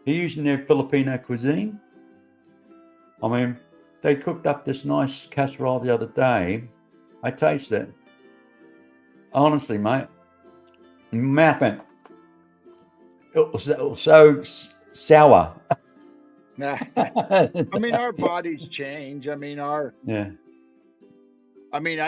using their Filipino cuisine. I mean, they cooked up this nice casserole the other day. I tasted it. Honestly, mate. Mouth went, it was so sour. I mean, our bodies change. I mean, I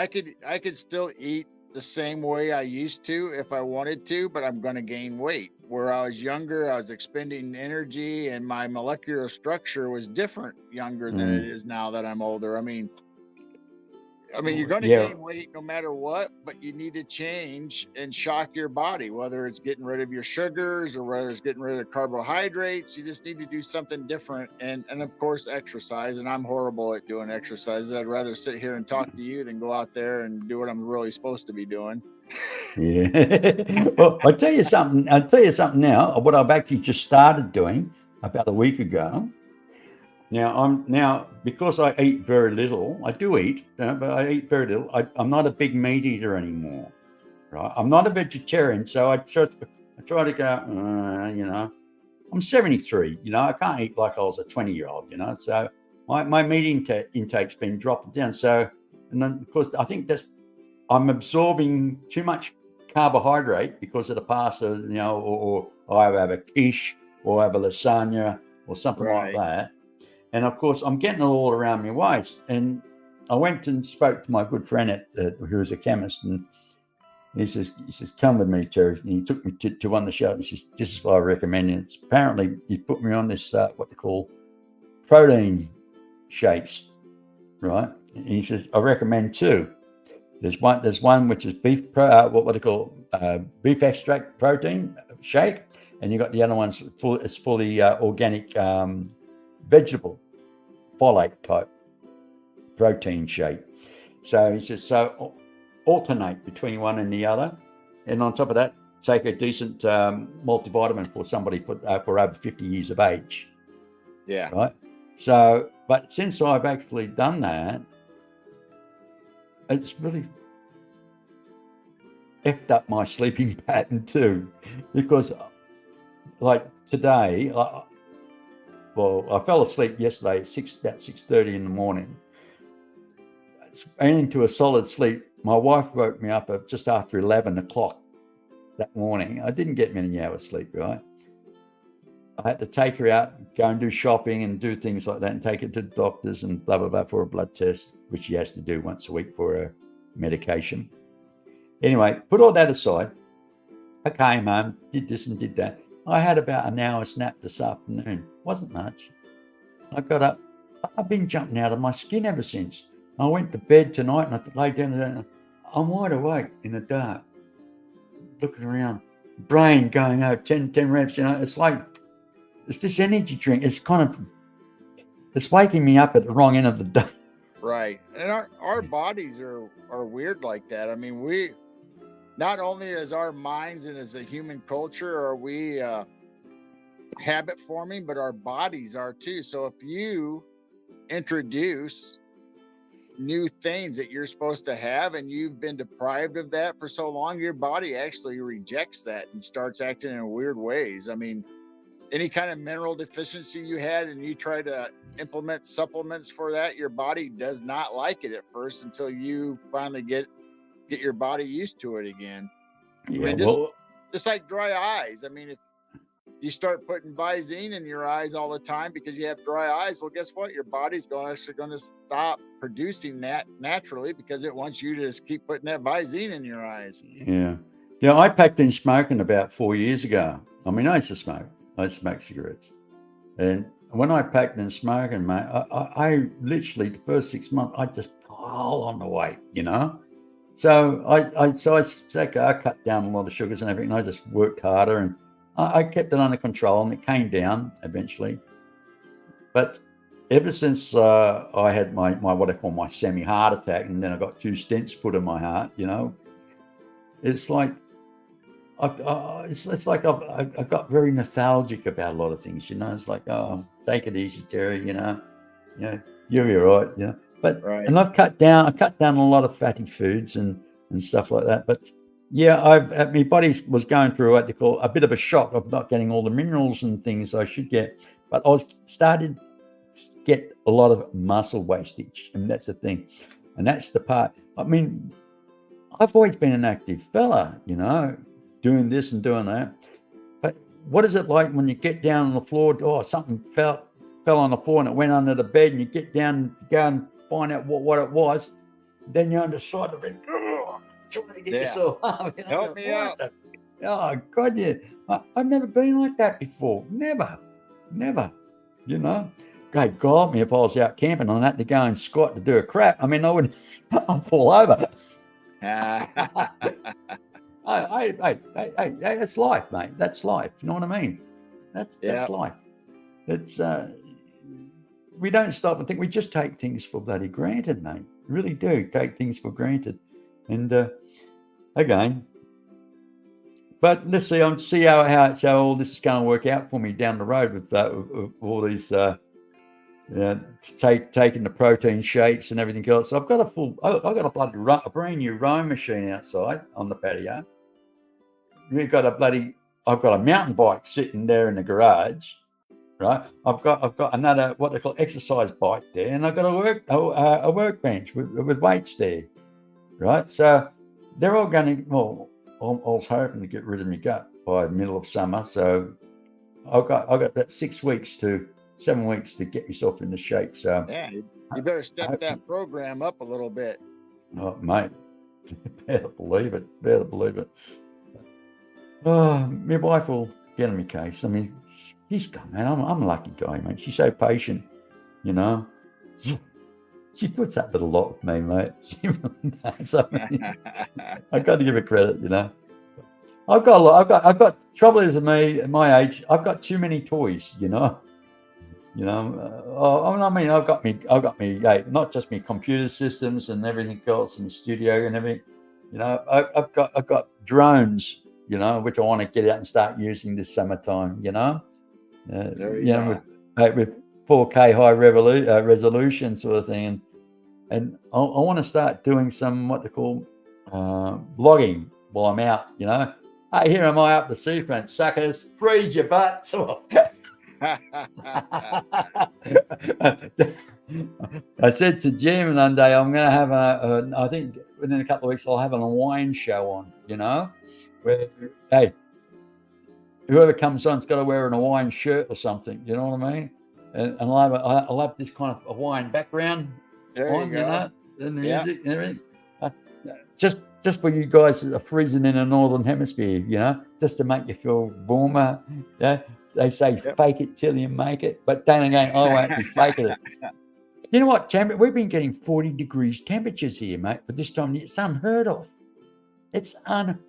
could still eat the same way I used to if I wanted to, but I'm going to gain weight. Where I was younger, I was expending energy, and my molecular structure was different younger than it is now that I'm older. I mean, you're going to gain weight no matter what, but you need to change and shock your body, whether it's getting rid of your sugars or whether it's getting rid of carbohydrates. You just need to do something different. And of course, exercise. And I'm horrible at doing exercises. I'd rather sit here and talk to you than go out there and do what I'm really supposed to be doing. Yeah. Well, I'll tell you something now, what I've actually just started doing about a week ago. Now because I eat very little. I do eat, but I eat very little. I'm not a big meat eater anymore, right? I'm not a vegetarian, so I try to go, I'm 73, I can't eat like I was a 20-year-old, so my meat intake's been dropping down. So, and then, of course, I think I'm absorbing too much carbohydrate because of the pasta, or I have a quiche or I have a lasagna or something like that. And of course, I'm getting it all around my waist. And I went and spoke to my good friend who is a chemist, and he says, come with me, Terry. And he took me to one of the shows. And he says, this is what I recommend. And apparently, he put me on this, what they call protein shakes, right? And he says, I recommend 2. There's one which is beef, what they call beef extract protein shake. And you got the other one's fully organic vegetable folate type protein shake. So he says, so alternate between one and the other, and on top of that, take a decent multivitamin for somebody for over 50 years of age. Yeah. Right. So, but since I've actually done that, it's really effed up my sleeping pattern too, because like today, I fell asleep yesterday at about 6:30 in the morning. And into a solid sleep. My wife woke me up at just after 11 o'clock that morning. I didn't get many hours sleep, right? I had to take her out, go and do shopping and do things like that, and take her to the doctors and blah, blah, blah for a blood test, which she has to do once a week for her medication. Anyway, put all that aside. I came home, did this and did that. I had about an hour's nap this afternoon. Wasn't much. I got up. I've been jumping out of my skin ever since. I went to bed tonight and I lay down and I'm wide awake in the dark, looking around, brain going over 10 reps. It's like, it's this energy drink. It's waking me up at the wrong end of the day. Right. And our bodies are weird like that. I mean, we, not only as our minds and as a human culture are we habit forming, but our bodies are too. So if you introduce new things that you're supposed to have and you've been deprived of that for so long, your body actually rejects that and starts acting in weird ways. I mean, any kind of mineral deficiency you had and you try to implement supplements for that, your body does not like it at first until you finally get your body used to it again. Yeah, I mean, just like dry eyes. I mean, if you start putting Visine in your eyes all the time because you have dry eyes, well, guess what? Your body's actually going to stop producing that naturally because it wants you to just keep putting that Visine in your eyes. Yeah. Yeah, I packed in smoking about 4 years ago. I mean, I used to smoke. I smoked cigarettes. And when I packed in smoking, mate, I literally, the first 6 months, I just piled on the weight, So I cut down a lot of sugars and everything. I just worked harder and I kept it under control and it came down eventually. But ever since I had my what I call my semi-heart attack, and then I got 2 stents put in my heart, it's like it's like I got very nostalgic about a lot of things. It's like, oh, take it easy, Terry. You'll be all right. But right. And I cut down a lot of fatty foods and stuff like that. But yeah, my body was going through what they call a bit of a shock of not getting all the minerals and things I should get. But I was started to get a lot of muscle wastage, and that's the thing, and that's the part. I mean, I've always been an active fella, doing this and doing that. But what is it like when you get down on the floor? Oh, something fell on the floor and it went under the bed, and you get down to go and find out what it was. Then you're on the side of it, trying to get yourself up. Help me out. Oh, God, yeah. I've never been like that before. Never. Okay, God, me if I was out camping and I had to go and squat to do a crap. I mean, I'd fall over. Hey, that's life, mate. That's life. You know what I mean? That's life. It's we don't stop and think. We just take things for bloody granted, mate. We really do take things for granted. And again, but let's see how all this is going to work out for me down the road with all these taking the protein shakes and everything else. So I've got a brand new rowing machine outside on the patio. I've got a mountain bike sitting there in the garage, right? I've got another what they call exercise bike there, and I've got a workbench with weights there, right? So they're all going to. Well, I was hoping to get rid of my gut by the middle of summer, so I've got about 7 weeks to get myself into shape. So yeah, you better step that program up a little bit. Oh, mate, better believe it. Oh, my wife will get on my case. I mean, she's gone, man. I'm a lucky guy, mate. She's so patient, you know. She puts up with a lot of me, mate. She really does. I mean, I've got to give her credit, you know. I've got trouble is me at my age. I've got too many toys, you know. I mean, I've got me, not just me computer systems and everything else in the studio and everything. You know, I've got drones, you know, which I want to get out and start using this summertime. You know, There you go. with 4K high resolution sort of thing, and I want to start doing some what they call vlogging while I'm out. You know, hey, here am I up the seafront, suckers, freeze your butts. I said to Jim one day, I'm going to have I think within a couple of weeks, I'll have a wine show on, you know, where, hey, whoever comes on's got to wear an Hawaiian shirt or something, you know what I mean? And I'll have this kind of Hawaiian background on, you know, and the music and everything. Just for you guys that are freezing in the northern hemisphere, you know, just to make you feel warmer. Yeah. They say fake it till you make it, but then again, I won't be faking it. You know what, we've been getting 40 degrees temperatures here, mate, for this time. It's unheard of. It's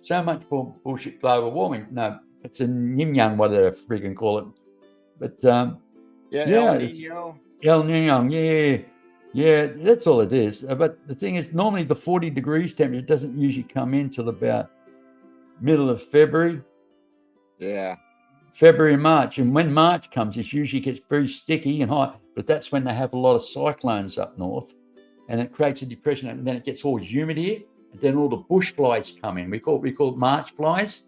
so much for bullshit global warming. No, it's a yin yang, whatever they freaking call it. But El Nino. El Nino, yeah, that's all it is. But the thing is, normally the 40 degrees temperature doesn't usually come in till about middle of February. Yeah. February, March, and when March comes, it usually gets very sticky and hot. But that's when they have a lot of cyclones up north, and it creates a depression. And then it gets all humid here, and then all the bush flies come in. We call it March flies.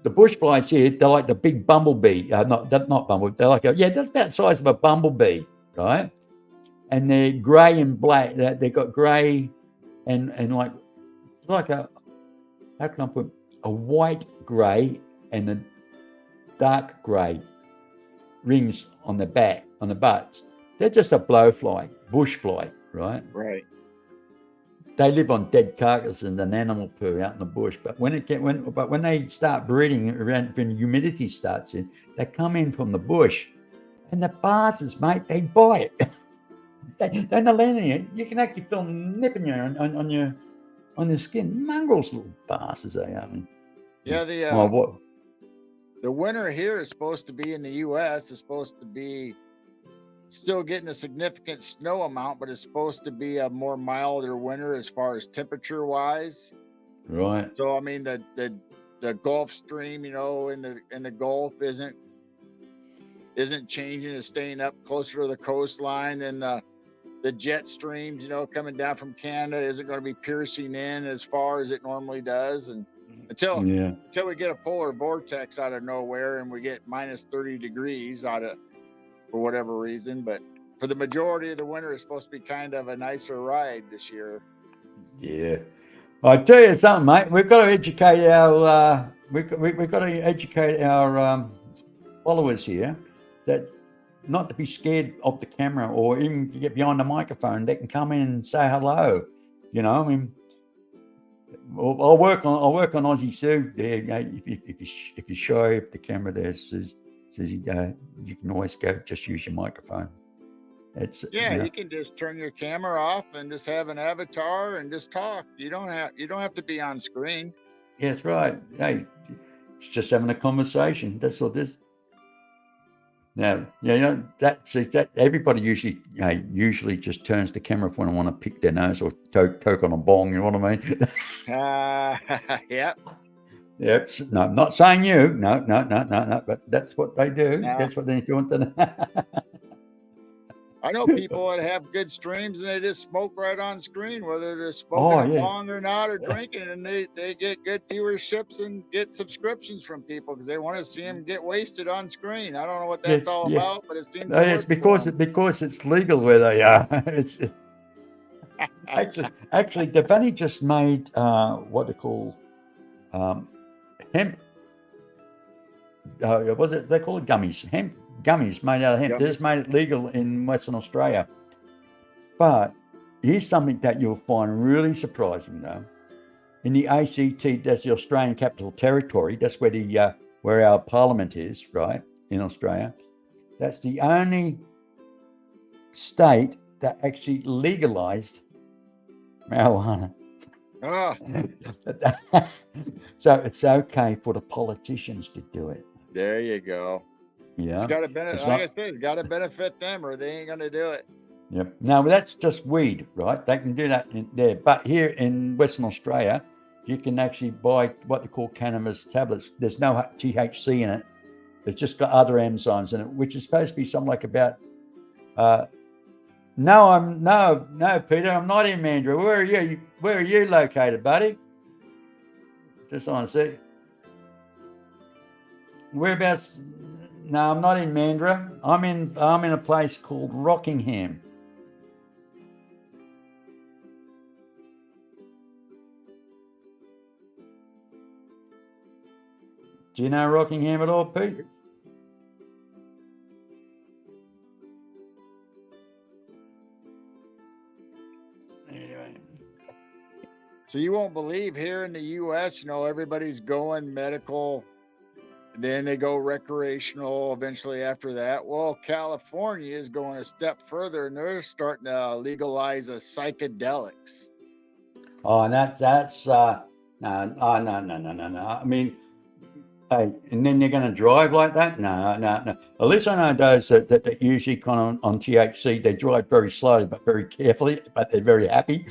The bush flies here, they're like the big bumblebee. Not bumblebee. They're like that's about the size of a bumblebee, right? And they're grey and black. They've got grey and like a, how can I put, a white grey and a dark grey rings on the back, on the butts. They're just a blowfly, bush fly, right? Right. They live on dead carcasses and an animal poo out in the bush. But when they start breeding around, when humidity starts in, they come in from the bush, and the bastards, mate, they bite. They're not letting you. You can actually feel them nipping you on your skin. Mongrels, little bastards, they are. Yeah, the winter here is supposed to be in the U.S. is supposed to be still getting a significant snow amount, but it's supposed to be a more milder winter as far as temperature wise. Right. So I mean the Gulf Stream, you know, in the Gulf isn't changing, it's staying up closer to the coastline, and the jet streams, you know, coming down from Canada isn't going to be piercing in as far as it normally does, and until we get a polar vortex out of nowhere and we get minus 30 degrees for whatever reason. But for the majority of the winter, it's supposed to be kind of a nicer ride this year. Yeah, I tell you something, mate. We've got to educate our followers here that not to be scared of the camera or even to get behind the microphone. They can come in and say hello. You know, I mean, I'll work on Aussie Sue there. If you're shy of the camera there, says you can always just use your microphone. You can just turn your camera off and just have an avatar and just talk. You don't have to be on screen. Yeah, that's right. Hey, it's just having a conversation. That's what this. Now, that everybody usually just turns the camera off when I want to pick their nose or toke on a bong. You know what I mean? Yep. Yep. No, I'm not saying you. No. But that's what they do. No. That's what they, if you want to. I know people that have good streams and they just smoke right on screen, whether they're smoking Oh, it yeah. long or not, or drinking, and they get good viewerships and get subscriptions from people because they want to see them get wasted on screen. I don't know what Yeah, that's all yeah. about, but it seems No, to it's work for because it's legal where they are. It's them. actually they've only just made what they call hemp. Was it they call it gummies? Hemp gummies made out of hemp. They just made it legal in Western Australia. But here's something that you'll find really surprising, though. In the ACT, that's the Australian Capital Territory. That's where our Parliament is, right, in Australia. That's the only state that actually legalised marijuana. Ah, So it's okay for the politicians to do it. there you go. Yeah, It's got to benefit. It's Like I not- said, it's got to benefit them, or they ain't gonna do it. Yep. No, that's just weed, right? They can do that in there. But here in Western Australia, you can actually buy what they call cannabis tablets. There's no THC in it. It's just got other enzymes in it, which is supposed to be something like about. No, Peter. I'm not in Mandurah. Where are you? Where are you located, buddy? Just want to see. Whereabouts? No, I'm not in Mandurah. I'm in a place called Rockingham. Do you know Rockingham at all, Pete? Anyway. So you won't believe here in the U.S., everybody's going medical, then they go recreational eventually after that. Well, California is going a step further, and they're starting to legalize psychedelics. Oh, and that's no. I mean, hey, and then they're going to drive like that? No. At least I know those that usually kind of on THC, they drive very slowly but very carefully, but they're very happy.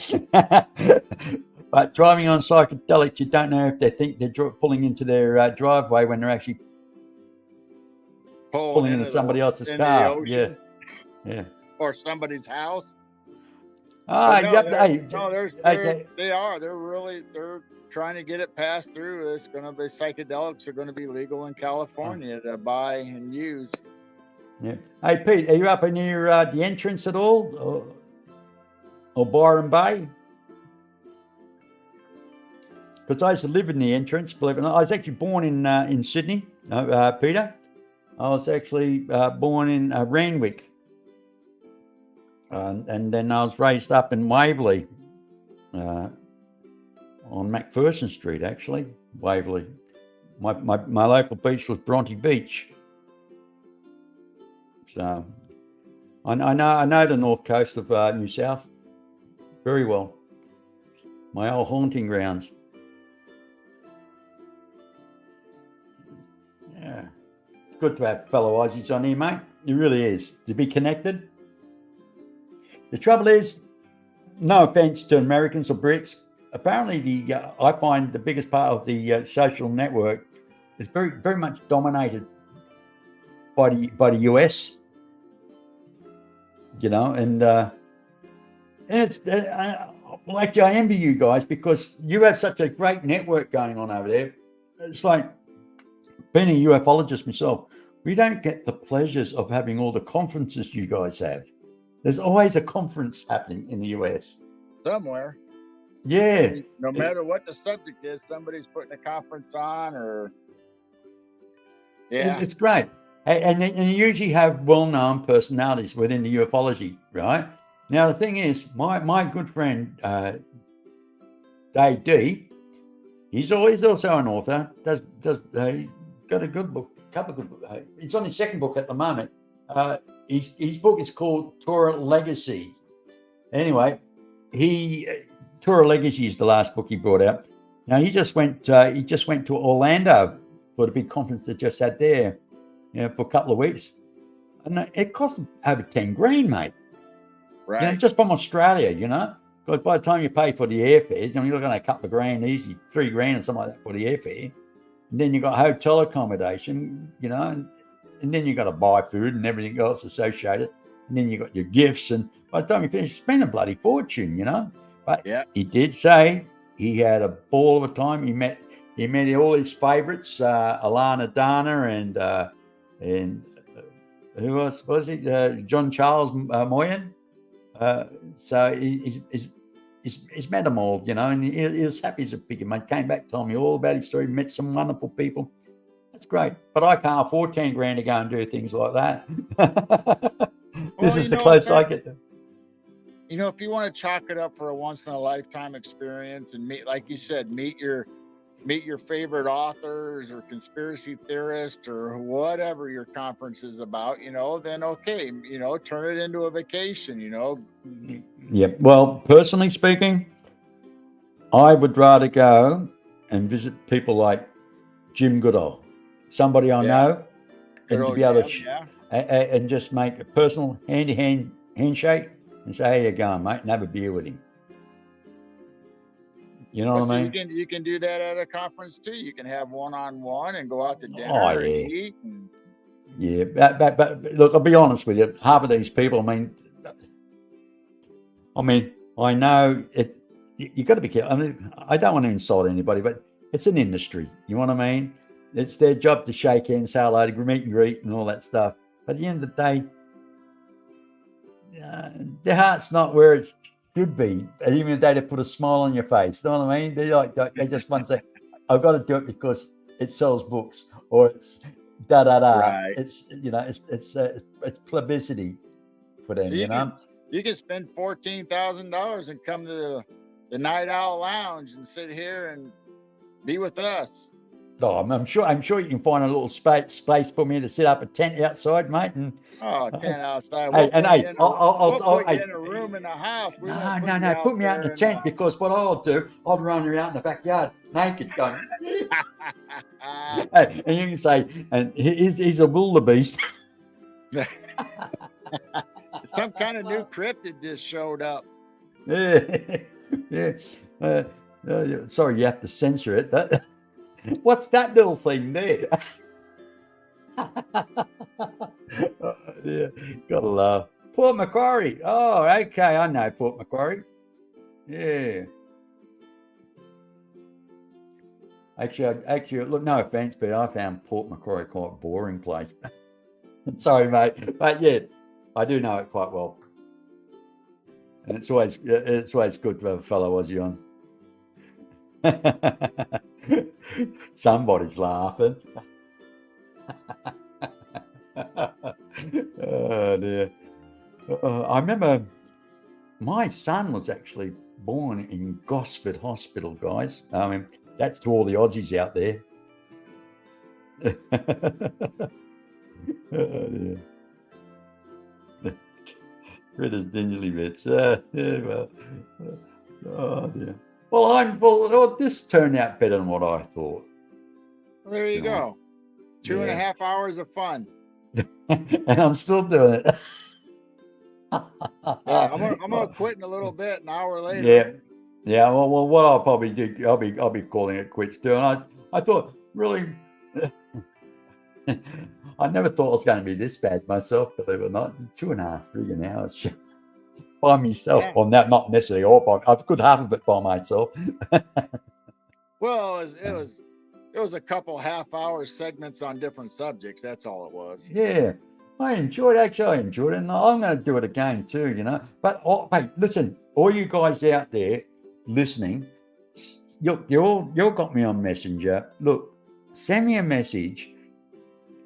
But driving on psychedelics, you don't know if they think they're pulling into their driveway when they're actually pulling into somebody else's car. Yeah. Or somebody's house. Ah, no, yep. They're trying to get it passed through. It's going to be psychedelics are going to be legal in California to buy and use. Yeah. Hey, Pete, are you up near the entrance at all, or Byron Bay? Because I used to live in the entrance. Believe it or not, I was actually born in Sydney, Peter. I was actually born in Randwick. And then I was raised up in Waverley, on Macpherson Street, actually, Waverley. My local beach was Bronte Beach. So I know the north coast of New South very well. My old haunting grounds. Yeah, it's good to have fellow Aussies on here, mate. It really is, to be connected. The trouble is, no offense to Americans or Brits, apparently I find the biggest part of the social network is very, very much dominated by the US. And it's well, actually, I envy you guys because you have such a great network going on over there. It's like being a ufologist myself. We don't get the pleasures of having all the conferences you guys have. There's always a conference happening in the US. Somewhere. Yeah. No matter what the subject is, somebody's putting a conference on or... Yeah. It's great. And you usually have well-known personalities within the ufology, right? Now, the thing is, my good friend, Dave D, he's also an author. He's got a good book, couple of good books. He's on his second book at the moment. His book is called Torah Legacy. Anyway, Torah Legacy is the last book he brought out. Now he just went to Orlando for the big conference that just had there, for a couple of weeks, and it cost him over 10 grand, mate. Right. Just from Australia, because by the time you pay for the airfare, you're looking at a couple of grand easy, 3 grand or something like that for the airfare. And then you got hotel accommodation, and then you got to buy food and everything else associated. and then you got your gifts, and by the time you finish, spend a bloody fortune, you know. But Yeah. he did say he had a ball of a time. He met all his favourites, Alana Dana and who else was he? John Charles Moyen. So he's met them all, you know, and he was happy as a pig. And came back, told me all about his story, met some wonderful people. That's great. But I can't afford 10 grand to go and do things like that. This is the closest I get to. You know, if you want to chalk it up for a once in a lifetime experience and meet, like you said, meet your favorite authors or conspiracy theorists or whatever your conference is about, you know, then okay, you know, turn it into a vacation, you know. Yeah. Well, personally speaking, I would rather go and visit people like Jim Goodall, somebody I know, and to be able to and just make a personal hand-to-hand handshake and say, "How you going, mate?" and have a beer with him. You know what I mean? You can do that at a conference too. You can have one-on-one and go out to dinner Oh, yeah. and eat. And... Yeah, but look, I'll be honest with you. Half of these people, I mean, I know it. You got to be careful. I mean, I don't want to insult anybody, but it's an industry. You know what I mean? It's their job to shake hands, say hello, to meet and greet, and all that stuff. But at the end of the day, their heart's not where it should be. And even if they put a smile on your face, you know what I mean? They just want to say, "I've got to do it because it sells books," or it's da da da. Right. It's it's publicity for them. So you know. You can spend $14,000 and come to the Night Owl Lounge and sit here and be with us. Oh, I'm sure you can find a little space for me to set up a tent outside, mate. And tent outside. Hey, I'll put you in a room in the house. No, put me out in the tent because what I'll do, I'll run around in the backyard naked, going. Hey, and you can say, and he's a wildebeest. Some kind of new cryptid just showed up. Yeah. Sorry, you have to censor it. But what's that little thing there? Yeah, gotta laugh. Port Macquarie. Oh, okay, I know Port Macquarie. Yeah. Actually, look, no offense, but I found Port Macquarie quite a boring place. Sorry, mate, but yeah, I do know it quite well, and it's always good to have a fellow Aussie on. Somebody's laughing. Oh dear. I remember my son was actually born in Gosford Hospital, guys. I mean, that's to all the Aussies out there. Oh dear. Ritter's Dingley bits. Yeah, well, oh dear. Well, this turned out better than what I thought. Well, there you go. 2.5 hours of fun. And I'm still doing it. Yeah, I'm gonna quit in a little bit. An hour later. Yeah. Well, what I'll probably do, I'll be calling it quits too. And I thought really, I never thought it was going to be this bad myself. Believe it or not, it's 2.5 friggin' hours by myself. Yeah. Well, not necessarily all by. I could half of it by myself. Well, it was a couple half-hour segments on different subjects. That's all it was. Yeah. I enjoyed it, and I'm going to do it again too, you know. But hey, listen, all you guys out there listening, you all got me on Messenger. Look, send me a message.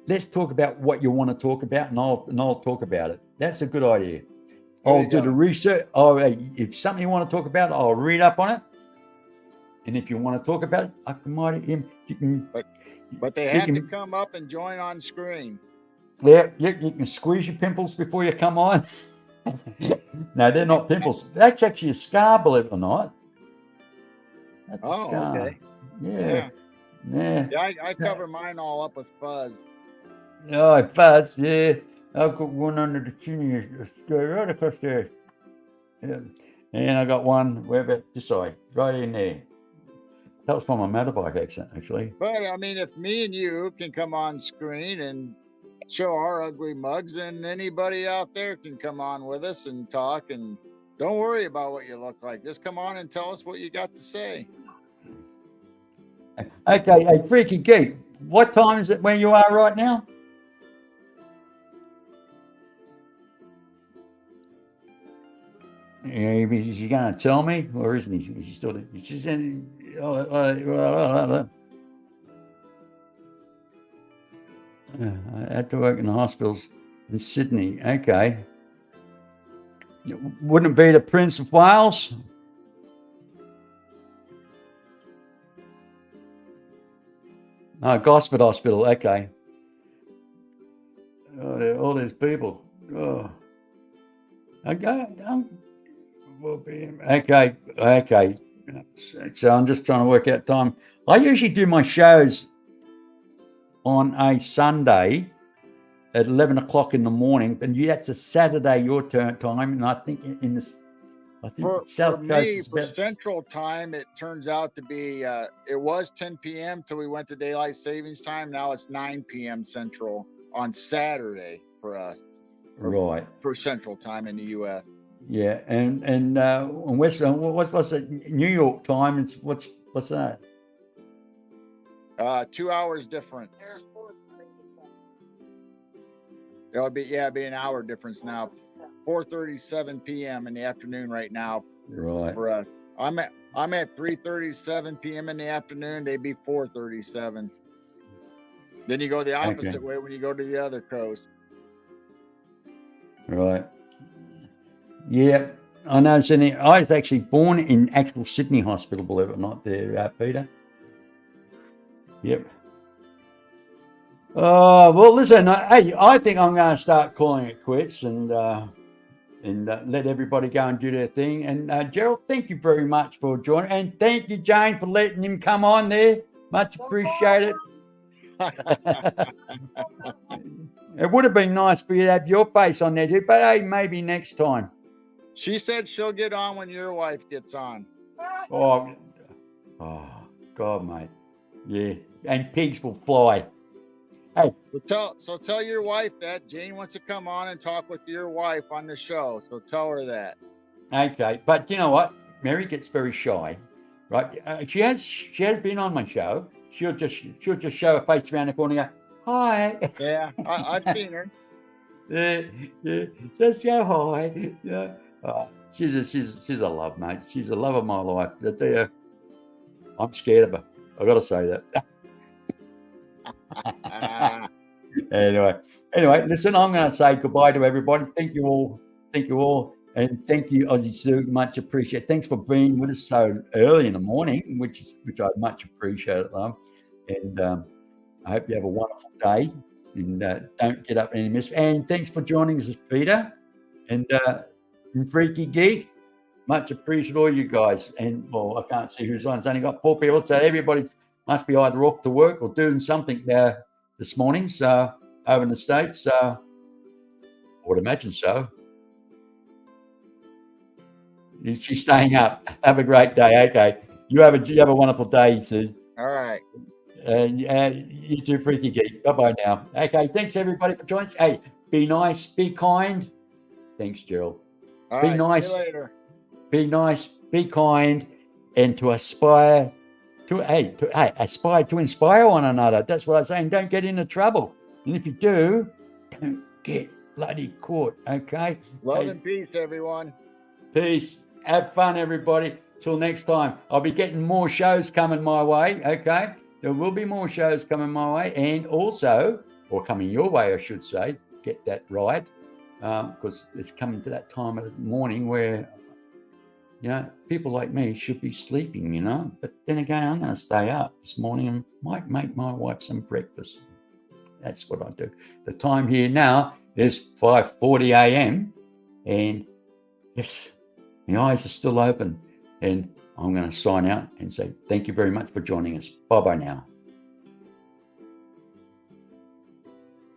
Let's talk about what you want to talk about, and I'll talk about it. That's a good idea. I'll do the research. If something you want to talk about, I'll read up on it. And if you want to talk about it, I can. But they have to come up and join on screen. Yeah, you can squeeze your pimples before you come on. No, they're not pimples. That's actually a scar, believe it or not. That's a scar. Okay. Yeah. I cover mine all up with fuzz. Oh, fuzz, yeah. I've got one under the chin here, right across there. Yeah. And I got one, where about this side, right in there. That was from my motorbike accident, actually. But I mean, if me and you can come on screen and show our ugly mugs, and anybody out there can come on with us and talk. And don't worry about what you look like. Just come on and tell us what you got to say. Okay, hey, Freaky Geek, what time is it where you are right now? Yeah, is he going to tell me, or isn't he? Is he still? She's in. I had to work in the hospitals in Sydney. Okay. Wouldn't it be the Prince of Wales? No, Gosford Hospital. Okay. Oh, all these people. Oh. Okay. Okay. So I'm just trying to work out time. I usually do my shows on a Sunday at 11 o'clock in the morning, and that's a Saturday your turn time, and I think in this, I think For South Coast me, is for about Central Time, it turns out to be it was 10 p.m. till we went to daylight savings time. Now it's 9 p.m. Central on Saturday for us, right. for Central Time in the U.S. Yeah, and West, what's it? New York time? It's what's that? 2 hours difference. It'll be be an hour difference now. 4:37 p.m. in the afternoon right now. Right. For us, I'm at 3:37 p.m. in the afternoon. They'd be 4:37. Then you go the opposite way when you go to the other coast. Right. Yeah, I know. Sydney. I was actually born in actual Sydney Hospital, believe it or not. There, Peter. Yep. Well, listen. Hey, I think I'm going to start calling it quits and let everybody go and do their thing. And Gerald, thank you very much for joining, and thank you, Jane, for letting him come on there. Much appreciated. It would have been nice for you to have your face on there too, but hey, maybe next time. She said she'll get on when your wife gets on. Oh, God, mate. Yeah, and pigs will fly. Hey, so tell your wife that Jane wants to come on and talk with your wife on the show. So tell her that. Okay, but you know what? Mary gets very shy, right? She has been on my show. She'll just show her face around the corner and go, hi. Yeah, I've seen her. Yeah, just go hi. Yeah, she's a love, mate. She's the love of my life. I tell you, I'm scared of her. I got to say that. Anyway, listen. I'm going to say goodbye to everybody. Thank you all, and thank you, Aussie Sue. Much appreciated. Thanks for being with us so early in the morning, which I much appreciate, love. And I hope you have a wonderful day. And don't get up any miss. And thanks for joining us, Peter and Freaky Geek. Much appreciate all you guys. And well, I can't see who's on. It's only got 4 people, so everybody must be either off to work or doing something this morning. So over in the States, I would imagine so. She's staying up. Have a great day. Okay, you have a wonderful day, Sue. All right. You too, Freaky Geek. Bye-bye now. Okay, thanks everybody for joining us. Hey, be nice, be kind. Thanks, Gerald. All be right, nice. See you later. Be nice, be kind, and to aspire to aspire to inspire one another. That's what I'm saying. Don't get into trouble. And if you do, don't get bloody caught. Okay? Love and peace, everyone. Peace. Have fun, everybody. Till next time. I'll be getting more shows coming my way. Okay? There will be more shows coming my way, and also, or coming your way, I should say. Get that right, because it's coming to that time of the morning where, you know, people like me should be sleeping. You know, but then again, I'm going to stay up this morning and might make my wife some breakfast. That's what I do. The time here now is 5:40 a.m. and yes, my eyes are still open, and I'm going to sign out and say thank you very much for joining us. Bye-bye now.